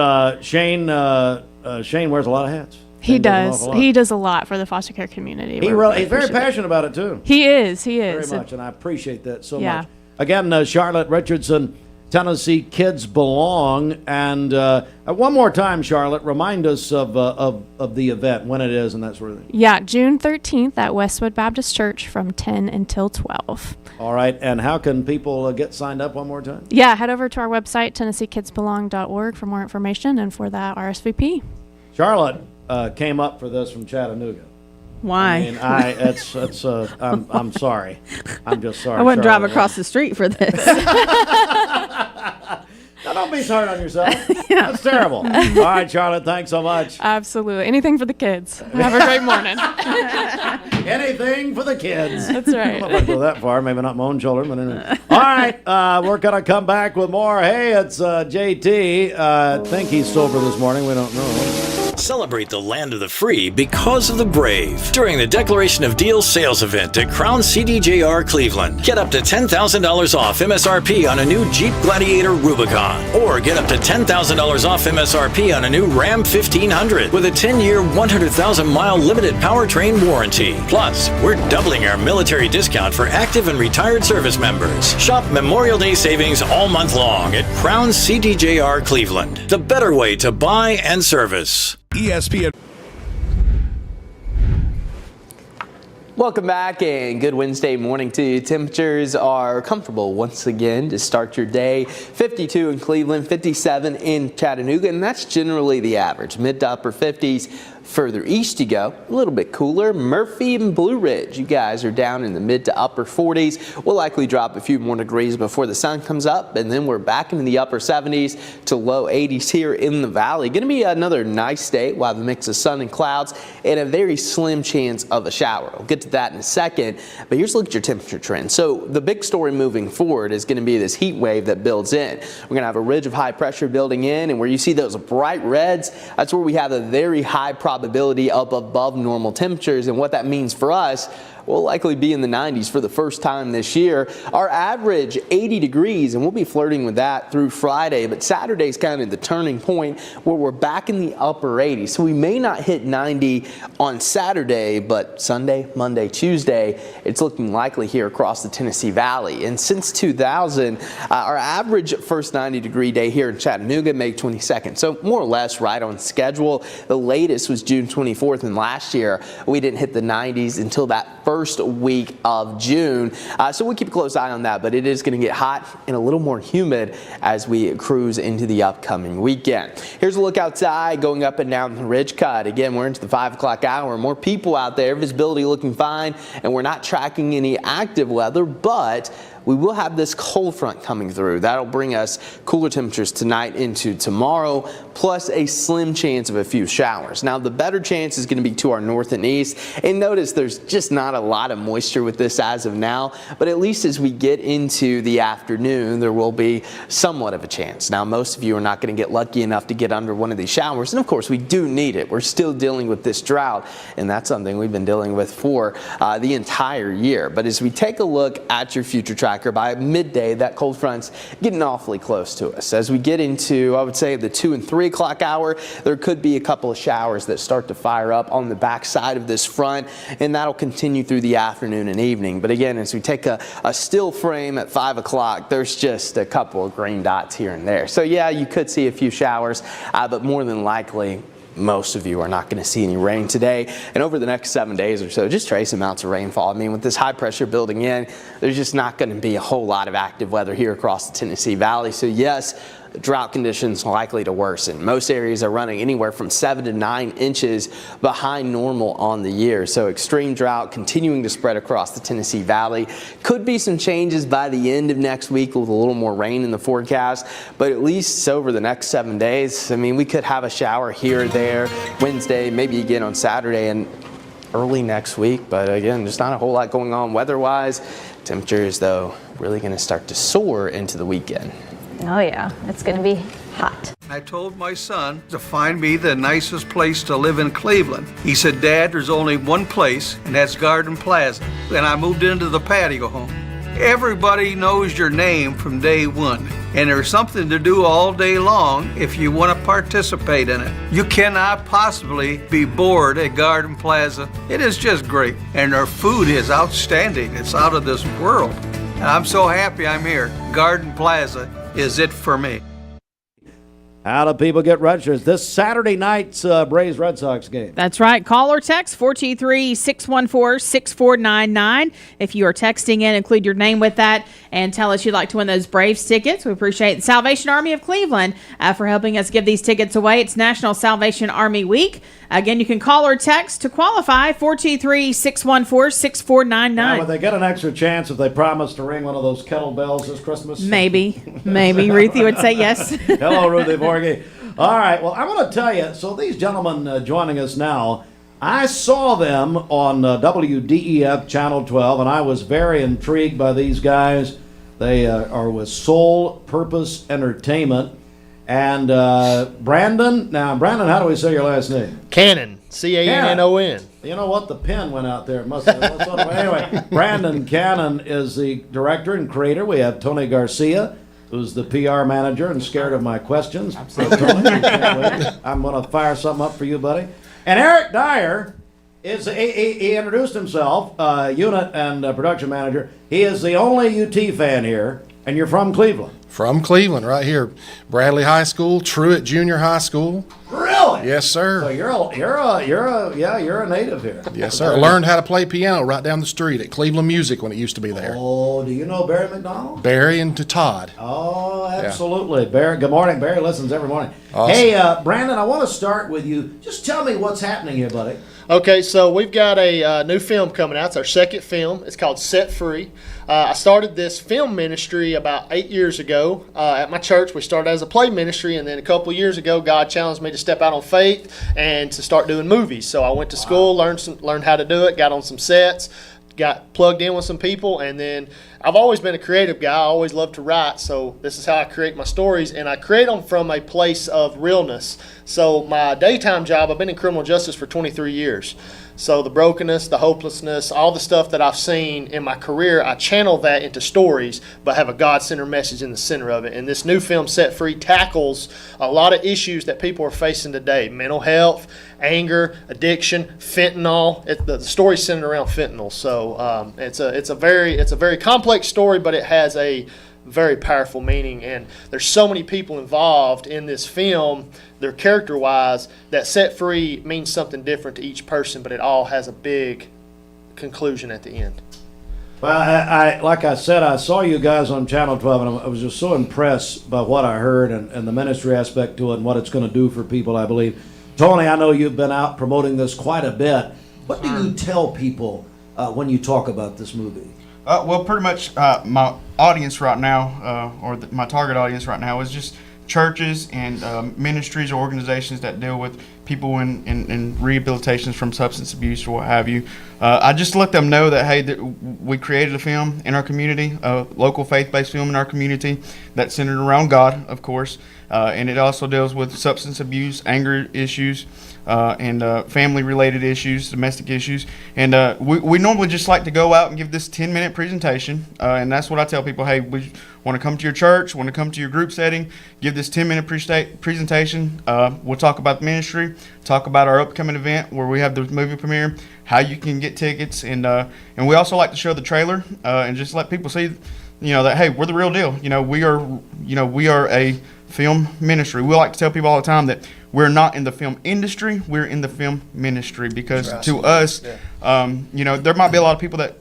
Shane wears a lot of hats. He does. He does a lot for the foster care community. He's very passionate about it, too. He is. Very much, and I appreciate that so Yeah. much. Again, Charlotte Richardson, Tennessee Kids Belong. And one more time, Charlotte, remind us of the event, when it is and that sort of thing. Yeah, June 13th at Westwood Baptist Church from 10 until 12. All right, and how can people get signed up one more time? Yeah, head over to our website, TennesseeKidsBelong.org, for more information and for that RSVP. Charlotte came up for this from Chattanooga. Why? I mean, I'm sorry. I'm just sorry. I wouldn't drive Charlotte. across the street for this. Now, don't be hard on yourself. That's terrible. All right, Charlotte, thanks so much. Absolutely. Anything for the kids. Have a great morning. Anything for the kids. That's right. I don't know if I go that far. Maybe not my own children, but anyway. All right, we're going to come back with more. Hey, it's JT. I think he's sober this morning. We don't know. Celebrate the land of the free because of the brave during the Declaration of Deals sales event at Crown CDJR Cleveland. Get up to $10,000 off MSRP on a new Jeep Gladiator Rubicon, or get up to $10,000 off MSRP on a new Ram 1500 with a 10-year, 100,000-mile limited powertrain warranty. Plus, we're doubling our military discount for active and retired service members. Shop Memorial Day savings all month long at Crown CDJR Cleveland. The better way to buy and service. ESPN. Welcome back and good Wednesday morning to you. Temperatures are comfortable once again to start your day. 52 in Cleveland, 57 in Chattanooga, and that's generally the average. Mid to upper 50s. Further east you go, a little bit cooler. Murphy and Blue Ridge, you guys are down in the mid to upper 40s. We'll likely drop a few more degrees before the sun comes up, and then we're back into the upper 70s to low 80s here in the valley. Going to be another nice day. We'll have a mix of sun and clouds and a very slim chance of a shower. We'll get to that in a second, but here's a look at your temperature trend. So the big story moving forward is going to be this heat wave that builds in. We're going to have a ridge of high pressure building in, and where you see those bright reds, that's where we have a very high probability up above normal temperatures. And what that means for us, we'll likely be in the 90s for the first time this year. Our average 80 degrees, and we'll be flirting with that through Friday, but Saturday's kind of the turning point where we're back in the upper 80s. So we may not hit 90 on Saturday, but Sunday, Monday, Tuesday, it's looking likely here across the Tennessee Valley. And since 2000, our average first 90 degree day here in Chattanooga, May 22nd. So more or less right on schedule. The latest was June 24th, and last year we didn't hit the 90s until that first week of June. So we'll keep a close eye on that, but it is going to get hot and a little more humid as we cruise into the upcoming weekend. Here's a look outside going up and down the ridge cut. Again, we're into the 5 o'clock hour. More people out there, visibility looking fine, and we're not tracking any active weather, but we will have this cold front coming through. That'll bring us cooler temperatures tonight into tomorrow, plus a slim chance of a few showers. Now, the better chance is going to be to our north and east. And notice there's just not a lot of moisture with this as of now, but at least as we get into the afternoon, there will be somewhat of a chance. Now, most of you are not going to get lucky enough to get under one of these showers. And of course, we do need it. We're still dealing with this drought, and that's something we've been dealing with for the entire year. But as we take a look at your future tracker, by midday, that cold front's getting awfully close to us. As we get into, I would say, the 2 and 3 o'clock hour, there could be a couple of showers that start to fire up on the back side of this front, and that'll continue through the afternoon and evening. But again, as we take a still frame at 5 o'clock, there's just a couple of green dots here and there. So yeah, you could see a few showers, but more than likely, most of you are not going to see any rain today. And over the next 7 days or so, just trace amounts of rainfall. I mean, with this high pressure building in, there's just not going to be a whole lot of active weather here across the Tennessee Valley. So yes, drought conditions likely to worsen. Most areas are running anywhere from 7 to 9 inches behind normal on the year. So extreme drought continuing to spread across the Tennessee Valley. Could be some changes by the end of next week with a little more rain in the forecast, but at least over the next 7 days, I mean, we could have a shower here or there Wednesday, maybe again on Saturday and early next week. But again, there's not a whole lot going on weather-wise. Temperatures, though, really going to start to soar into the weekend. Oh yeah, it's going to be hot. I told my son to find me the nicest place to live in Cleveland. He said, Dad, there's only one place, and that's Garden Plaza. And I moved into the patio home. Everybody knows your name from day one, and there's something to do all day long if you want to participate in it. You cannot possibly be bored at Garden Plaza. It is just great, and their food is outstanding. It's out of this world. And I'm so happy I'm here. Garden Plaza is it for me. How do people get registered? This Saturday night's Braves Red Sox game. That's right. Call or text 423-614-6499. If you are texting in, include your name with that and tell us you'd like to win those Braves tickets. We appreciate the Salvation Army of Cleveland for helping us give these tickets away. It's National Salvation Army Week. Again, you can call or text to qualify 423-614-6499. Now, would they get an extra chance if they promise to ring one of those kettlebells this Christmas? Maybe. Ruthie would say yes. Hello, Ruthie Borghi. All right, well, I'm going to tell you, so these gentlemen joining us now, I saw them on WDEF Channel 12, and I was very intrigued by these guys. They are with Soul Purpose Entertainment. And Brandon, how do we say your last name? Cannon, Cannon. You know what? The pen went out there. It must have. Anyway, Brandon Cannon is the director and creator. We have Tony Garcia, who's the PR manager and scared of my questions. Tony, I'm going to fire something up for you, buddy. And Eric Dyer he introduced himself, unit and production manager. He is the only UT fan here, and you're from Cleveland. From Cleveland, right here, Bradley High School, Truett Junior High School. Really? Yes, sir. So you're a native here. Yes, sir. Learned how to play piano right down the street at Cleveland Music when it used to be there. Oh, do you know Barry McDonald? Barry and to Todd. Oh, absolutely. Yeah. Barry. Good morning. Barry listens every morning. Awesome. Hey, Brandon, I want to start with you. Just tell me what's happening here, buddy. Okay, so we've got a new film coming out. It's our second film. It's called Set Free. I started this film ministry about 8 years ago at my church. We started as a play ministry, and then a couple of years ago, God challenged me to step out on faith and to start doing movies. So I went to school, learned how to do it, got on some sets, got plugged in with some people, and then I've always been a creative guy. I always loved to write, so this is how I create my stories, and I create them from a place of realness. So my daytime job, I've been in criminal justice for 23 years. So the brokenness, the hopelessness, all the stuff that I've seen in my career, I channel that into stories, but have a God-centered message in the center of it. And this new film, Set Free, tackles a lot of issues that people are facing today: mental health, anger, addiction, fentanyl. The story's centered around fentanyl. So it's a very complex story, but it has a very powerful meaning, and there's so many people involved in this film, they're character-wise, that Set Free means something different to each person, but it all has a big conclusion at the end. Well, I like I said, I saw you guys on Channel 12, and I was just so impressed by what I heard and the ministry aspect to it and what it's going to do for people, I believe. Tony, I know you've been out promoting this quite a bit. What do you tell people when you talk about this movie? Well, pretty much my audience right now, my target audience right now, is just churches and ministries or organizations that deal with people in rehabilitations from substance abuse or what have you. I just let them know that, hey, we created a film in our community, a local faith-based film in our community that's centered around God, of course, and it also deals with substance abuse, anger issues, and family-related issues, domestic issues. And we normally just like to go out and give this 10-minute presentation, and that's what I tell people. Hey, we want to come to your church, want to come to your group setting, give this 10-minute presentation. We'll talk about the ministry, talk about our upcoming event where we have the movie premiere, how you can get tickets, and we also like to show the trailer and just let people see, that, hey, we're the real deal. We are a film ministry. We like to tell people all the time that we're not in the film industry, we're in the film ministry, because to us, there might be a lot of people that,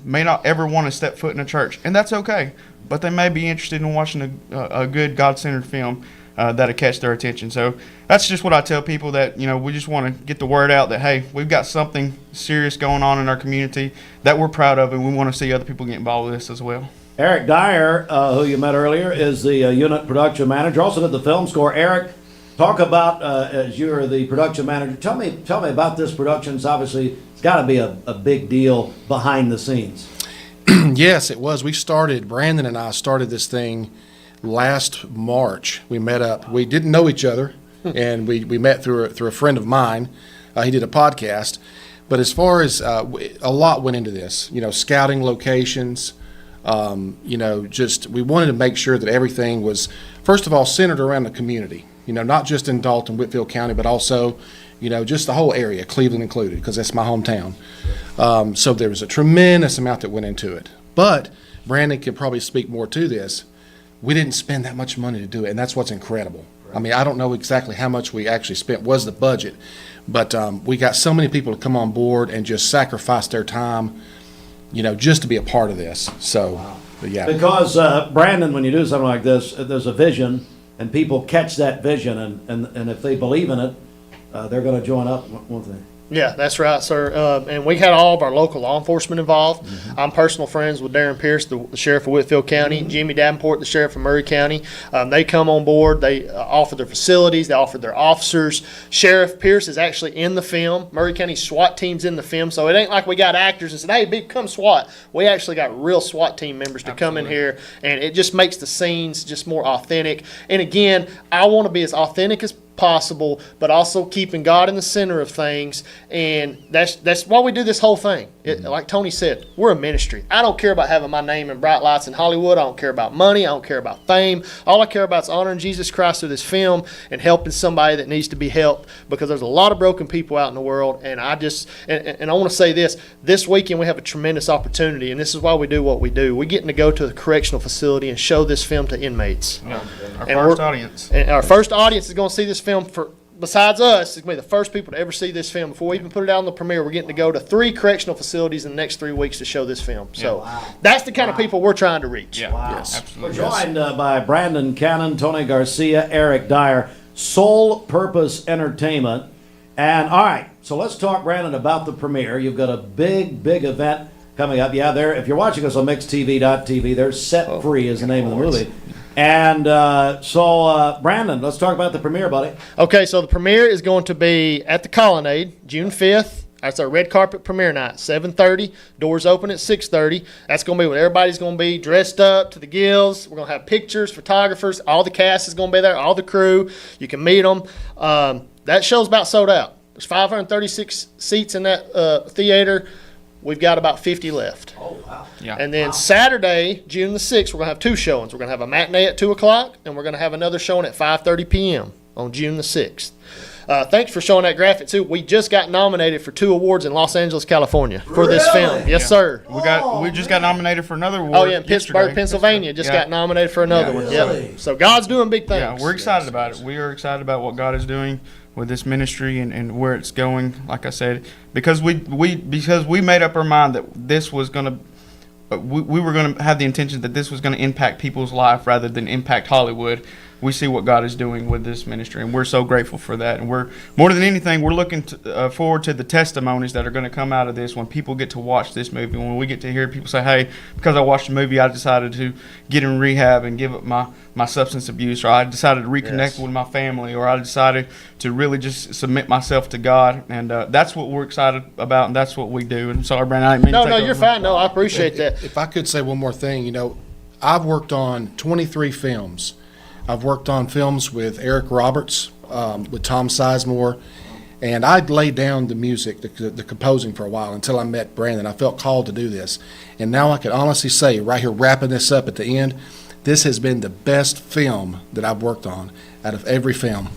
may not ever want to step foot in a church, and that's okay, but they may be interested in watching a good God-centered film that'll catch their attention. So that's just what I tell people, that, we just want to get the word out that, hey, we've got something serious going on in our community that we're proud of, and we want to see other people get involved with this as well. Eric Dyer, who you met earlier, is the unit production manager. Also did the film score. Eric, talk about, as you're the production manager, tell me about this production. It's got to be a big deal behind the scenes. Yes, it was. Brandon and I started this thing last March. We met up. We didn't know each other, and we met through a friend of mine. He did a podcast. But as far as a lot went into this, scouting locations, just we wanted to make sure that everything was, first of all, centered around the community, not just in Dalton, Whitfield County, but also, just the whole area, Cleveland included, because that's my hometown. So there was a tremendous amount that went into it. But Brandon could probably speak more to this. We didn't spend that much money to do it, and that's what's incredible. Right. I mean, I don't know exactly how much we actually spent, was the budget, but we got so many people to come on board and just sacrifice their time, just to be a part of this. So, yeah. Because, Brandon, when you do something like this, there's a vision, and people catch that vision, and if they believe in it, they're going to join up, won't they? Yeah, that's right, sir. And we had all of our local law enforcement involved. Mm-hmm. I'm personal friends with Darren Pierce, the sheriff of Whitfield County, Jimmy Davenport, the sheriff of Murray County. They come on board. They offer their facilities. They offer their officers. Sheriff Pierce is actually in the film. Murray County SWAT team's in the film. So it ain't like we got actors and said, hey, become SWAT. We actually got real SWAT team members to come in here, and it just makes the scenes just more authentic. And again, I want to be as authentic as possible, but also keeping God in the center of things, and that's why we do this whole thing. Like Tony said, we're a ministry. I don't care about having my name in bright lights in Hollywood. I don't care about money. I don't care about fame. All I care about is honoring Jesus Christ through this film and helping somebody that needs to be helped, because there's a lot of broken people out in the world. And I want to say this weekend we have a tremendous opportunity, and this is why we do what we do. We're getting to go to the correctional facility and show this film to inmates. Yeah. Our first audience. And our first audience is going to see this film besides us. It's going to be the first people to ever see this film. Before we even put it out on the premiere, we're getting to go to 3 correctional facilities in the next 3 weeks to show this film. So that's the kind of people we're trying to reach. Yeah, yes. Absolutely. We're joined by Brandon Cannon, Tony Garcia, Eric Dyer, Soul Purpose Entertainment. And all right, so let's talk, Brandon, about the premiere. You've got a big event coming up. Yeah, there. If you're watching us on mixtv.tv, there's Set Free is the name of the movie. And so, Brandon, let's talk about the premiere, buddy. Okay, so the premiere is going to be at the Colonnade, June 5th. That's our red carpet premiere night, 7:30. Doors open at 6:30. That's going to be when everybody's going to be dressed up to the gills. We're going to have pictures, photographers. All the cast is going to be there, all the crew. You can meet them. That show's about sold out. There's 536 seats in that theater. We've got about 50 left. Oh, wow. Yeah. And then Saturday, June the 6th, we're going to have 2 showings. We're going to have a matinee at 2 o'clock, and we're going to have another showing at 5:30 p.m. on June the 6th. Thanks for showing that graphic, too. We just got nominated for 2 awards in Los Angeles, California for this film. Yes, sir. We just got nominated for another award. Oh, yeah, in Pittsburgh, Pennsylvania. Just got nominated for another one. Really? Yeah. So God's doing big things. Yeah, we're excited about it. We are excited about what God is doing with this ministry and where it's going. Like I said, because we made up our mind that this was going to, we were going to have the intention that this was going to impact people's life rather than impact Hollywood. We see what God is doing with this ministry, and we're so grateful for that. And we're more than anything, we're looking forward to the testimonies that are going to come out of this when people get to watch this movie. When we get to hear people say, "Hey, because I watched the movie, I decided to get in rehab and give up my substance abuse," or I decided to reconnect with my family, or I decided to really just submit myself to God. And that's what we're excited about, and that's what we do. And sorry, Brandon, I didn't mean to take over. You're fine. No, I appreciate that. If I could say one more thing, I've worked on 23 films. I've worked on films with Eric Roberts, with Tom Sizemore, and I'd laid down the music, the composing for a while until I met Brandon. I felt called to do this. And now I can honestly say, right here, wrapping this up at the end, this has been the best film that I've worked on out of every film.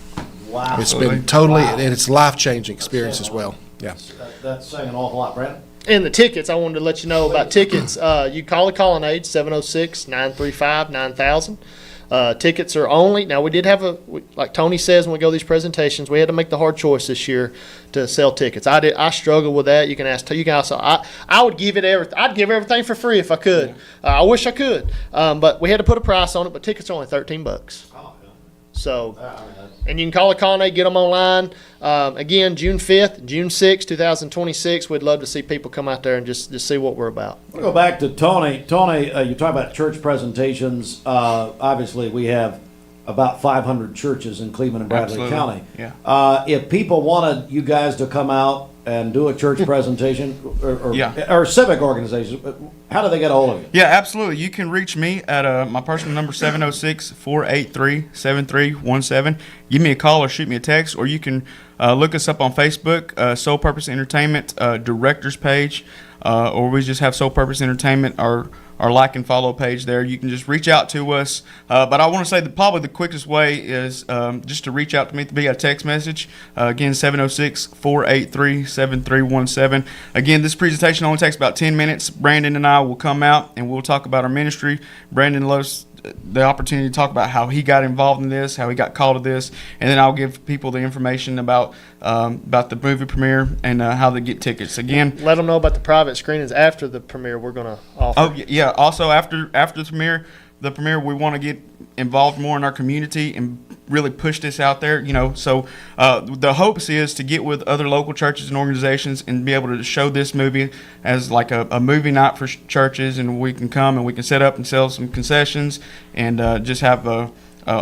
Wow. It's been totally, and it's a life-changing experience as well. Yeah. That's saying an awful lot, Brandon. And the tickets, I wanted to let you know about tickets. You call the Colonnade, 706-935-9000. Tickets are only, now we did have like Tony says when we go to these presentations, we had to make the hard choice this year to sell tickets. I struggled with that. You can also, I would give it everything. I'd give everything for free if I could. I wish I could. But we had to put a price on it, but tickets are only $13. So, and you can call the Colonnade, get them online. Again, June 5th, June 6th, 2026. We'd love to see people come out there and just see what we're about. We'll go back to Tony. Tony, you talk about church presentations. Obviously, we have about 500 churches in Cleveland and Bradley County. Yeah. If people wanted you guys to come out and do a church presentation or Yeah. or civic organization, how do they get a hold of you? Yeah, absolutely. You can reach me at my personal number, 706-483-7317. Give me a call or shoot me a text, or you can look us up on Facebook, Soul Purpose Entertainment Directors page, or we just have Soul Purpose Entertainment, our like and follow page there. You can just reach out to us. But I want to say that probably the quickest way is just to reach out to me via text message. Again, 706-483-7317. Again, this presentation only takes about 10 minutes. Brandon and I will come out and we'll talk about our ministry. Brandon loves the opportunity to talk about how he got involved in this, how he got called to this, and then I'll give people the information about the movie premiere and how they get tickets. Again, let them know about the private screenings after the premiere we're going to offer. Oh yeah. Also after the premiere, we want to get involved more in our community and really push this out there. So the hopes is to get with other local churches and organizations and be able to show this movie as like a movie night for churches, and we can come and we can set up and sell some concessions and just have a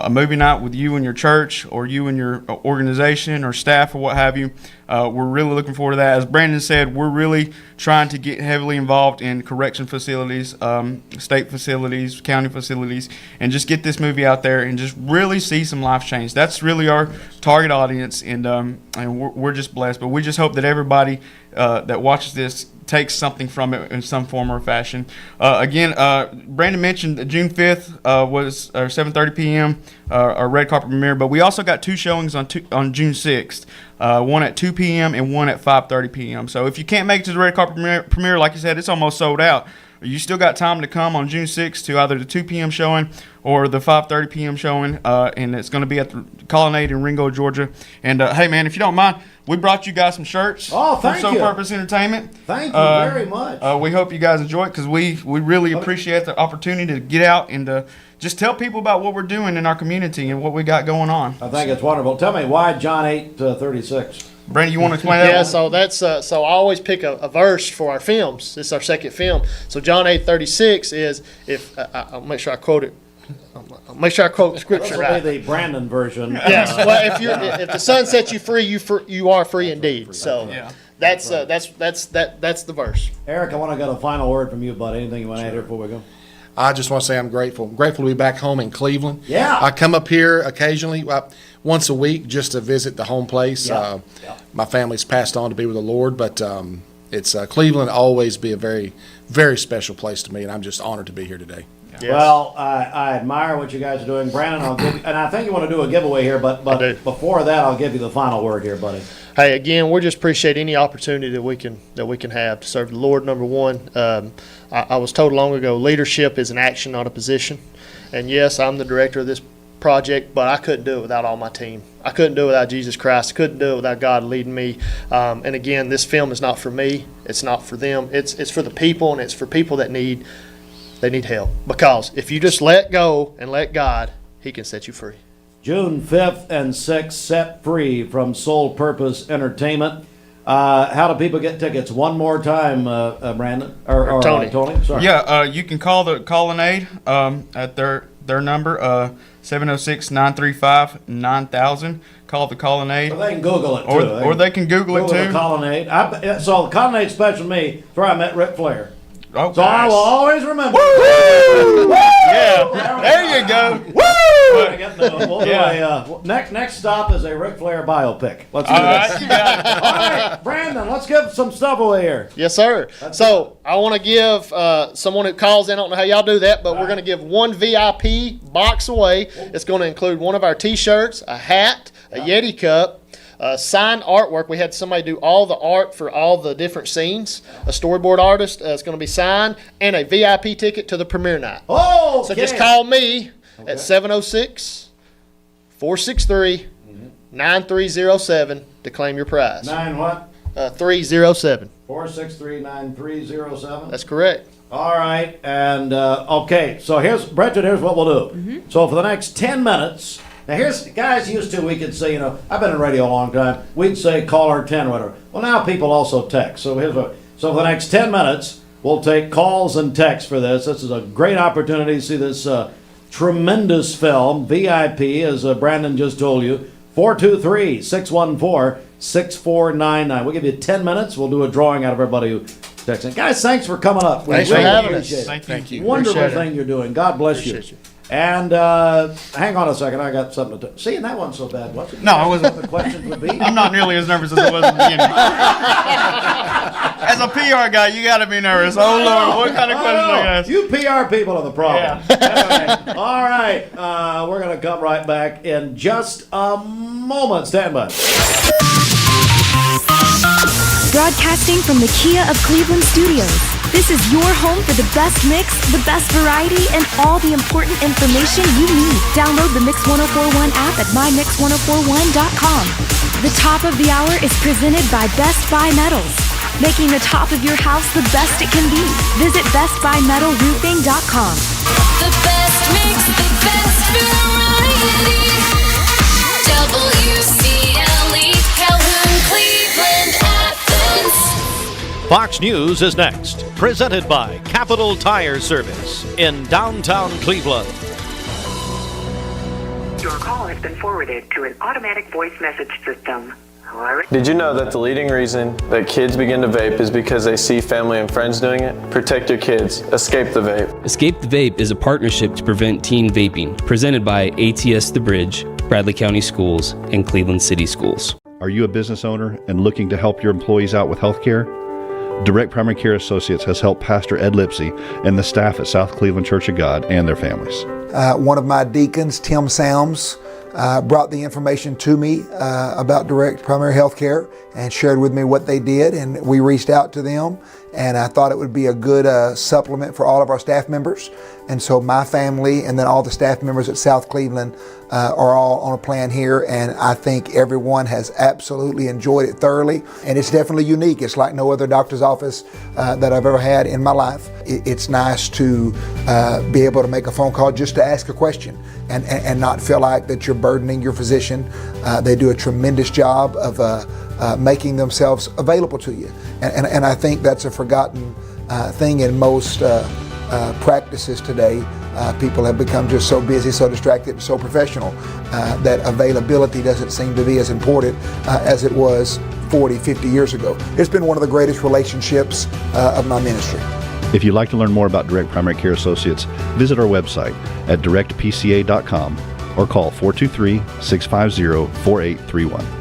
movie night with you and your church or you and your organization or staff or what have you. We're really looking forward to that. As Brandon said, we're really trying to get heavily involved in correction facilities, state facilities, county facilities, and just get this movie out there and just really see some life change. That's really our target audience, and we're just blessed. But we just hope that everybody that watches this takes something from it in some form or fashion. Again, Brandon mentioned that June 5th was 7:30 p.m. Our red carpet premiere, but we also got two showings on June 6th. One at 2 p.m. and one at 5:30 p.m. So if you can't make it to the red carpet premiere, like you said, it's almost sold out. You still got time to come on June 6th to either the 2 p.m. showing or the 5:30 p.m. showing, and it's going to be at the Colonnade in Ringo, Georgia. And hey, man, if you don't mind, we brought you guys some shirts. Oh, thank from you. Soul Purpose Entertainment. Thank you very much. We hope you guys enjoy it because we really appreciate the opportunity to get out and just tell people about what we're doing in our community and what we got going on. I think it's wonderful. Tell me why John 8:36. Brandon, you want to explain that? Yeah, so that's so I always pick a verse for our films. This is our second film. So John 8:36 is if I'll make sure I quote it. I'll make sure I quote scripture This will right. be the Brandon version. Yes. Well, if the Son sets you free, you are free indeed. So that's the verse. Eric, I want to get a final word from you, bud. Anything you want to add here before we go? I just want to say I'm grateful. I'm grateful to be back home in Cleveland. Yeah. I come up here occasionally, once a week, just to visit the home place. Yeah. My family's passed on to be with the Lord, but it's Cleveland will always be a very, very special place to me, and I'm just honored to be here today. Yes. Well, I admire what you guys are doing. Brandon, I'll give you, and I think you want to do a giveaway here, but before that, I'll give you the final word here, buddy. Hey, again, we just appreciate any opportunity that we can have to serve the Lord. Number one, I was told long ago, leadership is an action, not a position. And yes, I'm the director of this project, but I couldn't do it without all my team. I couldn't do it without Jesus Christ. I couldn't do it without God leading me. And again, this film is not for me. It's not for them. It's for the people, and it's for people that need help. Because if you just let go and let God, He can set you free. June 5th and 6th, Set Free from Soul Purpose Entertainment. How do people get tickets? One more time, Brandon or Tony. Tony. Sorry. Yeah, you can call the Colonnade at their number 706-935-9000. Call the Colonnade. Or they can Google it too. Or they can Google it too. The Colonnade. So the Colonnade special to me. That's where I met Ric Flair. Oh, so I will always remember. Woo! Yeah, there you go. Woo! We'll do next stop is a Ric Flair biopic. Let's do this. You got it. All right, Brandon, let's give some stuff away here. Yes, sir. So I want to give someone who calls in, I don't know how y'all do that, but we're going to give one VIP box away. It's going to include one of our T-shirts, a hat, a Yeti cup, signed artwork. We had somebody do all the art for all the different scenes. A storyboard artist is going to be signed, and a VIP ticket to the premiere night. Oh, so just call me at 706-463-9307 to claim your prize. 307. 463-9307. That's correct. All right, and okay. So here's what we'll do. So for the next 10 minutes. Now here's guys used to, we could say, I've been in radio a long time, we'd say caller 10 whatever. Well, now people also text. So for the next 10 minutes, we'll take calls and texts for this. This is a great opportunity to see this tremendous film, VIP, as Brandon just told you. 423-614 6499. We'll give you 10 minutes. We'll do a drawing out of everybody who texts in. Guys, thanks for coming up. Thanks for having us. Thank you. Wonderful thing you're doing. God bless you. And hang on a second. I got something to tell. See, and that wasn't so bad, was it? No, I wasn't. What the questions would be? I'm not nearly as nervous as I was at the beginning. As a PR guy, you got to be nervous. Oh, Lord, what kind of questions are you ask? You PR people are the problem. Yeah. All right. We're going to come right back in just a moment. Stand by. Broadcasting from the Kia of Cleveland studios. This is your home for the best mix, the best variety, and all the important information you need. Download the Mix 1041 app at mymix1041.com. The top of the hour is presented by Best Buy Metals, making the top of your house the best it can be. Visit bestbuymetalroofing.com. The best mix, the best variety. WCLE, Calhoun, Cleveland, Athens. Fox News is next, presented by Capital Tire Service in downtown Cleveland. Your call has been forwarded to an automatic voice message system. Did you know that the leading reason that kids begin to vape is because they see family and friends doing it? Protect your kids. Escape the Vape. Escape the Vape is a partnership to prevent teen vaping, presented by ATS The Bridge, Bradley County Schools, and Cleveland City Schools. Are you a business owner and looking to help your employees out with health care? Direct Primary Care Associates has helped Pastor Ed Lipsey and the staff at South Cleveland Church of God and their families. One of my deacons, Tim Sams, brought the information to me about direct primary health care and shared with me what they did, and we reached out to them, and I thought it would be a good supplement for all of our staff members. And so my family and then all the staff members at South Cleveland are all on a plan here, and I think everyone has absolutely enjoyed it thoroughly, and it's definitely unique. It's like no other doctor's office that I've ever had in my life. It's nice to be able to make a phone call just to ask a question and not feel like that you're burdening your physician. They do a tremendous job of making themselves available to you, and I think that's a forgotten thing in most practices today. People have become just so busy, so distracted, so professional that availability doesn't seem to be as important as it was 40, 50 years ago. It's been one of the greatest relationships of my ministry. If you'd like to learn more about Direct Primary Care Associates, visit our website at directpca.com or call 423-650-4831.